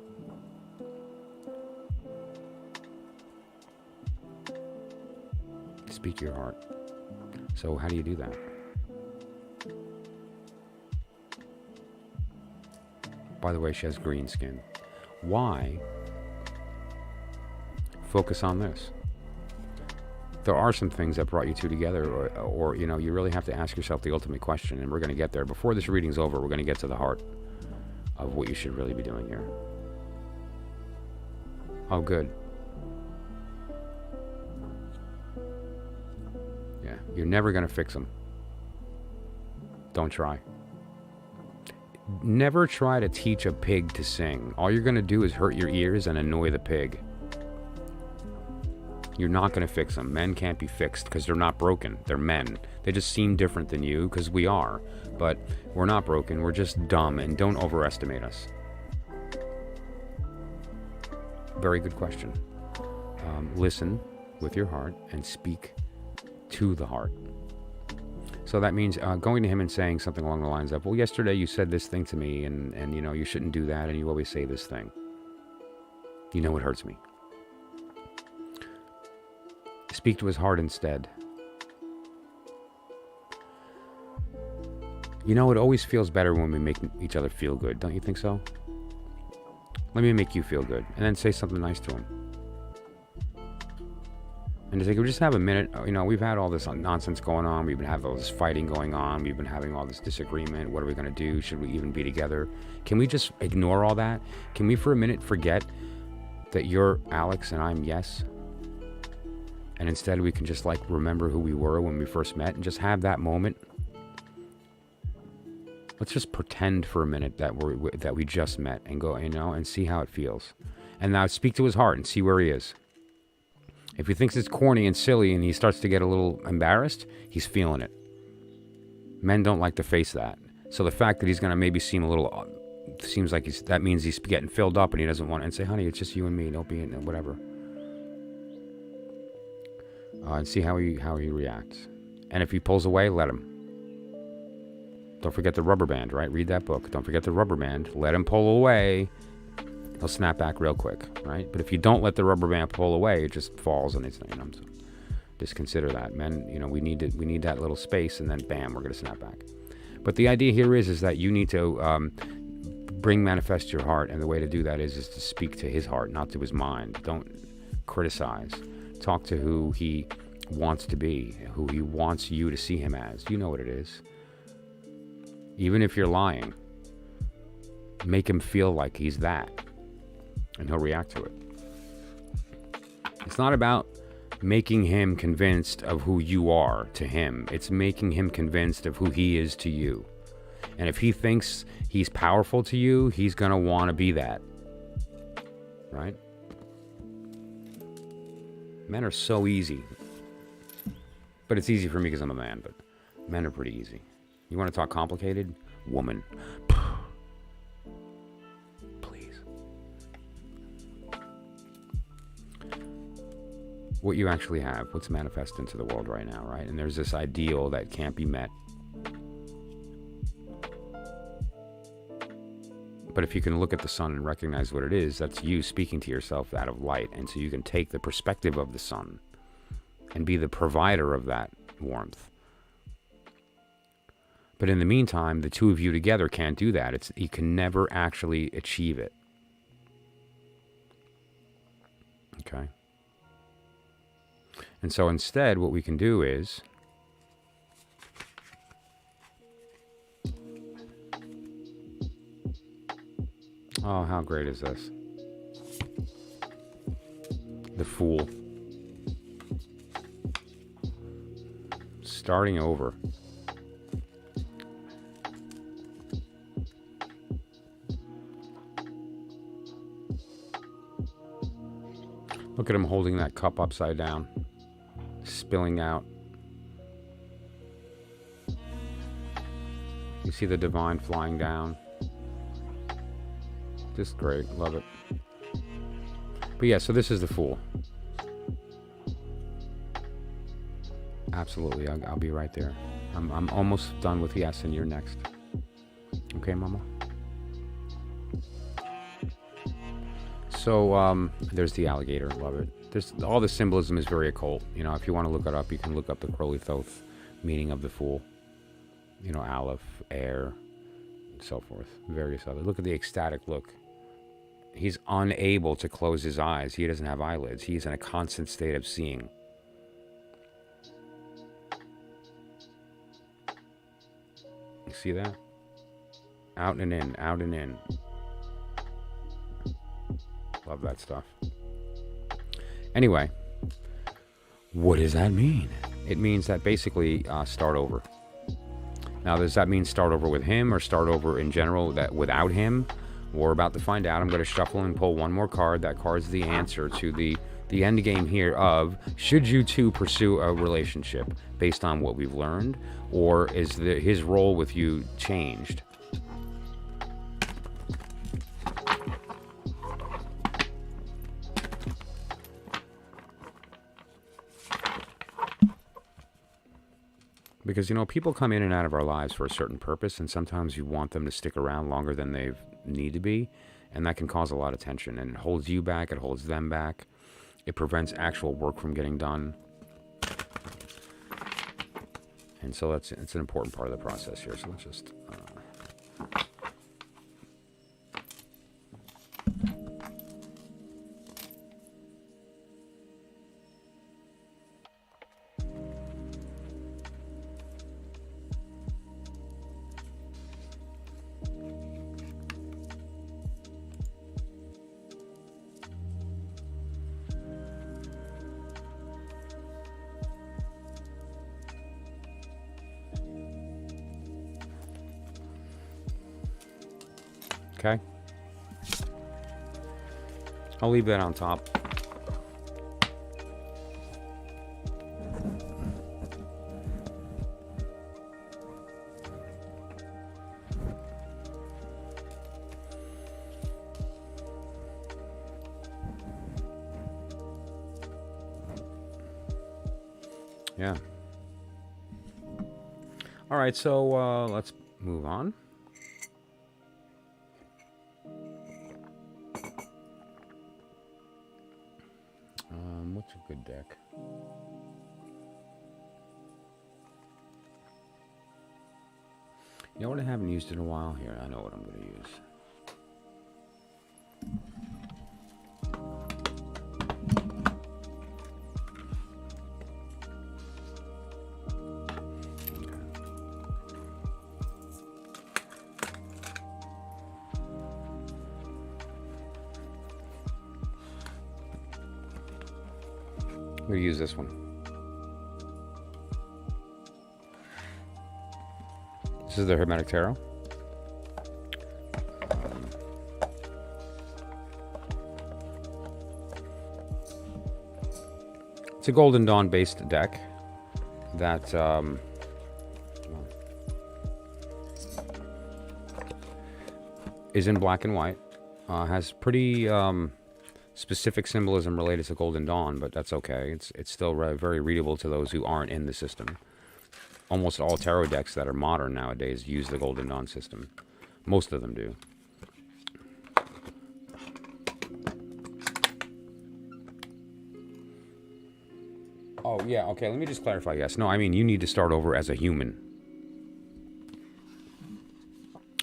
Speak your heart. So how do you do that? By the way, she has green skin. Why focus on this? There are some things that brought you two together, or you know, you really have to ask yourself the ultimate question, and we're going to get there. Before this reading's over, we're going to get to the heart of what you should really be doing here. Oh, good. Yeah, you're never going to fix them. Don't try. Never try to teach a pig to sing. All you're going to do is hurt your ears and annoy the pig. You're not going to fix them. Men can't be fixed because they're not broken. They're men. They just seem different than you because we are. But we're not broken. We're just dumb, and don't overestimate us. Very good question. Listen with your heart and speak to the heart. So that means going to him and saying something along the lines of, well, yesterday you said this thing to me, and you know, you shouldn't do that, and you always say this thing. You know it hurts me. Speak to his heart instead. You know, it always feels better when we make each other feel good. Don't you think so? Let me make you feel good. And then say something nice to him. And we just have a minute. You know, we've had all this nonsense going on. We've been having all this fighting going on. We've been having all this disagreement. What are we going to do? Should we even be together? Can we just ignore all that? Can we for a minute forget that you're Alex and I'm Yes? And instead we can just like remember who we were when we first met and just have that moment. Let's just pretend for a minute that we just met and go, you know, and see how it feels. And now speak to his heart and see where he is. If he thinks it's corny and silly and he starts to get a little embarrassed, he's feeling it. Men don't like to face that. So the fact that he's going to maybe seem a little, seems like that means he's getting filled up and he doesn't want to, and say, honey, it's just you and me. Don't be in whatever. And see how he reacts. And if he pulls away, let him. Don't forget the rubber band, right? Read that book. Don't forget the rubber band. Let him pull away. He'll snap back real quick, right? But if you don't let the rubber band pull away, it just falls, and it's, so just consider that, men. We need that little space, and then bam, we're gonna snap back. But the idea here is that you need to manifest your heart, and the way to do that is to speak to his heart, not to his mind. Don't criticize. Talk to who he wants to be, who he wants you to see him as. You know what it is. Even if you're lying, make him feel like he's that, and he'll react to it. It's not about making him convinced of who you are to him. It's making him convinced of who he is to you. And if he thinks he's powerful to you, he's going to want to be that. Right? Men are so easy. But it's easy for me because I'm a man, but men are pretty easy. You want to talk complicated? Woman. Please. What you actually have, what's manifest into the world right now, right? And there's this ideal that can't be met. But if you can look at the sun and recognize what it is, that's you speaking to yourself out of light. And so you can take the perspective of the sun and be the provider of that warmth. But in the meantime, the two of you together can't do that. You can never actually achieve it. Okay? And so instead, what we can do is oh, how great is this? The Fool. Starting over. Look at him holding that cup upside down, spilling out. You see the divine flying down. Just great, love it. But yeah, so this is the Fool. Absolutely, I'll be right there. I'm almost done with yes, and you're next. Okay, Mama? So there's the alligator, love it. All the symbolism is very occult. If you want to look it up, you can look up the Crowley Thoth meaning of the Fool. Aleph, air, and so forth. Various other. Look at the ecstatic look. He's unable to close his eyes. He doesn't have eyelids. He's in a constant state of seeing. You see that? Out and in, out and in. Love that stuff. Anyway, what does that mean? It means that basically start over. Now, does that mean start over with him or start over in general that without him? We're about to find out. I'm going to shuffle and pull one more card. That card's the answer to the end game here of should you two pursue a relationship based on what we've learned, or is his role with you changed? Because, people come in and out of our lives for a certain purpose, and sometimes you want them to stick around longer than they need to be, and that can cause a lot of tension, and it holds you back, it holds them back, it prevents actual work from getting done. And so it's an important part of the process here, so let's just... Okay. I'll leave that on top. Yeah. All right, so let's move on. What's a good deck? You know what I haven't used in a while? Here, I know what I'm going to use. I'm going to use this one. This is the Hermetic Tarot. It's a Golden Dawn based deck that is in black and white. Has pretty specific symbolism related to Golden Dawn, but that's okay. It's still very readable to those who aren't in the system. Almost all tarot decks that are modern nowadays use the Golden Dawn system. Most of them do. Oh, yeah, okay, let me just clarify. Yes, no, I mean, you need to start over as a human.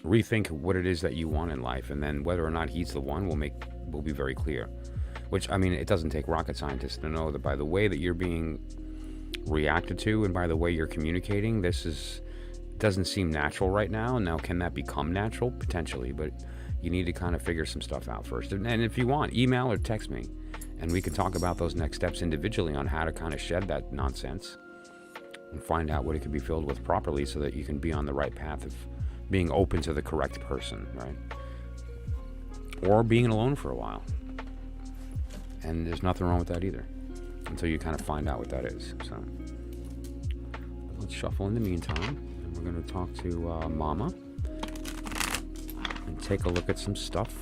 Rethink what it is that you want in life, and then whether or not he's the one will be very clear. Which, I mean, it doesn't take rocket scientists to know that by the way that you're being reacted to and by the way you're communicating, doesn't seem natural right now. Now, can that become natural? Potentially, but you need to kind of figure some stuff out first. And if you want, email or text me, and we can talk about those next steps individually on how to kind of shed that nonsense and find out what it can be filled with properly so that you can be on the right path of being open to the correct person, right? Or being alone for a while. And there's nothing wrong with that either, until you kind of find out what that is. So let's shuffle in the meantime, and we're going to talk to Mama and take a look at some stuff.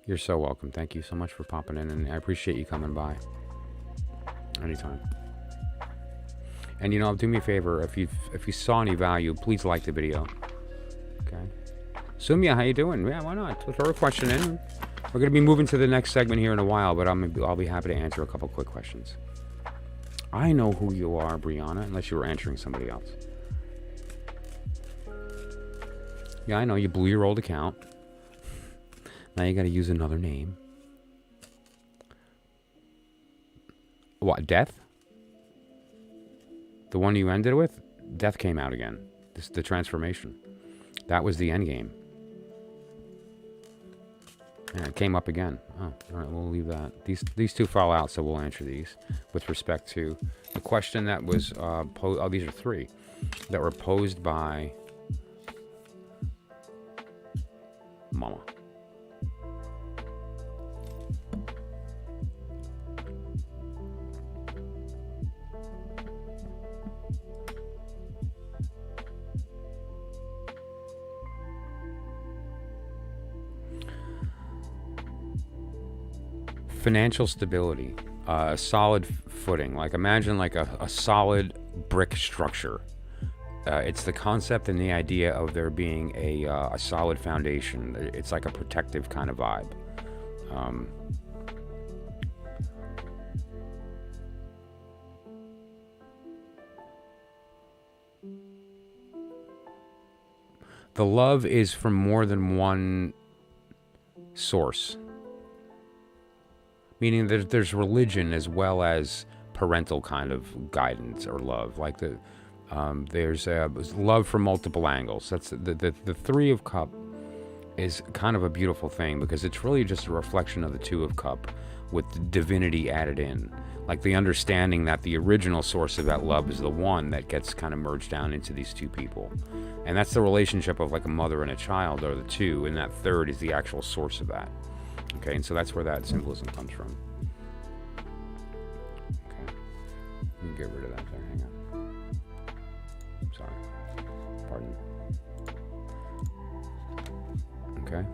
You're so welcome. Thank you so much for popping in, and I appreciate you coming by. Anytime. And you know, do me a favor, if you saw any value, please like the video. Okay. Sumya, how you doing? Yeah, why not? Throw a question in. We're gonna be moving to the next segment here in a while, but I'll be happy to answer a couple quick questions. I know who you are, Brianna, unless you were answering somebody else. Yeah, I know you blew your old account. Now you got to use another name. What, Death? The one you ended with? Death came out again. The transformation. That was the end game. Yeah, it came up again. Oh, all right, we'll leave that. These two fall out, so we'll answer these with respect to the question that was posed. Oh, these are three that were posed by Mama. Financial stability, solid footing. Like imagine like a solid brick structure. It's the concept and the idea of there being a solid foundation. It's like a protective kind of vibe. The love is from more than one source. Meaning there's religion as well as parental kind of guidance or love. Like there's love from multiple angles. That's the Three of Cup is kind of a beautiful thing because it's really just a reflection of the Two of Cup with the divinity added in. Like the understanding that the original source of that love is the one that gets kind of merged down into these two people. And that's the relationship of like a mother and a child are the two, and that third is the actual source of that. Okay, and so that's where that symbolism comes from. Okay, let me get rid of that there, hang on. Sorry, pardon. Okay.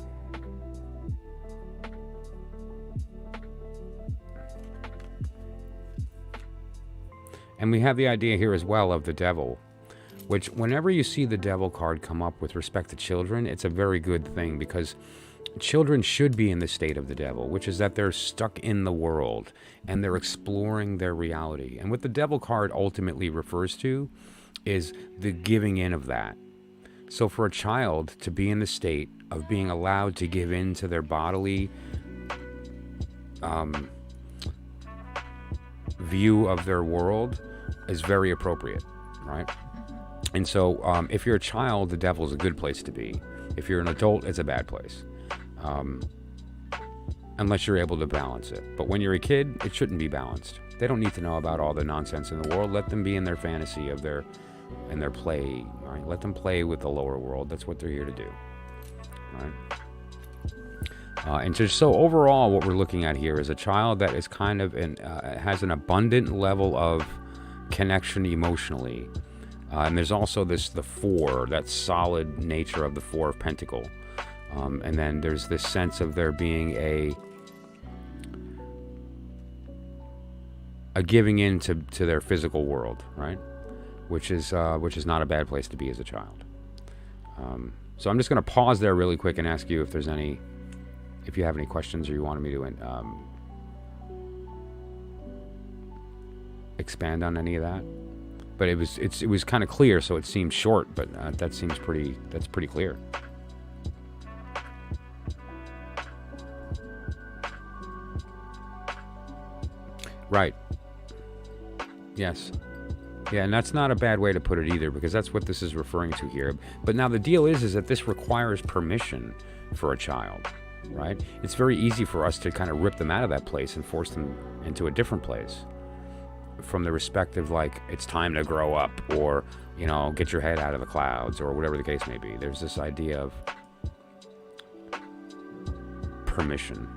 And we have the idea here as well of the devil, which whenever you see the devil card come up with respect to children, it's a very good thing, because children should be in the state of the devil, which is that they're stuck in the world and they're exploring their reality. And what the devil card ultimately refers to is the giving in of that. So for a child to be in the state of being allowed to give in to their bodily view of their world is very appropriate, right? And so if you're a child, the devil is a good place to be. If you're an adult, it's a bad place, unless you're able to balance it. But when you're a kid, it shouldn't be balanced. They don't need to know about all the nonsense in the world. Let them be in their fantasy of their play, right? Let them play with the lower world. That's what they're here to do, right? And just so overall, what we're looking at here is a child that is kind of has an abundant level of connection emotionally. And there's also the four, that solid nature of the Four of Pentacles. And then there's this sense of there being a giving in to their physical world, right? Which is not a bad place to be as a child. So I'm just going to pause there really quick and ask you if you have any questions or you wanted me to expand on any of that. But it was kind of clear, so it seemed short, but that's pretty clear. Right. Yes. Yeah, and that's not a bad way to put it either, because that's what this is referring to here. But now the deal is that this requires permission for a child, right? It's very easy for us to kind of rip them out of that place and force them into a different place, from the respective, like, it's time to grow up, or, you know, get your head out of the clouds, or whatever the case may be. There's this idea of permission.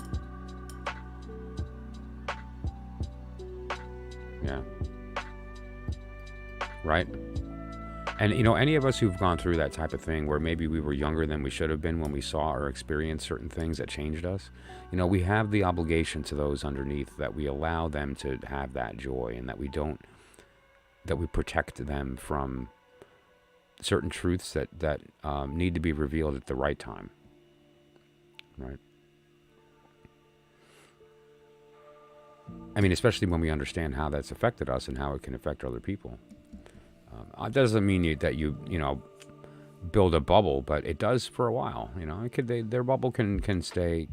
Yeah. Right? And, you know, any of us who've gone through that type of thing where maybe we were younger than we should have been when we saw or experienced certain things that changed us, you know, we have the obligation to those underneath that we allow them to have that joy, and that we protect them from certain truths that need to be revealed at the right time. Right? I mean, especially when we understand how that's affected us and how it can affect other people. It doesn't mean that you build a bubble, but it does for a while. You know, their bubble can stay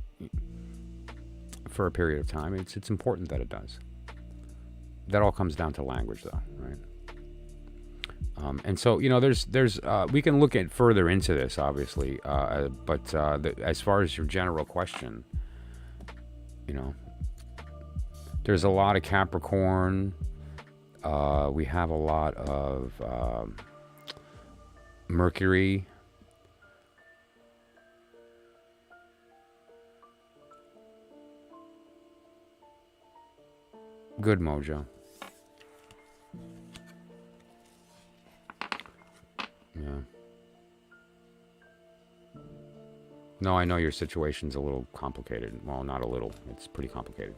for a period of time. It's important that it does. That all comes down to language, though, right? And so, you know, there's we can look at further into this, obviously, but as far as your general question, you know, there's a lot of Capricorn. We have a lot of Mercury. Good mojo. Yeah. No, I know your situation's a little complicated. Well, not a little. It's pretty complicated.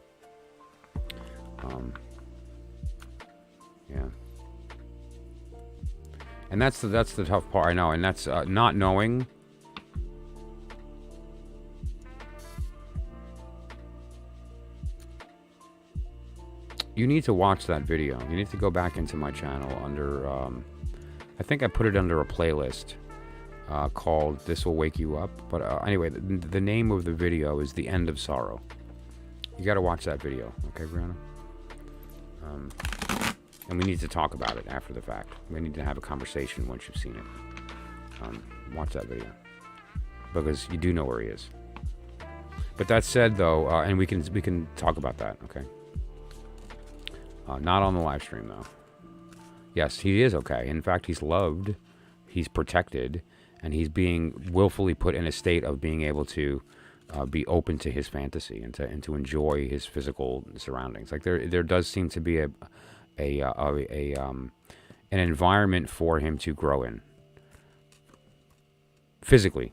Yeah. And that's the tough part, I know, and that's not knowing. You need to watch that video. You need to go back into my channel under, I think I put it under a playlist called This Will Wake You Up. But anyway, the name of the video is The End of Sorrow. You got to watch that video, okay, Brianna? And we need to talk about it after the fact. We need to have a conversation once you've seen it. Watch that video, because you do know where he is. But that said, though, and we can talk about that, okay? Not on the live stream, though. Yes, he is okay. In fact, he's loved, he's protected, and he's being willfully put in a state of being able to be open to his fantasy and to enjoy his physical surroundings. Like there does seem to be an environment for him to grow in physically,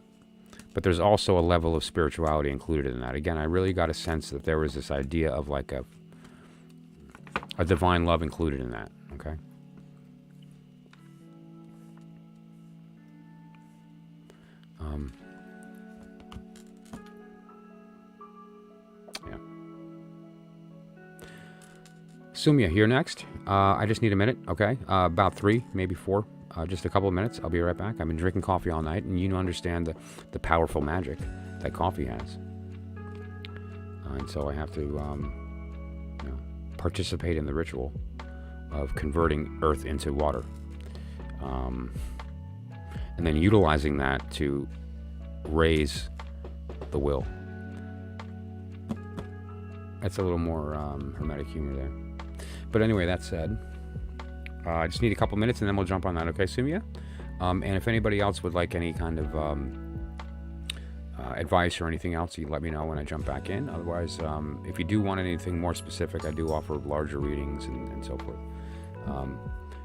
but there's also a level of spirituality included in that. Again, I really got a sense that there was this idea of like a divine love included in that. Okay. Yeah. Sumya, here next. I just need a minute, okay? About 3, maybe 4. Just a couple of minutes. I'll be right back. I've been drinking coffee all night, and you understand the powerful magic that coffee has. And so I have to participate in the ritual of converting earth into water. And then utilizing that to raise the will. That's a little more hermetic humor there. But anyway, that said, I just need a couple minutes and then we'll jump on that, okay, Sumya? And if anybody else would like any kind of advice or anything else, you let me know when I jump back in. Otherwise, if you do want anything more specific, I do offer larger readings and so forth.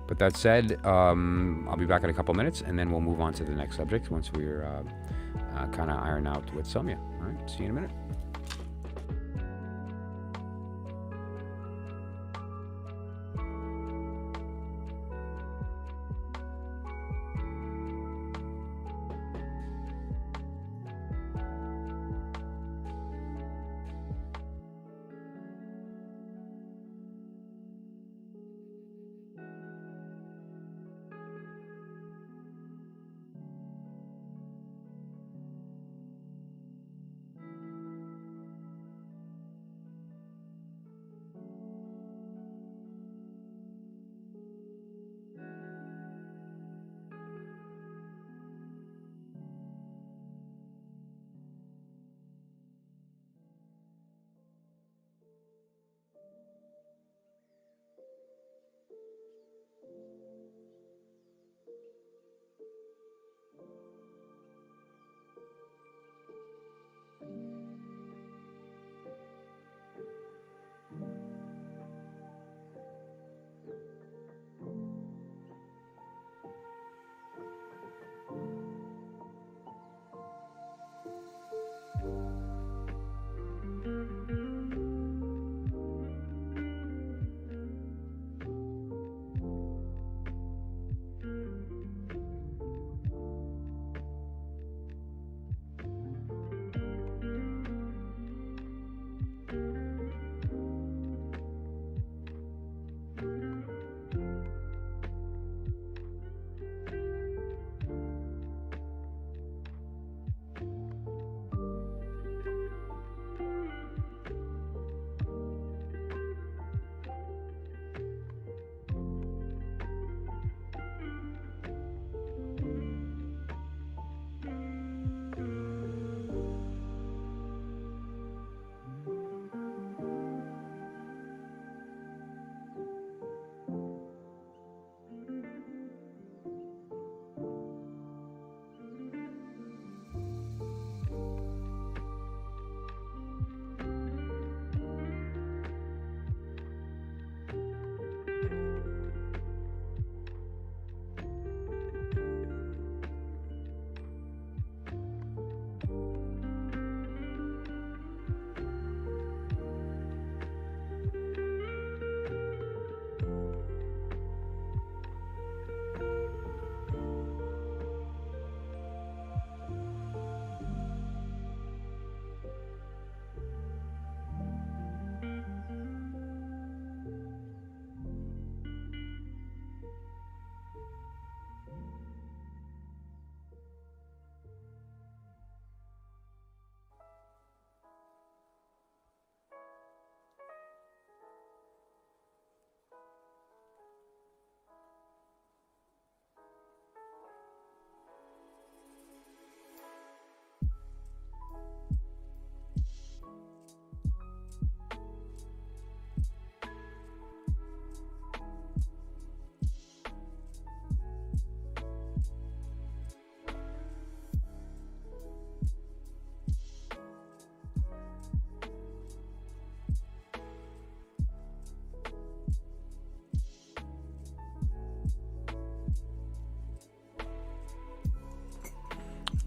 But that said, I'll be back in a couple minutes and then we'll move on to the next subject once we're kind of iron out with Sumya. All right, see you in a minute.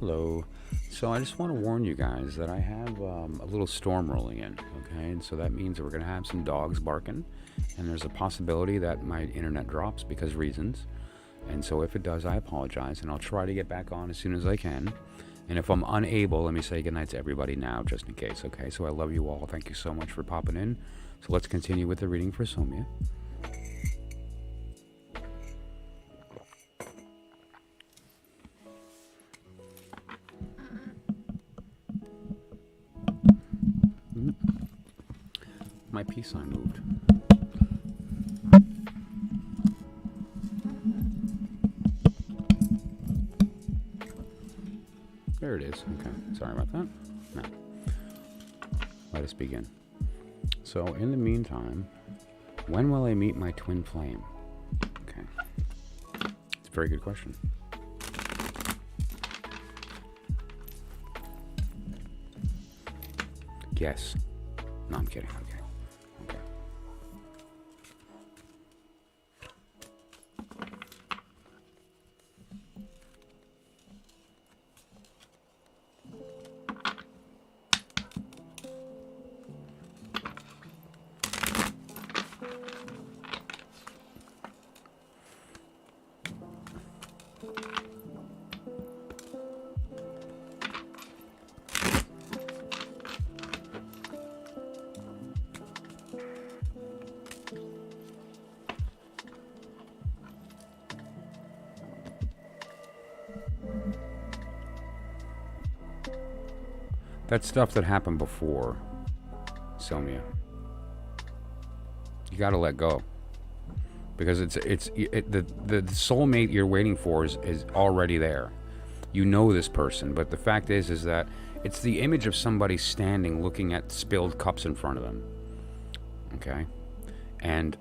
Hello. So I just want to warn you guys that I have a little storm rolling in, okay? And so that means that we're going to have some dogs barking, and there's a possibility that my internet drops because reasons. And so if it does, I apologize, and I'll try to get back on as soon as I can. And if I'm unable, let me say goodnight to everybody now, just in case, okay? So I love you all. Thank you so much for popping in. So let's continue with the reading for Somia. My peace sign moved. There it is. Okay, sorry about that. Now, let us begin. So, in the meantime, when will I meet my twin flame? Okay, it's a very good question. Yes. No, I'm kidding. Okay. That stuff that happened before, Somia, you got to let go, because the soulmate you're waiting for is already there. You know this person, but the fact is that it's the image of somebody standing looking at spilled cups in front of them, okay, and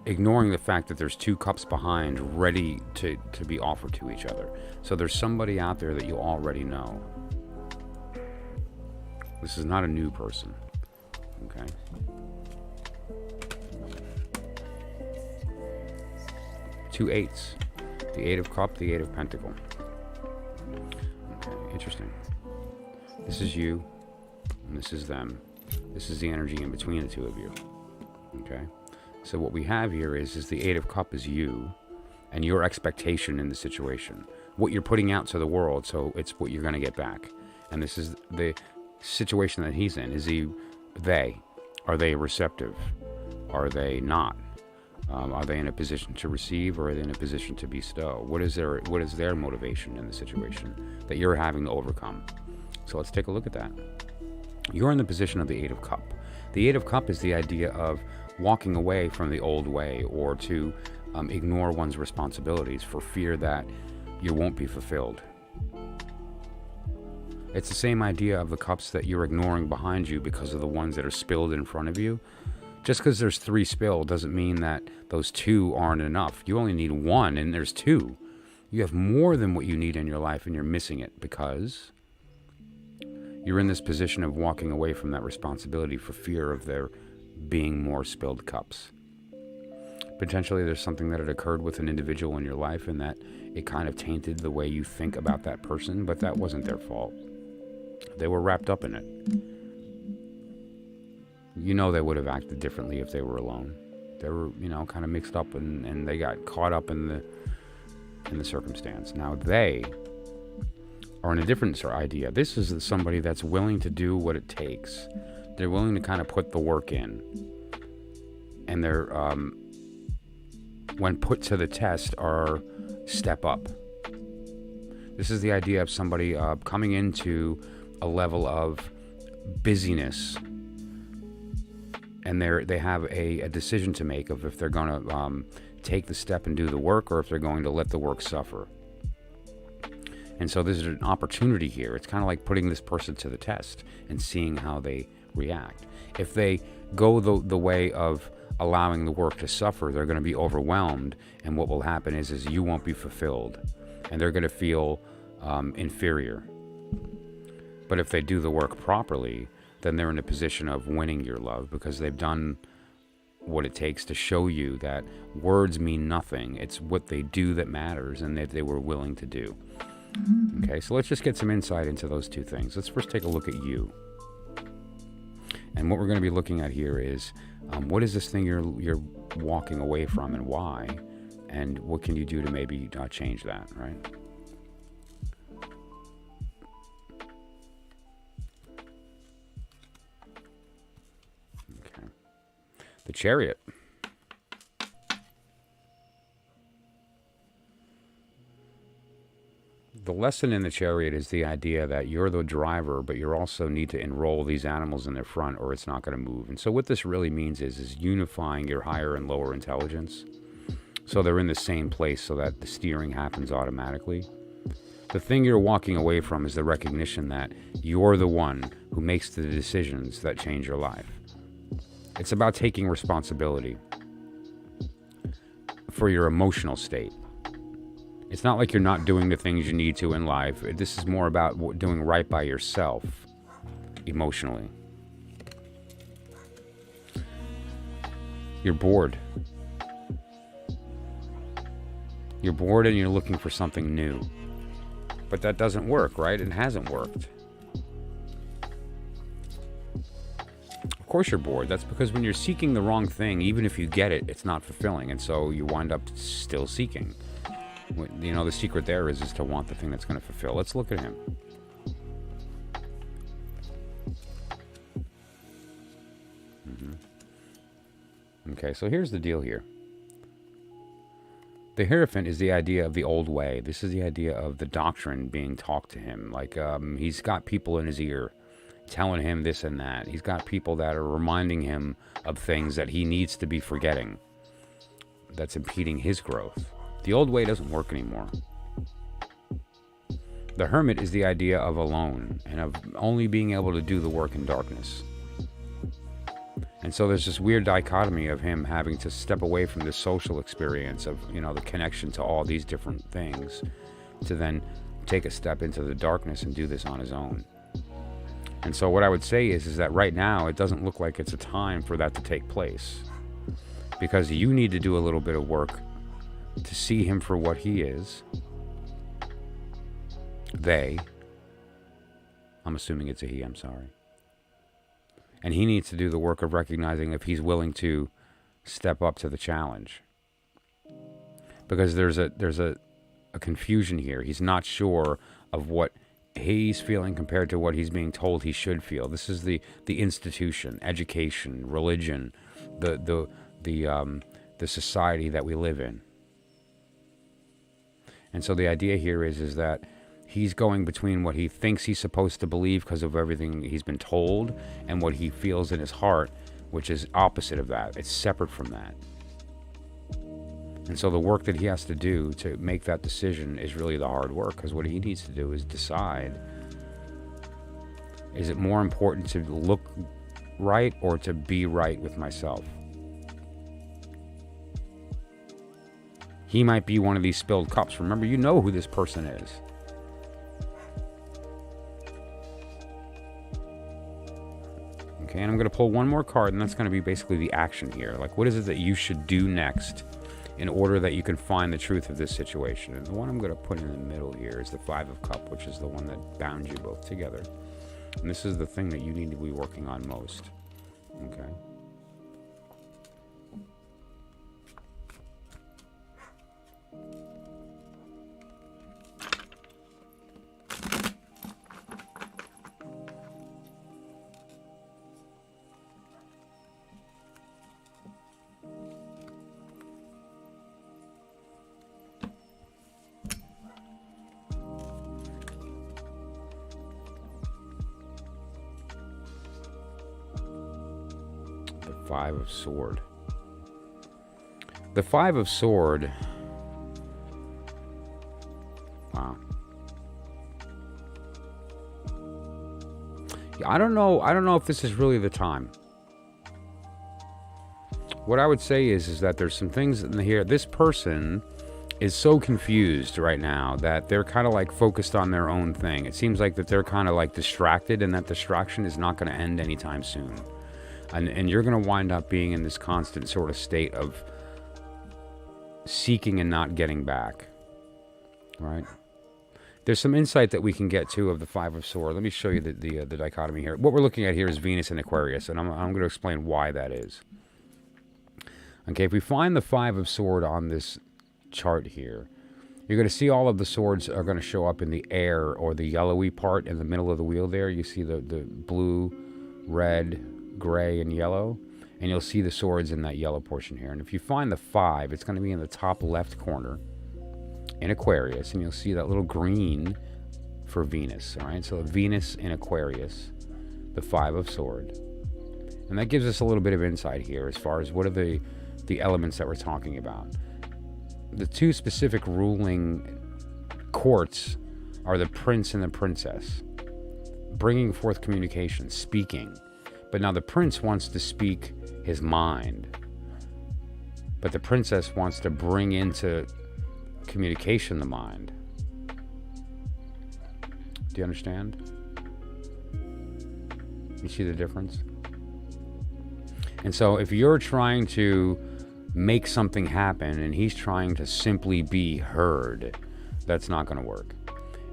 ignoring the fact that there's two cups behind ready to be offered to each other. So there's somebody out there that you already know. This is not a new person, okay? Two eights. The Eight of Cups, the Eight of Pentacle. Okay, interesting. This is you, and this is them. This is the energy in between the two of you, okay? So what we have here is the Eight of Cups is you, and your expectation in the situation. What you're putting out to the world, so it's what you're going to get back. And this is the situation that he's in. Are they receptive? Are they not? Are they in a position to receive, or are they in a position to bestow? What is their motivation in the situation that you're having to overcome? So let's take a look at that. You're in the position of the Eight of Cups. The Eight of Cups is the idea of walking away from the old way, or to ignore one's responsibilities for fear that you won't be fulfilled. It's the same idea of the cups that you're ignoring behind you because of the ones that are spilled in front of you. Just because there's 3 spilled doesn't mean that those 2 aren't enough. You only need 1, and there's 2. You have more than what you need in your life, and you're missing it because you're in this position of walking away from that responsibility for fear of there being more spilled cups. Potentially there's something that had occurred with an individual in your life, and that it kind of tainted the way you think about that person, but that wasn't their fault. They were wrapped up in it. You know they would have acted differently if they were alone. They were, kind of mixed up, and they got caught up in the circumstance. Now they are in a different idea. This is somebody that's willing to do what it takes. They're willing to kind of put the work in. And they're, when put to the test, are step up. This is the idea of somebody coming into a level of busyness, and they have a decision to make of if they're going to take the step and do the work, or if they're going to let the work suffer. And so there's an opportunity here. It's kind of like putting this person to the test and seeing how they react. If they go the way of allowing the work to suffer, they're going to be overwhelmed, and what will happen is you won't be fulfilled, and they're going to feel inferior. But if they do the work properly, then they're in a position of winning your love, because they've done what it takes to show you that words mean nothing. It's what they do that matters, and that they were willing to do. Okay, so let's just get some insight into those two things. Let's first take a look at you. And what we're going to be looking at here is, what is this thing you're walking away from and why? And what can you do to maybe change that, right? Okay. The Chariot. The lesson in the Chariot is the idea that you're the driver, but you also need to enroll these animals in the front or it's not going to move. And so what this really means is unifying your higher and lower intelligence. So they're in the same place so that the steering happens automatically. The thing you're walking away from is the recognition that you're the one who makes the decisions that change your life. It's about taking responsibility for your emotional state. It's not like you're not doing the things you need to in life. This is more about doing right by yourself emotionally. You're bored. You're bored and you're looking for something new. But that doesn't work, right? It hasn't worked. Of course you're bored. That's because when you're seeking the wrong thing, even if you get it, it's not fulfilling. And so you wind up still seeking. You know, the secret there is to want the thing that's going to fulfill. Let's look at him. Okay, so here's the deal here. The Hierophant is the idea of the old way. This is the idea of the doctrine being talked to him. Like, he's got people in his ear telling him this and that. He's got people that are reminding him of things that he needs to be forgetting. That's impeding his growth. The old way doesn't work anymore. The Hermit is the idea of alone and of only being able to do the work in darkness. And so there's this weird dichotomy of him having to step away from this social experience of, you know, the connection to all these different things to then take a step into the darkness and do this on his own. And so what I would say is that right now it doesn't look like it's a time for that to take place, because you need to do a little bit of work to see him for what he is. I'm assuming it's a he, I'm sorry. And he needs to do the work of recognizing if he's willing to step up to the challenge. Because there's a confusion here. He's not sure of what he's feeling compared to what he's being told he should feel. This is the institution, education, religion, the society that we live in. And so the idea here is that he's going between what he thinks he's supposed to believe because of everything he's been told and what he feels in his heart, which is opposite of that. It's separate from that. And so the work that he has to do to make that decision is really the hard work, because what he needs to do is decide, is it more important to look right or to be right with myself? He might be one of these spilled cups. Remember, you know who this person is. Okay, and I'm going to pull one more card, and that's going to be basically the action here. Like, what is it that you should do next in order that you can find the truth of this situation? And the one I'm going to put in the middle here is the Five of Cups, which is the one that bound you both together. And this is the thing that you need to be working on most. Okay. Five of Sword. The Five of Sword. Wow. Yeah, I don't know if this is really the time. What I would say is that there's some things in here. This person is so confused right now that they're kind of like focused on their own thing. It seems like that they're kind of like distracted, and that distraction is not going to end anytime soon. And you're going to wind up being in this constant sort of state of seeking and not getting back, right? there's some insight that we can get to of the Five of Swords. Let me show you the dichotomy here. What we're looking at here is Venus and Aquarius, and I'm going to explain why that is. Okay, if we find the Five of Swords on this chart here, you're going to see all of the swords are going to show up in the air, or the yellowy part in the middle of the wheel there. You see the blue, red, gray, and yellow. And you'll see the swords in that yellow portion here. And if you find the 5, it's going to be in the top left corner in Aquarius. And you'll see that little green for Venus. All right, so Venus in Aquarius, the 5 of Swords. And that gives us a little bit of insight here as far as what are the elements that we're talking about. The two specific ruling courts are the prince and the princess, bringing forth communication, speaking. But now the prince wants to speak his mind, but the princess wants to bring into communication the mind. Do you understand? You see the difference? And so if you're trying to make something happen and he's trying to simply be heard, that's not going to work.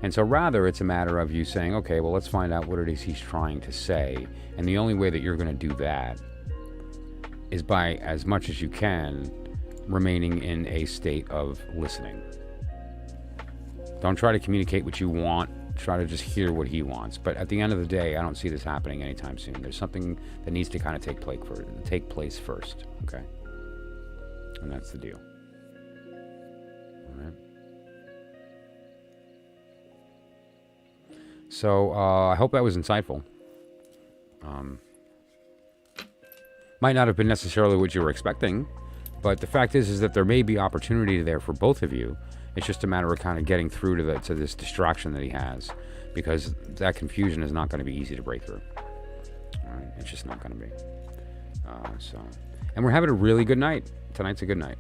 And so rather it's a matter of you saying, okay, well, let's find out what it is he's trying to say. And the only way that you're going to do that is by, as much as you can, remaining in a state of listening. Don't try to communicate what you want. Try to just hear what he wants. But at the end of the day, I don't see this happening anytime soon. There's something that needs to kind of take place first. Okay? And that's the deal. All right. So I hope that was insightful. Might not have been necessarily what you were expecting, but the fact is that there may be opportunity there for both of you. It's just a matter of kind of getting through to this distraction that he has, because that confusion is not going to be easy to break through. All right, it's just not going to be. And we're having a really good night. Tonight's a good night.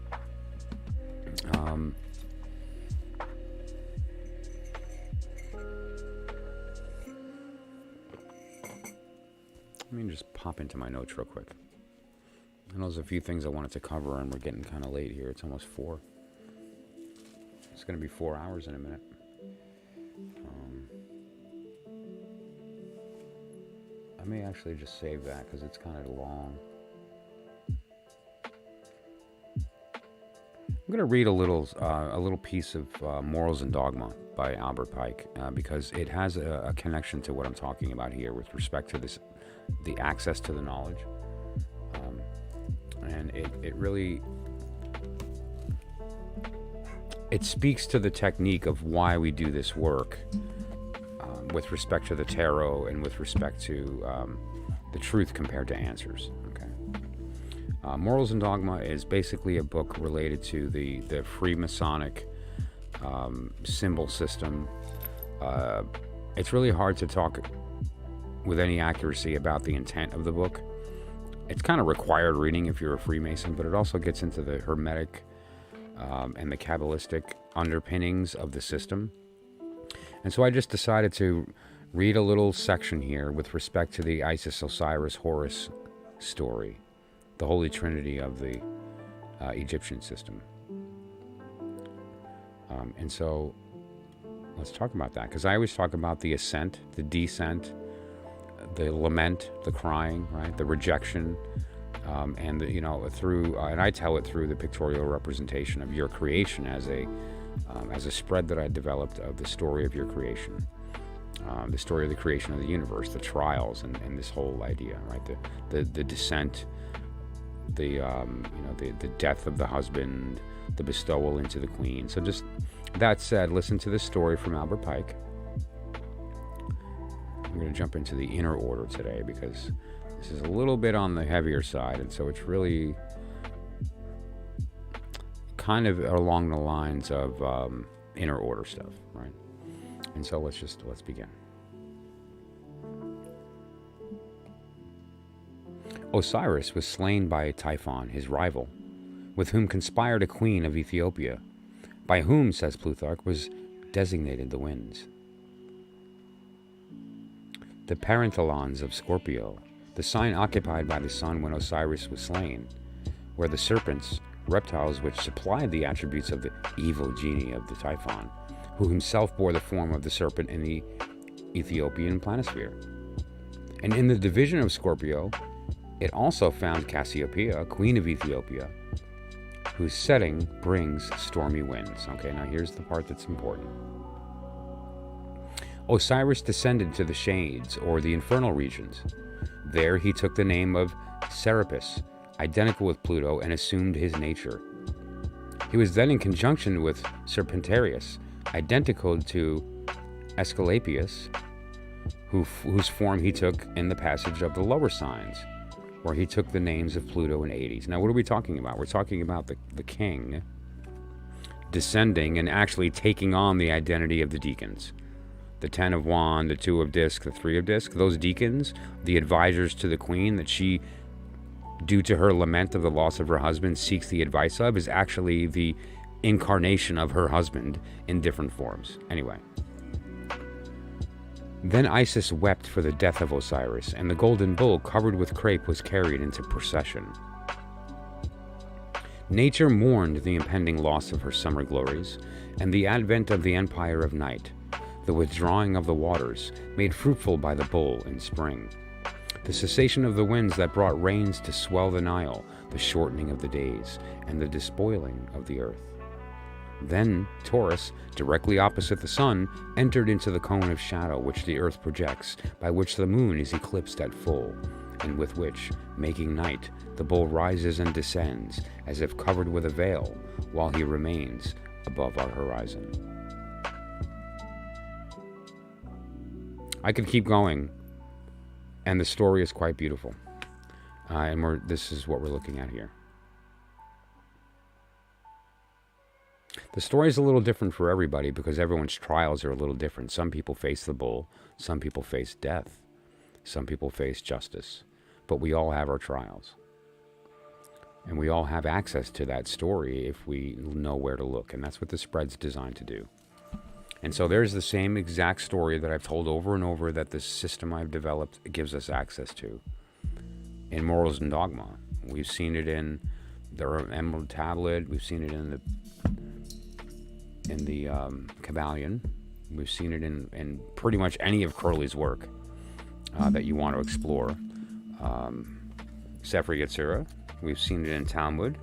Let me just pop into my notes real quick. I know there's a few things I wanted to cover, and we're getting kind of late here. It's almost 4. It's going to be 4 hours in a minute. I may actually just save that because it's kind of long. I'm going to read a little piece of Morals and Dogma by Albert Pike because it has a connection to what I'm talking about here with respect to the access to the knowledge. And it really, it speaks to the technique of why we do this work with respect to the tarot and with respect to the truth compared to answers. Okay. Morals and Dogma is basically a book related to the Freemasonic symbol system. It's really hard to talk with any accuracy about the intent of the book. It's kind of required reading if you're a Freemason, but it also gets into the Hermetic and the Kabbalistic underpinnings of the system. And so I just decided to read a little section here with respect to the Isis, Osiris, Horus story, the Holy Trinity of the Egyptian system. And so let's talk about that, because I always talk about the ascent, the descent, the lament, the crying, right, the rejection, and through and I tell it through the pictorial representation of your creation as a spread that I developed of the story of your creation, the story of the creation of the universe, the trials, and this whole idea, right, the descent, the death of the husband, the bestowal into the queen. So just that said, listen to this story from Albert Pike. I'm going to jump into the inner order today because this is a little bit on the heavier side, and so it's really kind of along the lines of inner order stuff, right? And so let's begin. Osiris was slain by Typhon, his rival, with whom conspired a queen of Ethiopia, by whom, says Plutarch, was designated the winds. The Parenthalons of Scorpio, the sign occupied by the sun when Osiris was slain, were the serpents, reptiles which supplied the attributes of the evil genie of the Typhon, who himself bore the form of the serpent in the Ethiopian planisphere. And in the division of Scorpio, it also found Cassiopeia, queen of Ethiopia, whose setting brings stormy winds. Okay, now here's the part that's important. Osiris descended to the shades, or the infernal regions. There he took the name of Serapis, identical with Pluto, and assumed his nature. He was then in conjunction with Serpentarius, identical to Aesculapius, whose form he took in the passage of the lower signs, where he took the names of Pluto and Hades. Now, what are we talking about? We're talking about the king descending and actually taking on the identity of the deacons. The 10 of wand, the 2 of disc, the 3 of disc. Those deacons, the advisors to the queen that she, due to her lament of the loss of her husband, seeks the advice of, is actually the incarnation of her husband in different forms. Anyway. Then Isis wept for the death of Osiris, and the golden bull covered with crape was carried into procession. Nature mourned the impending loss of her summer glories, and the advent of the empire of night, the withdrawing of the waters, made fruitful by the bull in spring, the cessation of the winds that brought rains to swell the Nile, the shortening of the days, and the despoiling of the earth. Then Taurus, directly opposite the sun, entered into the cone of shadow which the earth projects, by which the moon is eclipsed at full, and with which, making night, the bull rises and descends, as if covered with a veil, while he remains above our horizon. I could keep going, and the story is quite beautiful. And this is what we're looking at here. The story is a little different for everybody because everyone's trials are a little different. Some people face the bull, some people face death, some people face justice, but we all have our trials. And we all have access to that story if we know where to look, and that's what the spread's designed to do. And so there's the same exact story that I've told over and over that this system I've developed gives us access to. In Morals and Dogma, we've seen it in the Emerald Tablet, we've seen it in the Kabbalion, we've seen it in pretty much any of Crowley's work that you want to explore. Sefer Yetzirah, we've seen it in Talmud,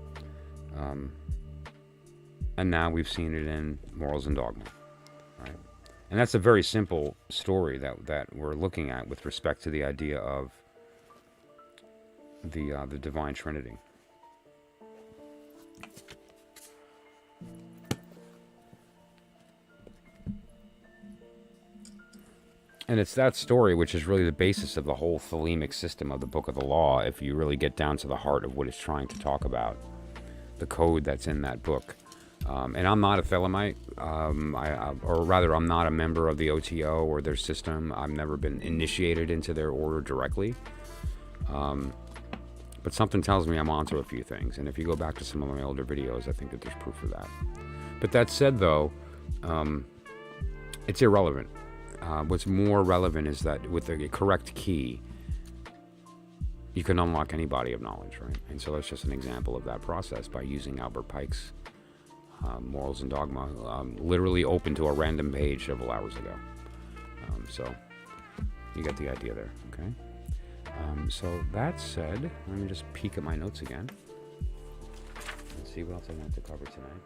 and now we've seen it in Morals and Dogma. Right? And that's a very simple story that we're looking at with respect to the idea of the Divine Trinity. And it's that story which is really the basis of the whole thelemic system of the Book of the Law, if you really get down to the heart of what it's trying to talk about, the code that's in that book. And I'm not a Thelemite, or rather I'm not a member of the OTO or their system. I've never been initiated into their order directly. But something tells me I'm onto a few things. And if you go back to some of my older videos, I think that there's proof of that. But that said, though, it's irrelevant. What's more relevant is that with the correct key, you can unlock any body of knowledge, right? And so that's just an example of that process by using Albert Pike's Morals and Dogma, literally open to a random page several hours ago. So you get the idea there, okay? So that said, let me just peek at my notes again and see what else I want to cover tonight.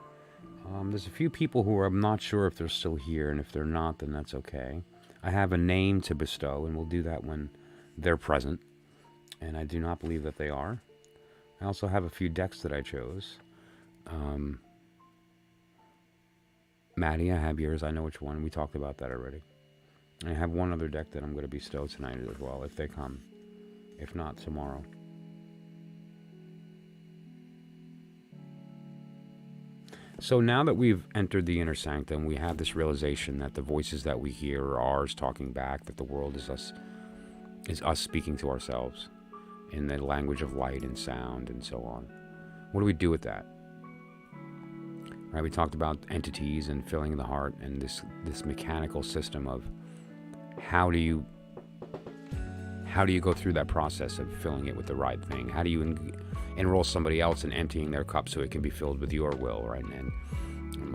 There's a few people who I'm not sure if they're still here, and if they're not, then that's okay. I have a name to bestow, and we'll do that when they're present, and I do not believe that they are. I also have a few decks that I chose. Maddie, I have yours. I know which one. We talked about that already. I have one other deck that I'm going to bestow tonight as well, if they come. If not, tomorrow. So now that we've entered the inner sanctum, we have this realization that the voices that we hear are ours talking back, that the world is us speaking to ourselves in the language of light and sound and so on. What do we do with that? Right, we talked about entities and filling the heart and this mechanical system of how do you go through that process of filling it with the right thing? How do you enroll somebody else in emptying their cup so it can be filled with your will, right? And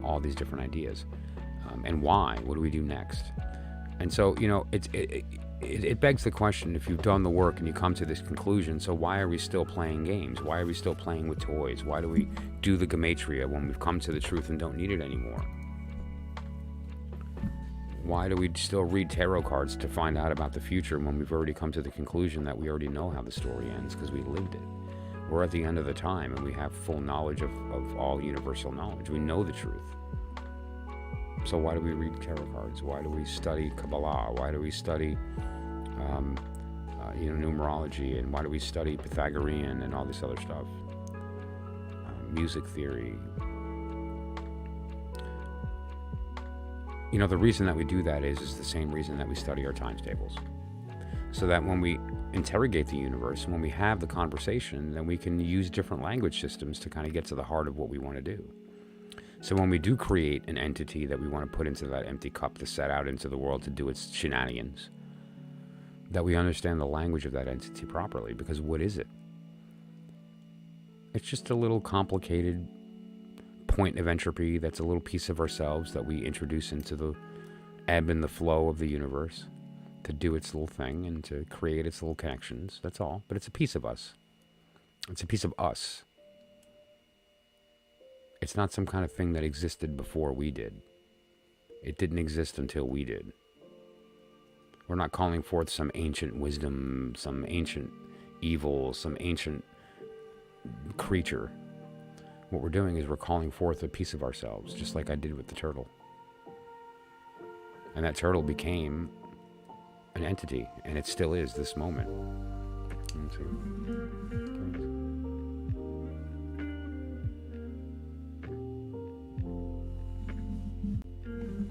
all these different ideas. And why? What do we do next? And so, you know, it begs the question, if you've done the work and you come to this conclusion, so why are we still playing games? Why are we still playing with toys? Why do we do the Gematria when we've come to the truth and don't need it anymore? Why do we still read tarot cards to find out about the future when we've already come to the conclusion that we already know how the story ends because we lived it? We're at the end of the time and we have full knowledge of all universal knowledge. We know the truth. So why do we read tarot cards? Why do we study Kabbalah? Why do we study numerology? And why do we study Pythagorean and all this other stuff? Music theory. You know, the reason that we do that is the same reason that we study our times tables. So that when we interrogate the universe, when we have the conversation, then we can use different language systems to kind of get to the heart of what we want to do. So when we do create an entity that we want to put into that empty cup to set out into the world to do its shenanigans, that we understand the language of that entity properly, because what is it? It's just a little complicated point of entropy that's a little piece of ourselves that we introduce into the ebb and the flow of the universe to do its little thing and to create its little connections. That's all. But it's a piece of us. It's a piece of us. It's not some kind of thing that existed before we did. It didn't exist until we did. We're not calling forth some ancient wisdom, some ancient evil, some ancient creature. What we're doing is we're calling forth a piece of ourselves, just like I did with the turtle. And that turtle became an entity, and it still is this moment. Let's see.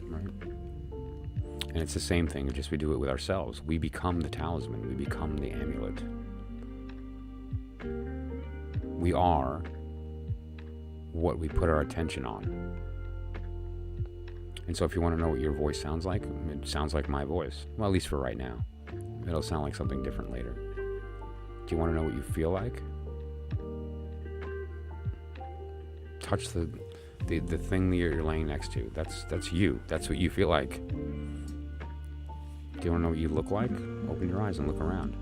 Right. And it's the same thing, just we do it with ourselves. We become the talisman. We become the amulet. We are what we put our attention on. And so if you want to know what your voice sounds like, it sounds like my voice. Well, at least for right now. It'll sound like something different later. Do you want to know what you feel like? Touch the thing that you're laying next to. That's you. That's what you feel like. Do you want to know what you look like? Open your eyes and look around.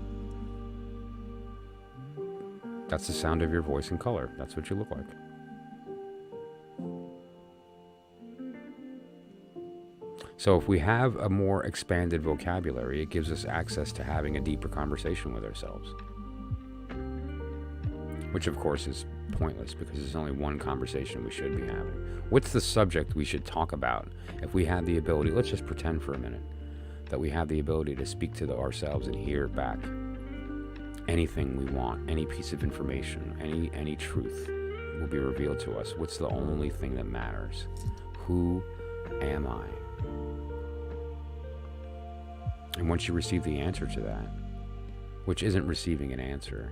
That's the sound of your voice and color. That's what you look like. So if we have a more expanded vocabulary, it gives us access to having a deeper conversation with ourselves. Which of course is pointless because there's only one conversation we should be having. What's the subject we should talk about if we had the ability, let's just pretend for a minute, that we have the ability to speak to ourselves and hear back anything we want, any piece of information, any truth will be revealed to us. What's the only thing that matters? Who am I? And once you receive the answer to that, which isn't receiving an answer,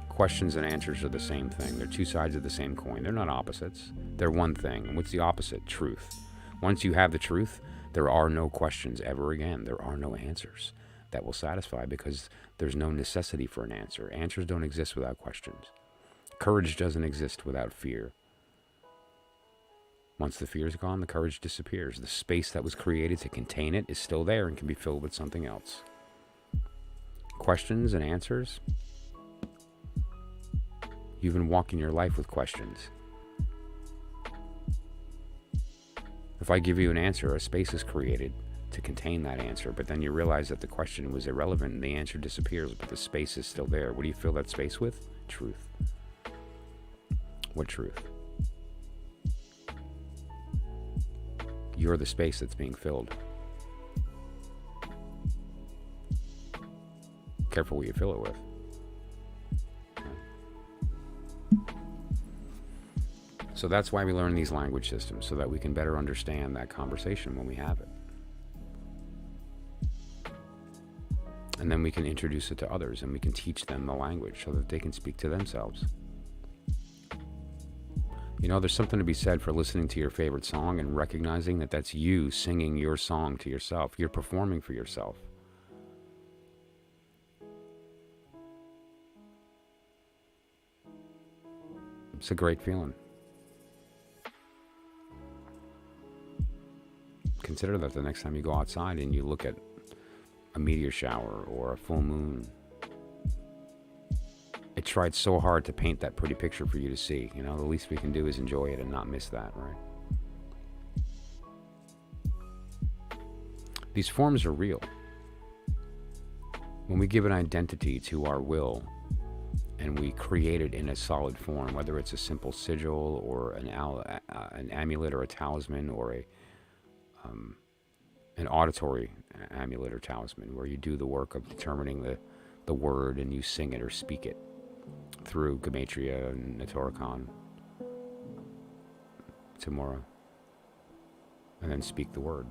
questions and answers are the same thing. They're two sides of the same coin. They're not opposites. They're one thing. And what's the opposite? Truth. Once you have the truth, there are no questions ever again. There are no answers that will satisfy because there's no necessity for an answer. Answers don't exist without questions. Courage doesn't exist without fear. Once the fear is gone, the courage disappears. The space that was created to contain it is still there and can be filled with something else. Questions and answers. You've been walking your life with questions. If I give you an answer, a space is created to contain that answer, but then you realize that the question was irrelevant and the answer disappears, but the space is still there. What do you fill that space with? Truth. What truth? You're the space that's being filled. Careful what you fill it with. So that's why we learn these language systems, so that we can better understand that conversation when we have it. And then we can introduce it to others and we can teach them the language so that they can speak to themselves. You know, there's something to be said for listening to your favorite song and recognizing that that's you singing your song to yourself. You're performing for yourself. It's a great feeling. consider that the next time you go outside and you look at a meteor shower or a full moon. It tried so hard to paint that pretty picture for you to see. You know, the least we can do is enjoy it and not miss that, right? These forms are real. When we give an identity to our will and we create it in a solid form, whether it's a simple sigil or an amulet or a talisman or an auditory amulet or talisman, where you do the work of determining the word and you sing it or speak it through Gematria and Notarikon, Temurah, and then speak the word.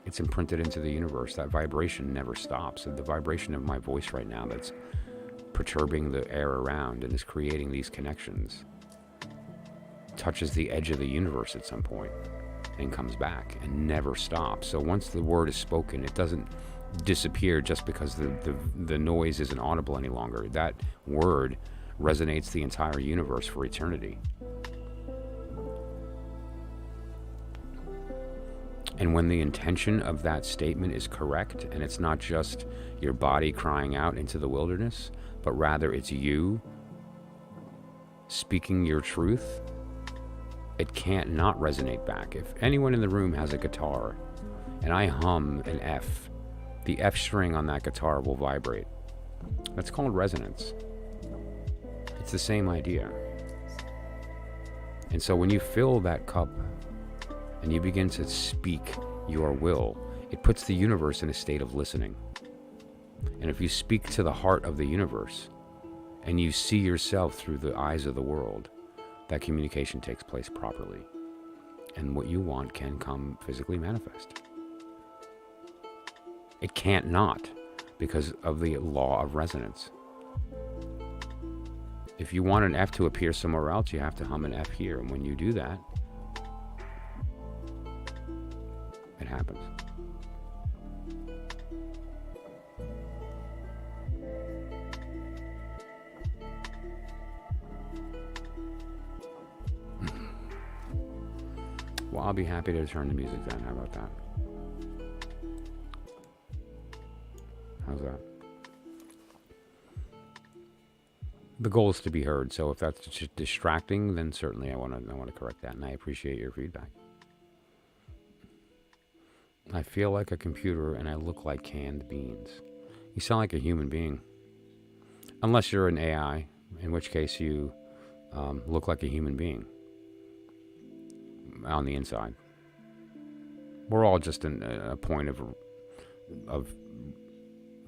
It's imprinted into the universe. That vibration never stops. And the vibration of my voice right now that's perturbing the air around and is creating these connections touches the edge of the universe at some point and comes back and never stops. So once the word is spoken, it doesn't disappear just because the noise isn't audible any longer. That word resonates the entire universe for eternity. And when the intention of that statement is correct, and it's not just your body crying out into the wilderness, but rather it's you speaking your truth, it can't not resonate back. If anyone in the room has a guitar and I hum an F, the F string on that guitar will vibrate. That's called resonance. It's the same idea. And so when you fill that cup and you begin to speak your will, it puts the universe in a state of listening. And if you speak to the heart of the universe and you see yourself through the eyes of the world, that communication takes place properly. And what you want can come physically manifest. It can't not, because of the law of resonance. If you want an F to appear somewhere else, you have to hum an F here. And when you do that, it happens. Well, I'll be happy to turn the music down. How about that? How's that? The goal is to be heard, so if that's distracting, then certainly I want to correct that, and I appreciate your feedback. I feel like a computer and I look like canned beans. You sound like a human being. Unless you're an AI, in which case you look like a human being on the inside. We're all just a point of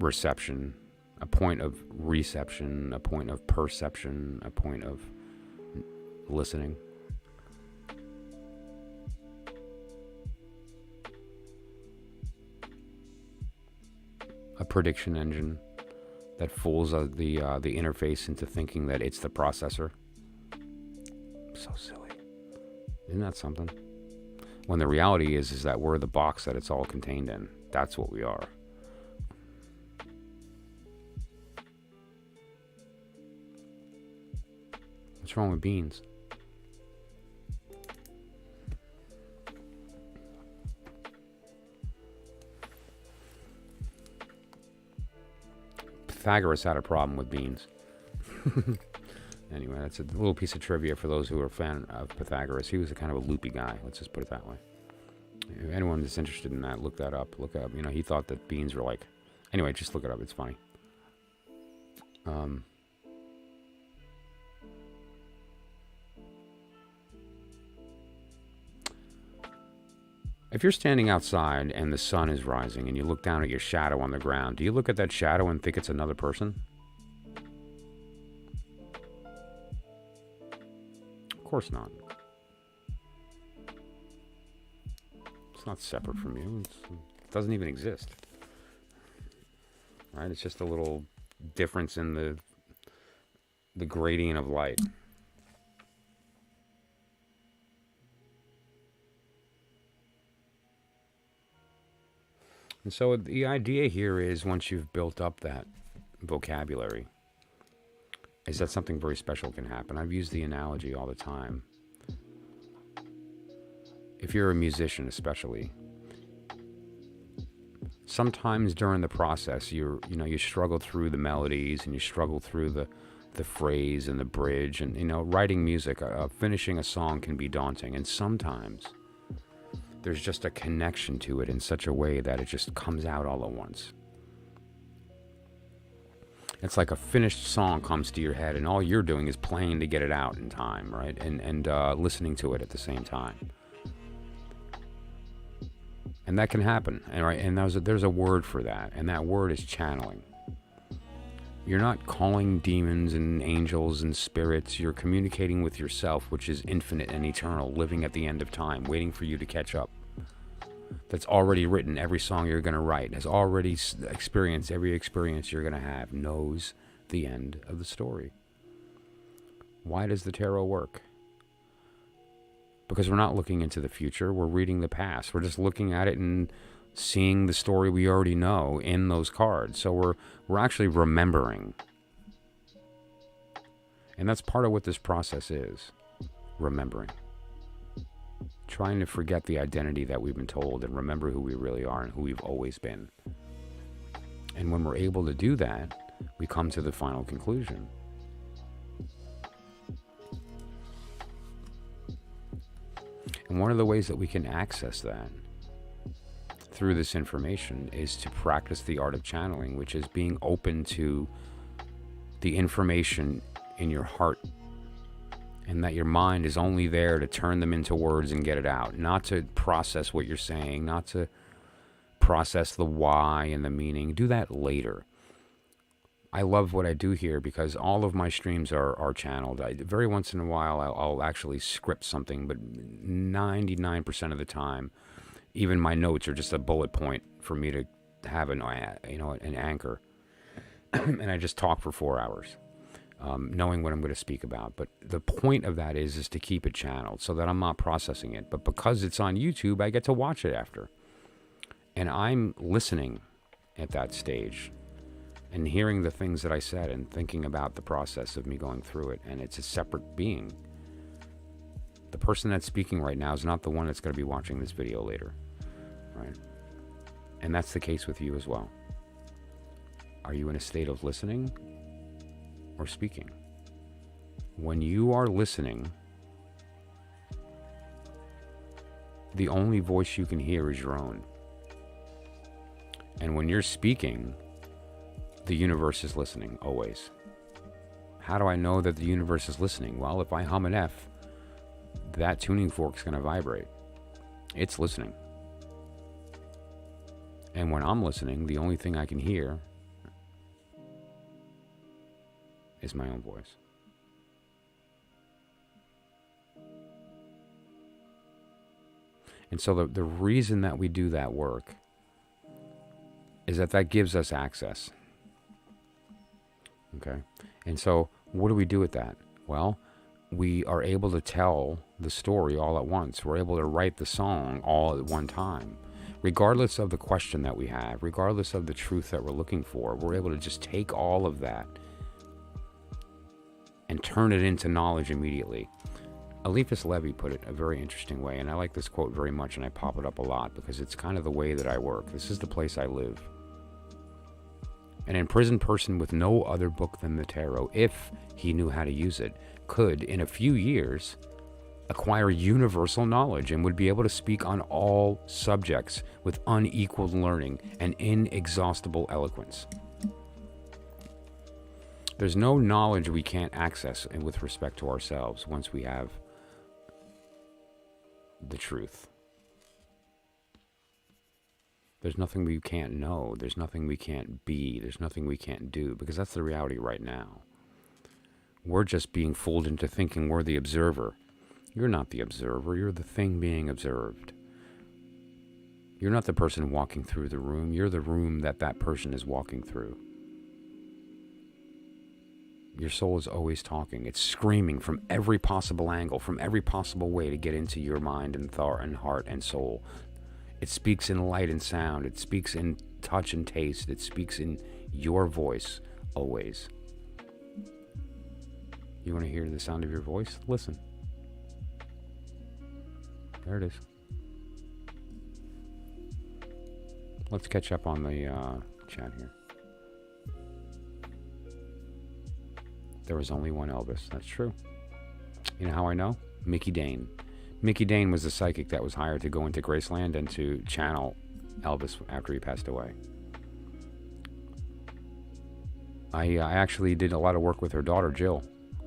reception, a point of reception, a point of perception, a point of listening. A prediction engine that fools the interface into thinking that it's the processor. So silly. Isn't that something? When the reality is that we're the box that it's all contained in. That's what we are. What's wrong with beans? Pythagoras had a problem with beans. Anyway, that's a little piece of trivia for those who are a fan of Pythagoras. He was a kind of a loopy guy. Let's just put it that way. If anyone that's interested in that, look that up. Look up. You know, he thought that beans were like... Anyway, just look it up. It's funny. If you're standing outside and the sun is rising and you look down at your shadow on the ground, do you look at that shadow and think it's another person? Of course not. It's not separate from you. It doesn't even exist. Right? It's just a little difference in the gradient of light. And so the idea here is, once you've built up that vocabulary, is that something very special can happen. I've used the analogy all the time if you're a musician especially, sometimes during the process, you struggle through the melodies and you struggle through the phrase and the bridge, and writing music, finishing a song can be daunting, and sometimes there's just a connection to it in such a way that it just comes out all at once. It's like a finished song comes to your head and all you're doing is playing to get it out in time, right? And listening to it at the same time. And that can happen, and there's a word for that, and that word is channeling. You're not calling demons and angels and spirits. You're communicating with yourself, which is infinite and eternal, living at the end of time, waiting for you to catch up. That's already written. Every song you're going to write has already experienced every experience you're going to have, knows the end of the story. Why does the tarot work? Because we're not looking into the future. We're reading the past. We're just looking at it and seeing the story we already know in those cards. So we're actually remembering. And that's part of what this process is. Remembering. Trying to forget the identity that we've been told and remember who we really are and who we've always been. And when we're able to do that, we come to the final conclusion. And one of the ways that we can access that through this information is to practice the art of channeling, which is being open to the information in your heart, and that your mind is only there to turn them into words and get it out, not to process what you're saying, not to process the why and the meaning. Do that later. I love what I do here because all of my streams are channeled. Very once in a while I'll actually script something, but 99% of the time, even my notes are just a bullet point for me to have an anchor. And I just talk for 4 hours, knowing what I'm going to speak about. But the point of that is to keep it channeled so that I'm not processing it. But because it's on YouTube, I get to watch it after. And I'm listening at that stage and hearing the things that I said and thinking about the process of me going through it. And it's a separate being. The person that's speaking right now is not the one that's going to be watching this video later, right? And that's the case with you as well. Are you in a state of listening or speaking? When you are listening, the only voice you can hear is your own. And when you're speaking, the universe is listening, always. How do I know that the universe is listening? Well, if I hum an F, that tuning fork's going to vibrate. It's listening. And when I'm listening, the only thing I can hear is my own voice. And so the reason that we do that work is that gives us access. Okay? And so what do we do with that? Well, we are able to tell the story all at once. We're able to write the song all at one time. Regardless of the question that we have, regardless of the truth that we're looking for, we're able to just take all of that and turn it into knowledge immediately. Eliphas Levi put it a very interesting way, and I like this quote very much, and I pop it up a lot because it's kind of the way that I work. This is the place I live. An imprisoned person with no other book than the tarot, if he knew how to use it, could, in a few years, acquire universal knowledge and would be able to speak on all subjects with unequaled learning and inexhaustible eloquence. There's no knowledge we can't access with respect to ourselves once we have the truth. There's nothing we can't know. There's nothing we can't be. There's nothing we can't do, because that's the reality right now. We're just being fooled into thinking we're the observer. You're not the observer. You're the thing being observed. You're not the person walking through the room. You're the room that person is walking through. Your soul is always talking. It's screaming from every possible angle, from every possible way to get into your mind and thought and heart and soul. It speaks in light and sound. It speaks in touch and taste. It speaks in your voice, always. You want to hear the sound of your voice? Listen. There it is. Let's catch up on the chat here. There was only one Elvis. That's true. You know how I know? Mickey Dane. Mickey Dane was the psychic that was hired to go into Graceland and to channel Elvis after he passed away. I actually did a lot of work with her daughter, Jill,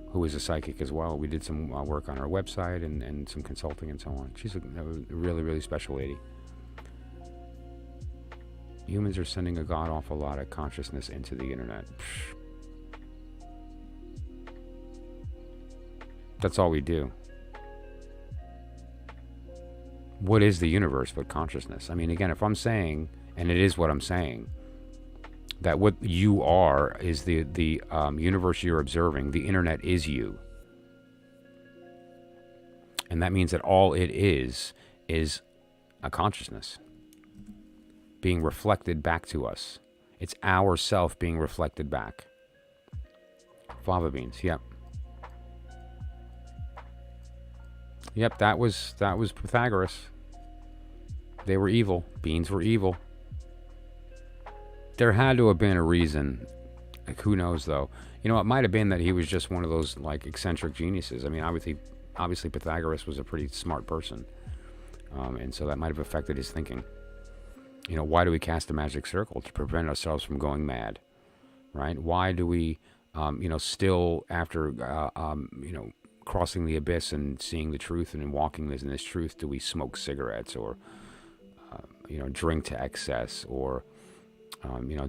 who is a psychic as well. We did some work on her website and some consulting and so on. She's a really, really special lady. Humans are sending a god-awful lot of consciousness into the internet. Psh. That's all we do. What is the universe but consciousness? I mean, again, if I'm saying, and it is what I'm saying, that what you are is the universe you're observing, the internet is you. And that means that all it is a consciousness being reflected back to us. It's our self being reflected back. Fava beans, yep. Yep, that was Pythagoras. They were evil. Beans were evil. There had to have been a reason. Like, who knows, though? You know, it might have been that he was just one of those, like, eccentric geniuses. I mean, obviously Pythagoras was a pretty smart person. And so that might have affected his thinking. You know, why do we cast a magic circle? To prevent ourselves from going mad, right? Why do we, still after, crossing the abyss and seeing the truth and walking in this truth, do we smoke cigarettes or, drink to excess or,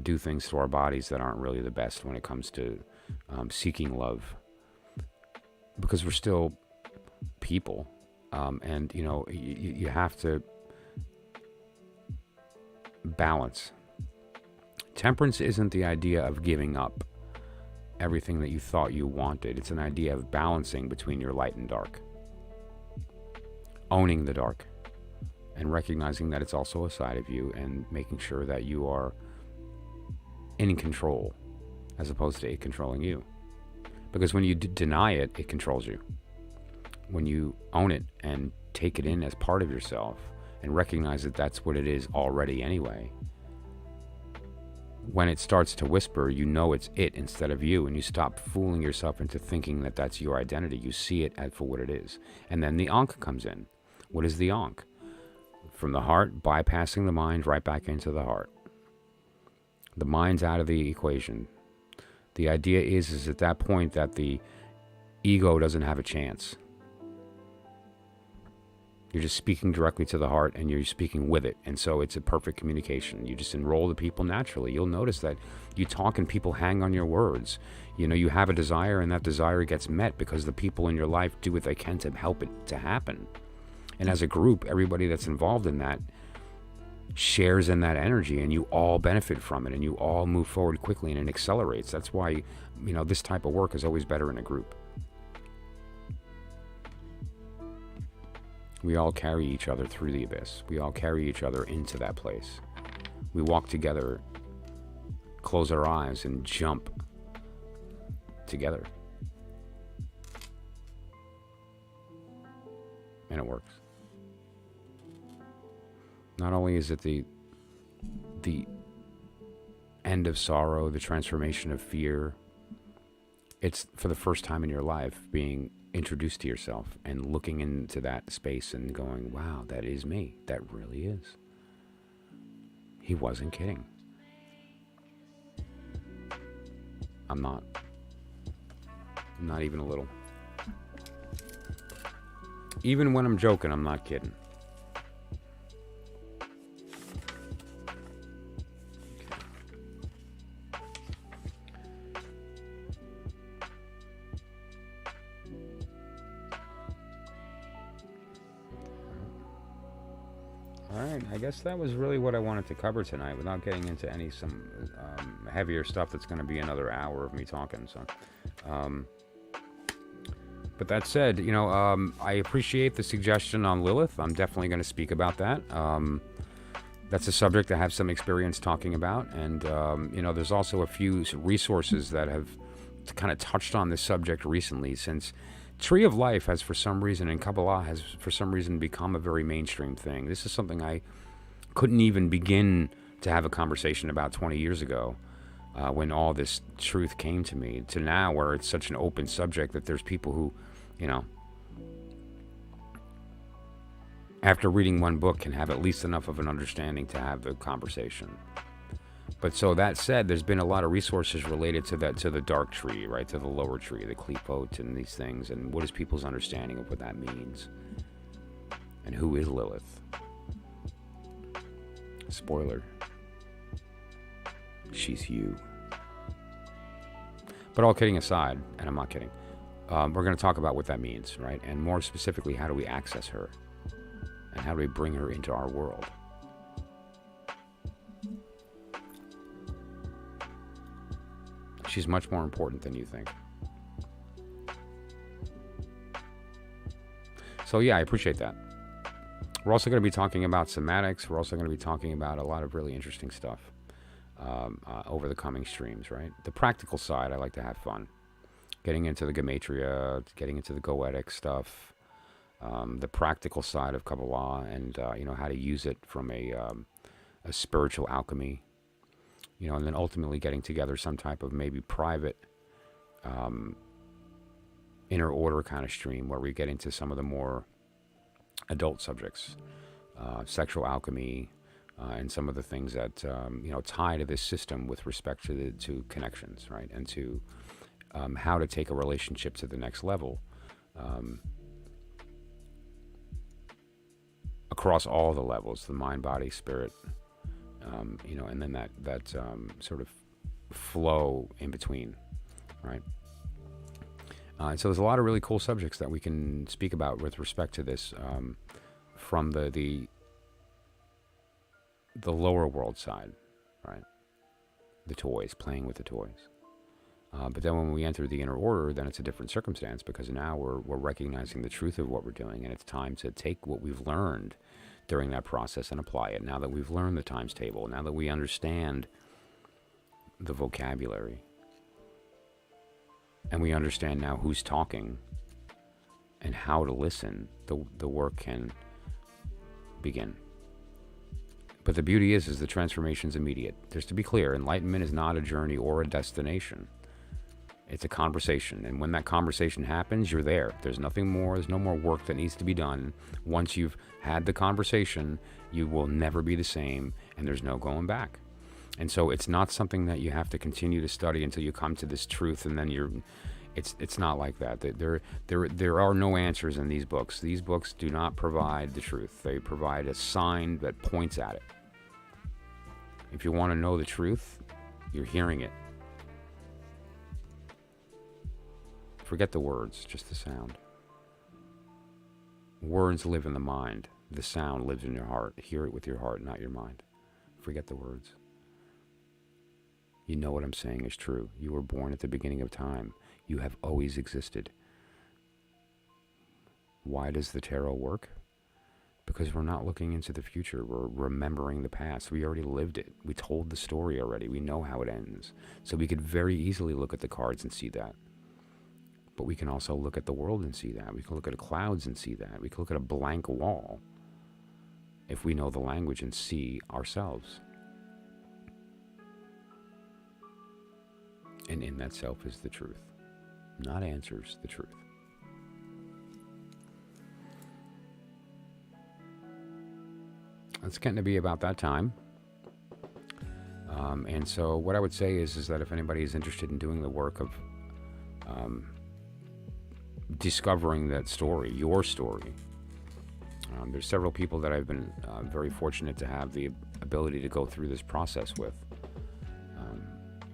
do things to our bodies that aren't really the best when it comes to seeking love? Because we're still people. And, you have to balance. Temperance isn't the idea of giving up everything that you thought you wanted. It's an idea of balancing between your light and dark. Owning the dark and recognizing that it's also a side of you and making sure that you are in control as opposed to it controlling you. Because when you deny it, it controls you. When you own it and take it in as part of yourself and recognize that that's what it is already anyway, when it starts to whisper, you know it's it instead of you, and you stop fooling yourself into thinking that that's your identity. You see it for what it is. And then the Ankh comes in. What is the Ankh? From the heart, bypassing the mind, right back into the heart. The mind's out of the equation. The idea is at that point that the ego doesn't have a chance. You're just speaking directly to the heart, and you're speaking with it. And so it's a perfect communication. You just enroll the people naturally. You'll notice that you talk and people hang on your words. You have a desire, and that desire gets met because the people in your life do what they can to help it to happen. And as a group, everybody that's involved in that shares in that energy, and you all benefit from it, and you all move forward quickly, and it accelerates. That's why, this type of work is always better in a group. We all carry each other through the abyss. We all carry each other into that place. We walk together, close our eyes, and jump together. And it works. Not only is it the end of sorrow, the transformation of fear, it's for the first time in your life being introduced to yourself and looking into that space and going, wow, that is me. That really is. He wasn't kidding. I'm not. Not even a little. Even when I'm joking, I'm not kidding. I guess that was really what I wanted to cover tonight without getting into some heavier stuff that's going to be another hour of me talking. So, but that said, I appreciate the suggestion on Lilith. I'm definitely going to speak about that. That's a subject I have some experience talking about. And, there's also a few resources that have kind of touched on this subject recently, since Tree of Life has, for some reason, and Kabbalah has, for some reason, become a very mainstream thing. This is something I couldn't even begin to have a conversation about 20 years ago, when all this truth came to me, to now where it's such an open subject that there's people who, you know, after reading one book can have at least enough of an understanding to have the conversation. But so that said, there's been a lot of resources related to that, to the dark tree, right, to the lower tree, the Qliphoth, and these things, and what is people's understanding of what that means, and who is Lilith. Spoiler, she's you. But all kidding aside, and I'm not kidding, we're going to talk about what that means, right, and more specifically, how do we access her, and how do we bring her into our world. She's much more important than you think. So yeah, I appreciate that. We're also going to be talking about somatics. We're also going to be talking about a lot of really interesting stuff over the coming streams, right? The practical side, I like to have fun. Getting into the Gematria, getting into the Goetic stuff, the practical side of Kabbalah, and you know, how to use it from a spiritual alchemy. You know, and then ultimately getting together some type of maybe private inner order kind of stream where we get into some of the more adult subjects, sexual alchemy, and some of the things that you know, tie to this system with respect to connections, right, and to how to take a relationship to the next level across all the levels, the mind, body, spirit. You know, and then that sort of flow in between, right? And so there's a lot of really cool subjects that we can speak about with respect to this, from the lower world side, right? The toys, playing with the toys. But then when we enter the inner order, then it's a different circumstance, because now we're recognizing the truth of what we're doing, and it's time to take what we've learned during that process and apply it. Now that we've learned the times table, now that we understand the vocabulary, and we understand now who's talking and how to listen, the work can begin. But the beauty is the transformation's immediate. Just to be clear, enlightenment is not a journey or a destination. It's a conversation, and when that conversation happens, you're there. There's nothing more, there's no more work that needs to be done. Once you've had the conversation, you will never be the same, and there's no going back. And so it's not something that you have to continue to study until you come to this truth, and then it's not like that. There are no answers in these books. These books do not provide the truth. They provide a sign that points at it. If you want to know the truth, you're hearing it. Forget the words, just the sound. Words live in the mind. The sound lives in your heart. Hear it with your heart, not your mind. Forget the words. You know what I'm saying is true. You were born at the beginning of time. You have always existed. Why does the tarot work? Because we're not looking into the future. We're remembering the past. We already lived it. We told the story already. We know how it ends. So we could very easily look at the cards and see that. But we can also look at the world and see that. We can look at the clouds and see that. We can look at a blank wall if we know the language and see ourselves. And in that self is the truth. Not answers, the truth. It's getting to be about that time. And so what I would say is that if anybody is interested in doing the work of discovering that story, your story. There's several people that I've been very fortunate to have the ability to go through this process with.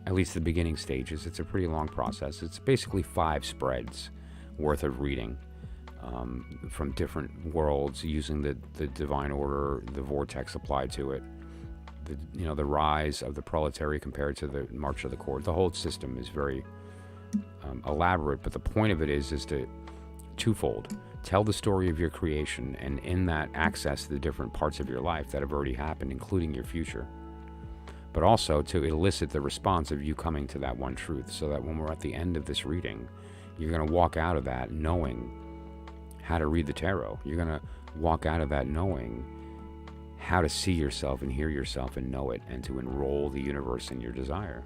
At least the beginning stages. It's a pretty long process. It's basically 5 spreads worth of reading from different worlds, using the divine order, the vortex applied to it, the rise of the proletary compared to the march of the court. The whole system is very elaborate, but the point of it is to twofold. Tell the story of your creation, and in that access the different parts of your life that have already happened, including your future. But also to elicit the response of you coming to that one truth, so that when we're at the end of this reading, you're going to walk out of that knowing how to read the tarot. You're going to walk out of that knowing how to see yourself and hear yourself and know it, and to enroll the universe in your desire.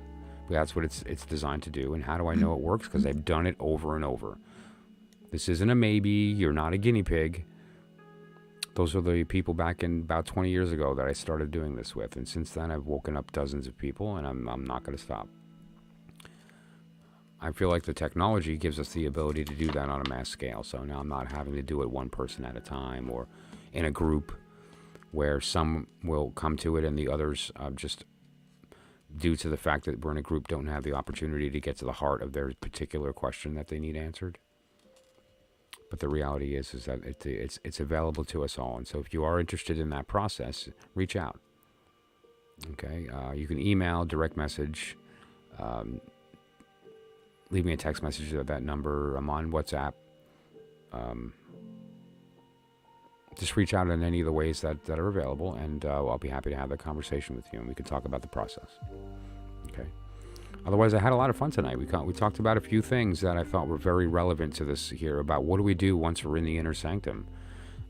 But that's what it's designed to do. And how do I know it works? Because I've done it over and over. This isn't a maybe. You're not a guinea pig. Those are the people back in about 20 years ago that I started doing this with. And since then, I've woken up dozens of people, and I'm not going to stop. I feel like the technology gives us the ability to do that on a mass scale. So now I'm not having to do it one person at a time or in a group where some will come to it and the others just, due to the fact that we're in a group, don't have the opportunity to get to the heart of their particular question that they need answered. But the reality is that it's available to us all. And so if you are interested in that process, reach out. Okay, you can email, direct message, leave me a text message at that number. I'm on WhatsApp. Just reach out in any of the ways that are available, and I'll be happy to have that conversation with you, and we can talk about the process. Okay. Otherwise, I had a lot of fun tonight. We talked about a few things that I thought were very relevant to this here, about what do we do once we're in the inner sanctum.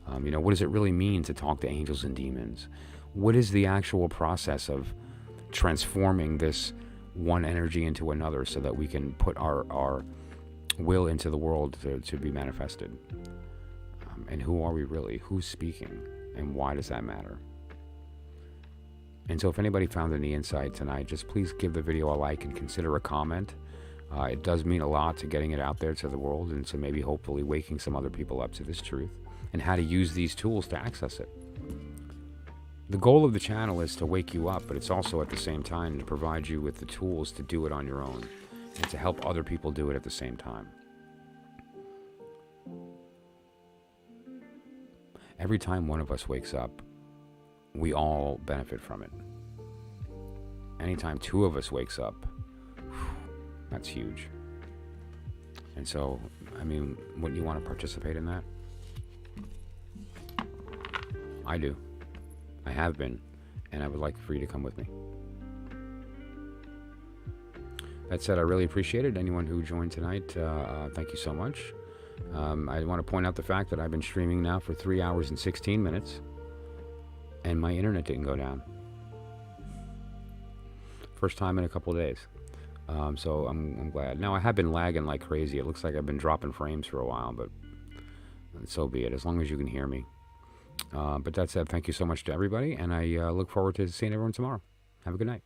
What does it really mean to talk to angels and demons? What is the actual process of transforming this one energy into another so that we can put our will into the world to be manifested? And who are we really? Who's speaking? And why does that matter? And so if anybody found any insight tonight, just please give the video a like and consider a comment. It does mean a lot to getting it out there to the world, and so maybe hopefully waking some other people up to this truth and how to use these tools to access it. The goal of the channel is to wake you up, but it's also at the same time to provide you with the tools to do it on your own and to help other people do it at the same time. Every time one of us wakes up, we all benefit from it. Anytime two of us wakes up, that's huge. And so, wouldn't you want to participate in that? I do. I have been, and I would like for you to come with me. That said, I really appreciate it. Anyone who joined tonight, thank you so much. I want to point out the fact that I've been streaming now for 3 hours and 16 minutes, and my internet didn't go down. First time in a couple of days. So I'm glad. Now, I have been lagging like crazy. It looks like I've been dropping frames for a while, but so be it, as long as you can hear me. But that said, thank you so much to everybody, and I look forward to seeing everyone tomorrow. Have a good night.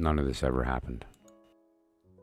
None of this ever happened.